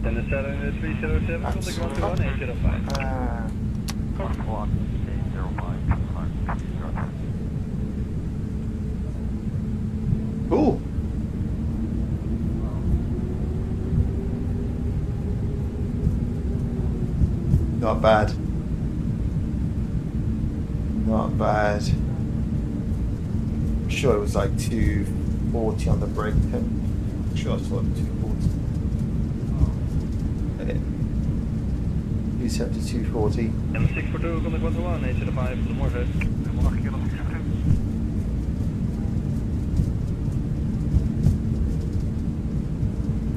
Then the 307, contact 121, 805. Ah. 11805. Cool. Not bad. Not bad. I'm sure it was like 240 on the brake pin. I'm sure I saw it 240. Who's 7240. En 642, contact 121, 805, goedemorgen. Goedemorgen, Kilo 642.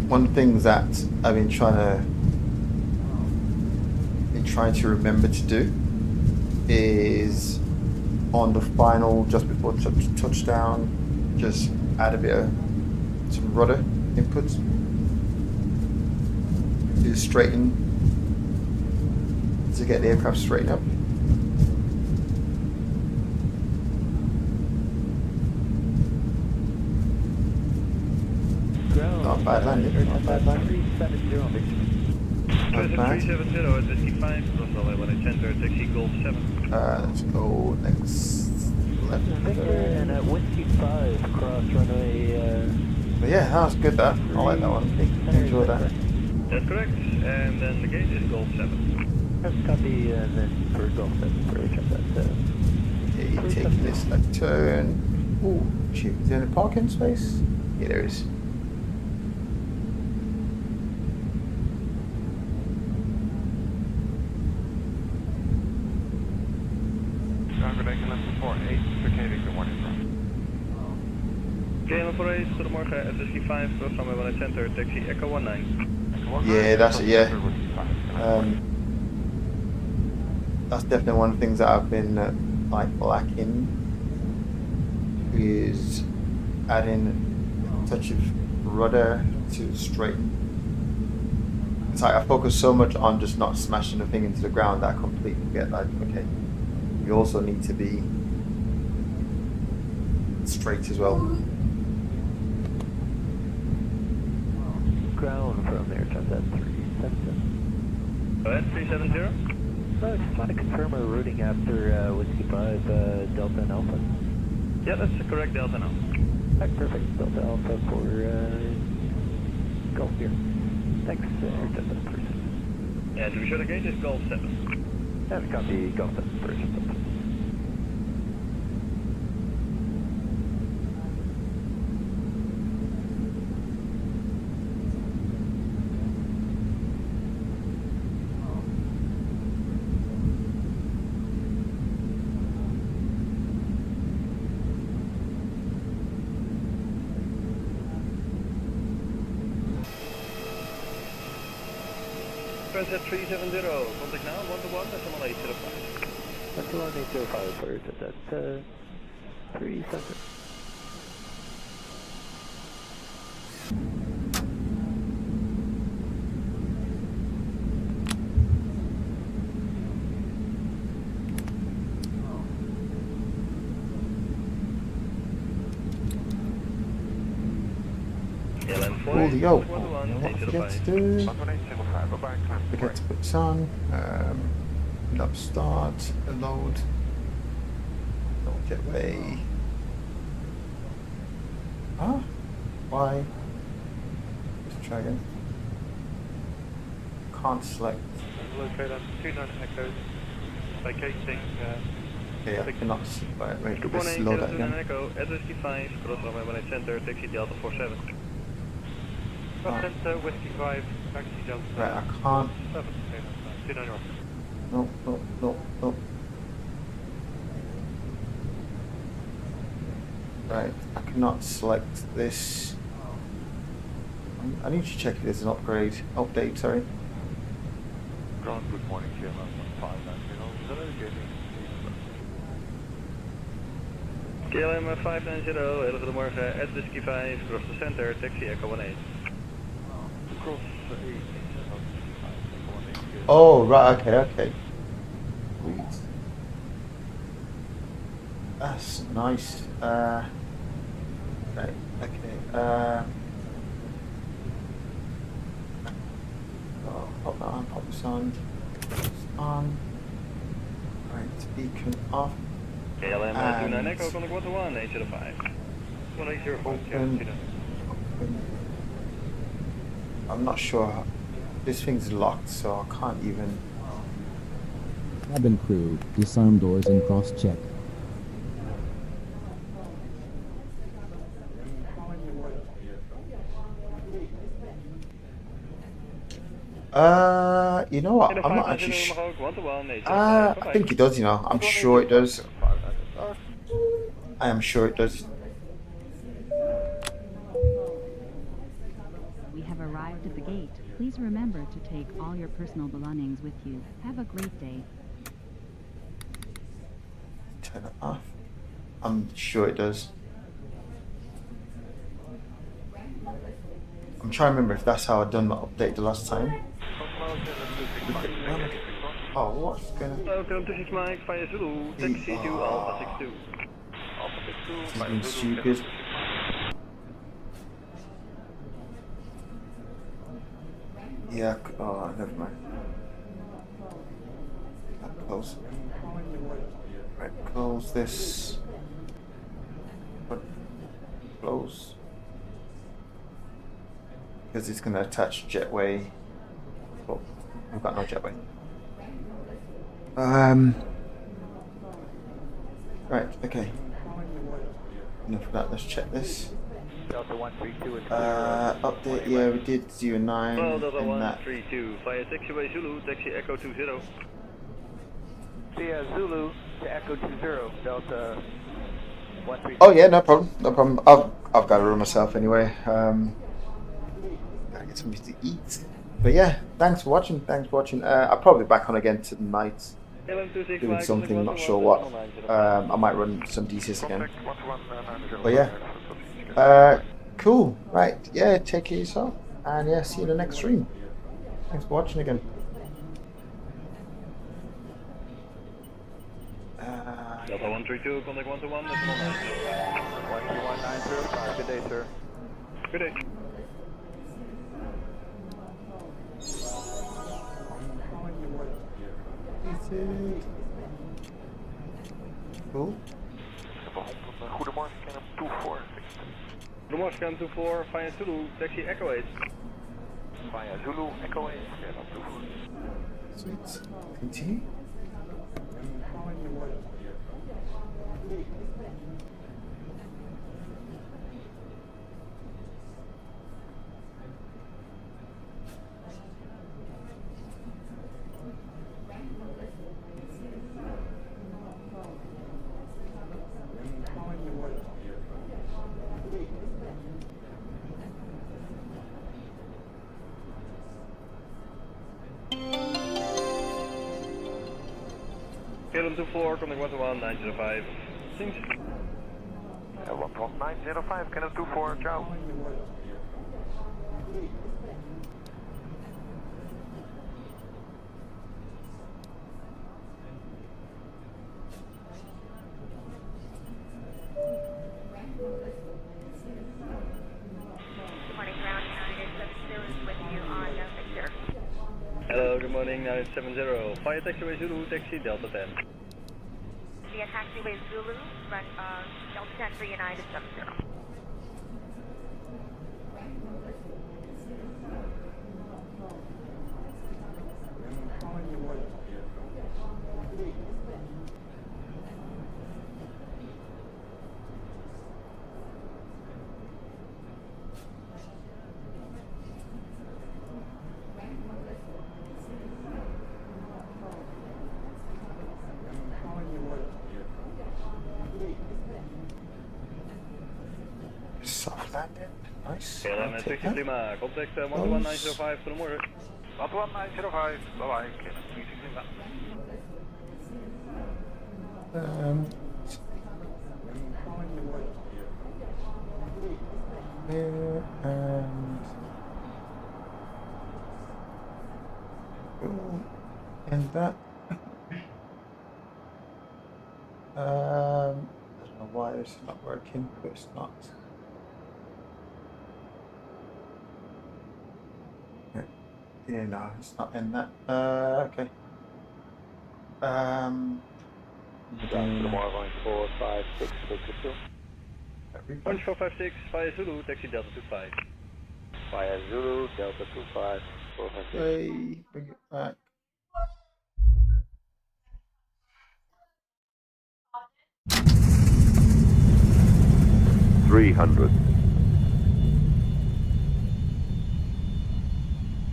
One of the things that I've been trying to remember to do is on the final, just before touchdown, just add a bit of some rudder input to straighten, to get the aircraft straightened up. Not bad landing, not bad landing. 370 at Whiskey 5, from Norway, when I center, taxi Golf 7. Let's go next left. And at Whiskey 5, cross runway. But yeah, that was good. That I like that one. Enjoy that. That's correct, and then the gate is Golf 7. That's copy, and then for Golf 7, for check that. Okay, you take this left turn. Oh, shoot, is there any parking space? Yeah, there is. KLM48, goedemorgen, at Whiskey 5, cross runway, when I center, taxi Echo 19. Yeah, that's it, yeah. That's definitely one of the things that I've been like lacking, is adding a touch of rudder to straighten. It's like I focus so much on just not smashing the thing into the ground that I completely forget that, okay, you also need to be straight as well. Ground from there, check that 370. Go ahead, 370. I just want to confirm our routing after Whiskey 5, Delta and Alpha. Yeah, that's the correct Delta now. Right, perfect. Delta Alpha for Golf here. Thanks, Delta first. And to be sure, the gate is Golf 7. That's copy, Golf 7 first. Transit 370, contact now, 121, decimal 805. That's 1805 first, that's 370. Holy yo! What forget to do? Forget to put this on. Up start, load. Don't get away. Huh? Why? Let's try again. Can't select. Locate on 29 Echoes, vacating. Okay, I cannot select. Wait, let's 218, load that 29 again. Echo, at Whiskey 5, cross runway, when I center, taxi Delta 47. Center, Whiskey 5, taxi Delta. Right, I can't. 7, 29 North. No. Right, I cannot select this. I need to check if there's an update, sorry. Ground, good morning, KLM 590. KLM 590, hele goedemorgen, at Whiskey 5, cross the center, taxi Echo 18. Cross 8. Oh, right, okay. Sweet. That's nice. Right, okay. Pop that on, pop this on. On. Right, beacon off. KLM 29 Echo, contact 121, 805. 1805, I'm not sure. This thing's locked, so I can't even. Cabin crew, disarm doors and cross-check. You know what? I'm not actually sure. I think it does, you know. I'm sure it does. I am sure it does. We have arrived at the gate. Please remember to take all your personal belongings with you. Have a great day. Turn it off. I'm sure it does. I'm trying to remember if that's how I done my update the last time. Oh, what's going on? Welcome to 6 Mike, via Zulu, taxi to Alpha 62. Alpha 62, This is stupid. Yeah, oh, never mind. Close. Right, close this. Close. Because it's going to attach jetway. Oh, I've got no jetway. Right, okay. Enough of that, let's check this. Update, yeah, we did 09 Well, Delta and that. 132, via taxiway Zulu, taxi Echo 20. Via Zulu to Echo 20, Delta 132. Oh yeah, no problem, no problem. I've got to run myself anyway. Gotta get something to eat. But yeah, thanks for watching. I'll probably be back on again tonight, doing something, not sure what. I might run some DCs again. But yeah, cool. Right, yeah, take care of yourself, and yeah, see you in the next stream. Thanks for watching again. Delta 132, contact 121, that's 12190. Good day, sir. Good day. Cool. Goedemorgen, Canon 24. Goedemorgen, Canon 24, via Zulu, taxi Echo 8. Via Zulu, Echo 8, Canon 24. Sweet. Continue. Canon 24, contact 11905. Thanks. 11905, Canon 24, ciao. Hello, good morning, 970, via taxiway Zulu, taxi Delta 10. Via taxiway Zulu, run Delta 10 for United 70. Soft landing, nice. KLM 60 Lima, contact 11905, goedemorgen. 11905, bye-bye, Canon 360 Lima. There and that. I don't know why this is not working, but it's not. Yeah, no, it's not in that. Okay. Tomorrow 456, 456, via Zulu, taxi Delta 25. Via Zulu, Delta 25, 456. Hey, bring it back.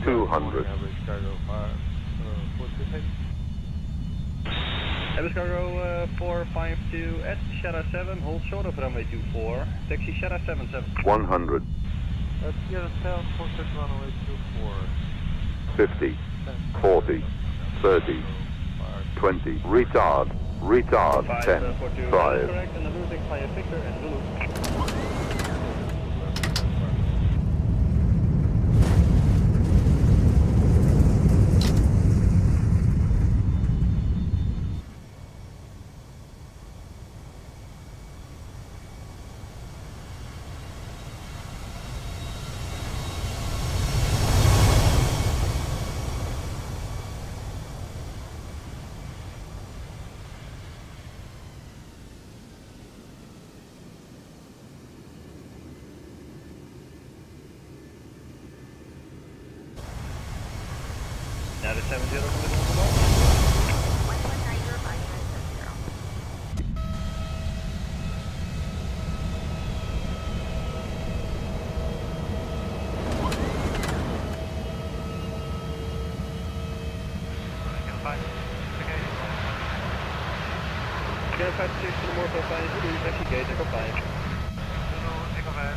200. Average cargo 428. Airbus Cargo 452 at Sierra 7, hold short of runway 24, taxi Sierra 77. 100. Sierra 7, contact runway 24. 50. 40. 30. 20. Retard. 10. 5. Correct, and the routing via Victor and Zulu. Now the 70 from the normal. 1190 Sierra 56 to the Morpho 5, Zulu, taxi gate, Echo 5. Echo 5.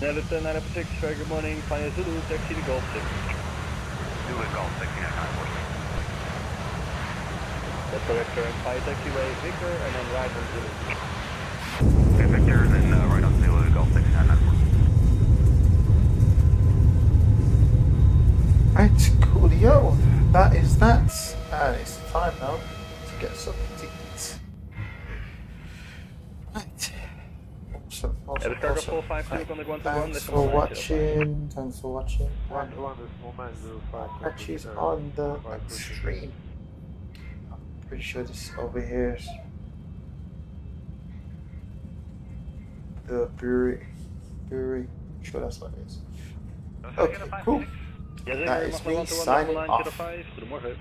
Nellis 946, very good morning, via Zulu, taxi to Golf 6. Zulu Golf 6, 946. That's correct, turn via taxiway Victor and then right on Zulu. Okay, Victor, then right on Zulu Golf 6, 946. Right, coolio. That is that. And it's time now to get something to eat. Right. Awesome. Airbus Cargo 452, contact 121, Thanks for watching. Thanks for watching. One is 1905. Catches on the stream. I'm pretty sure this over here is the brewery. I'm sure that's what it is. Okay, cool. That is me signing off. Goedemorgen.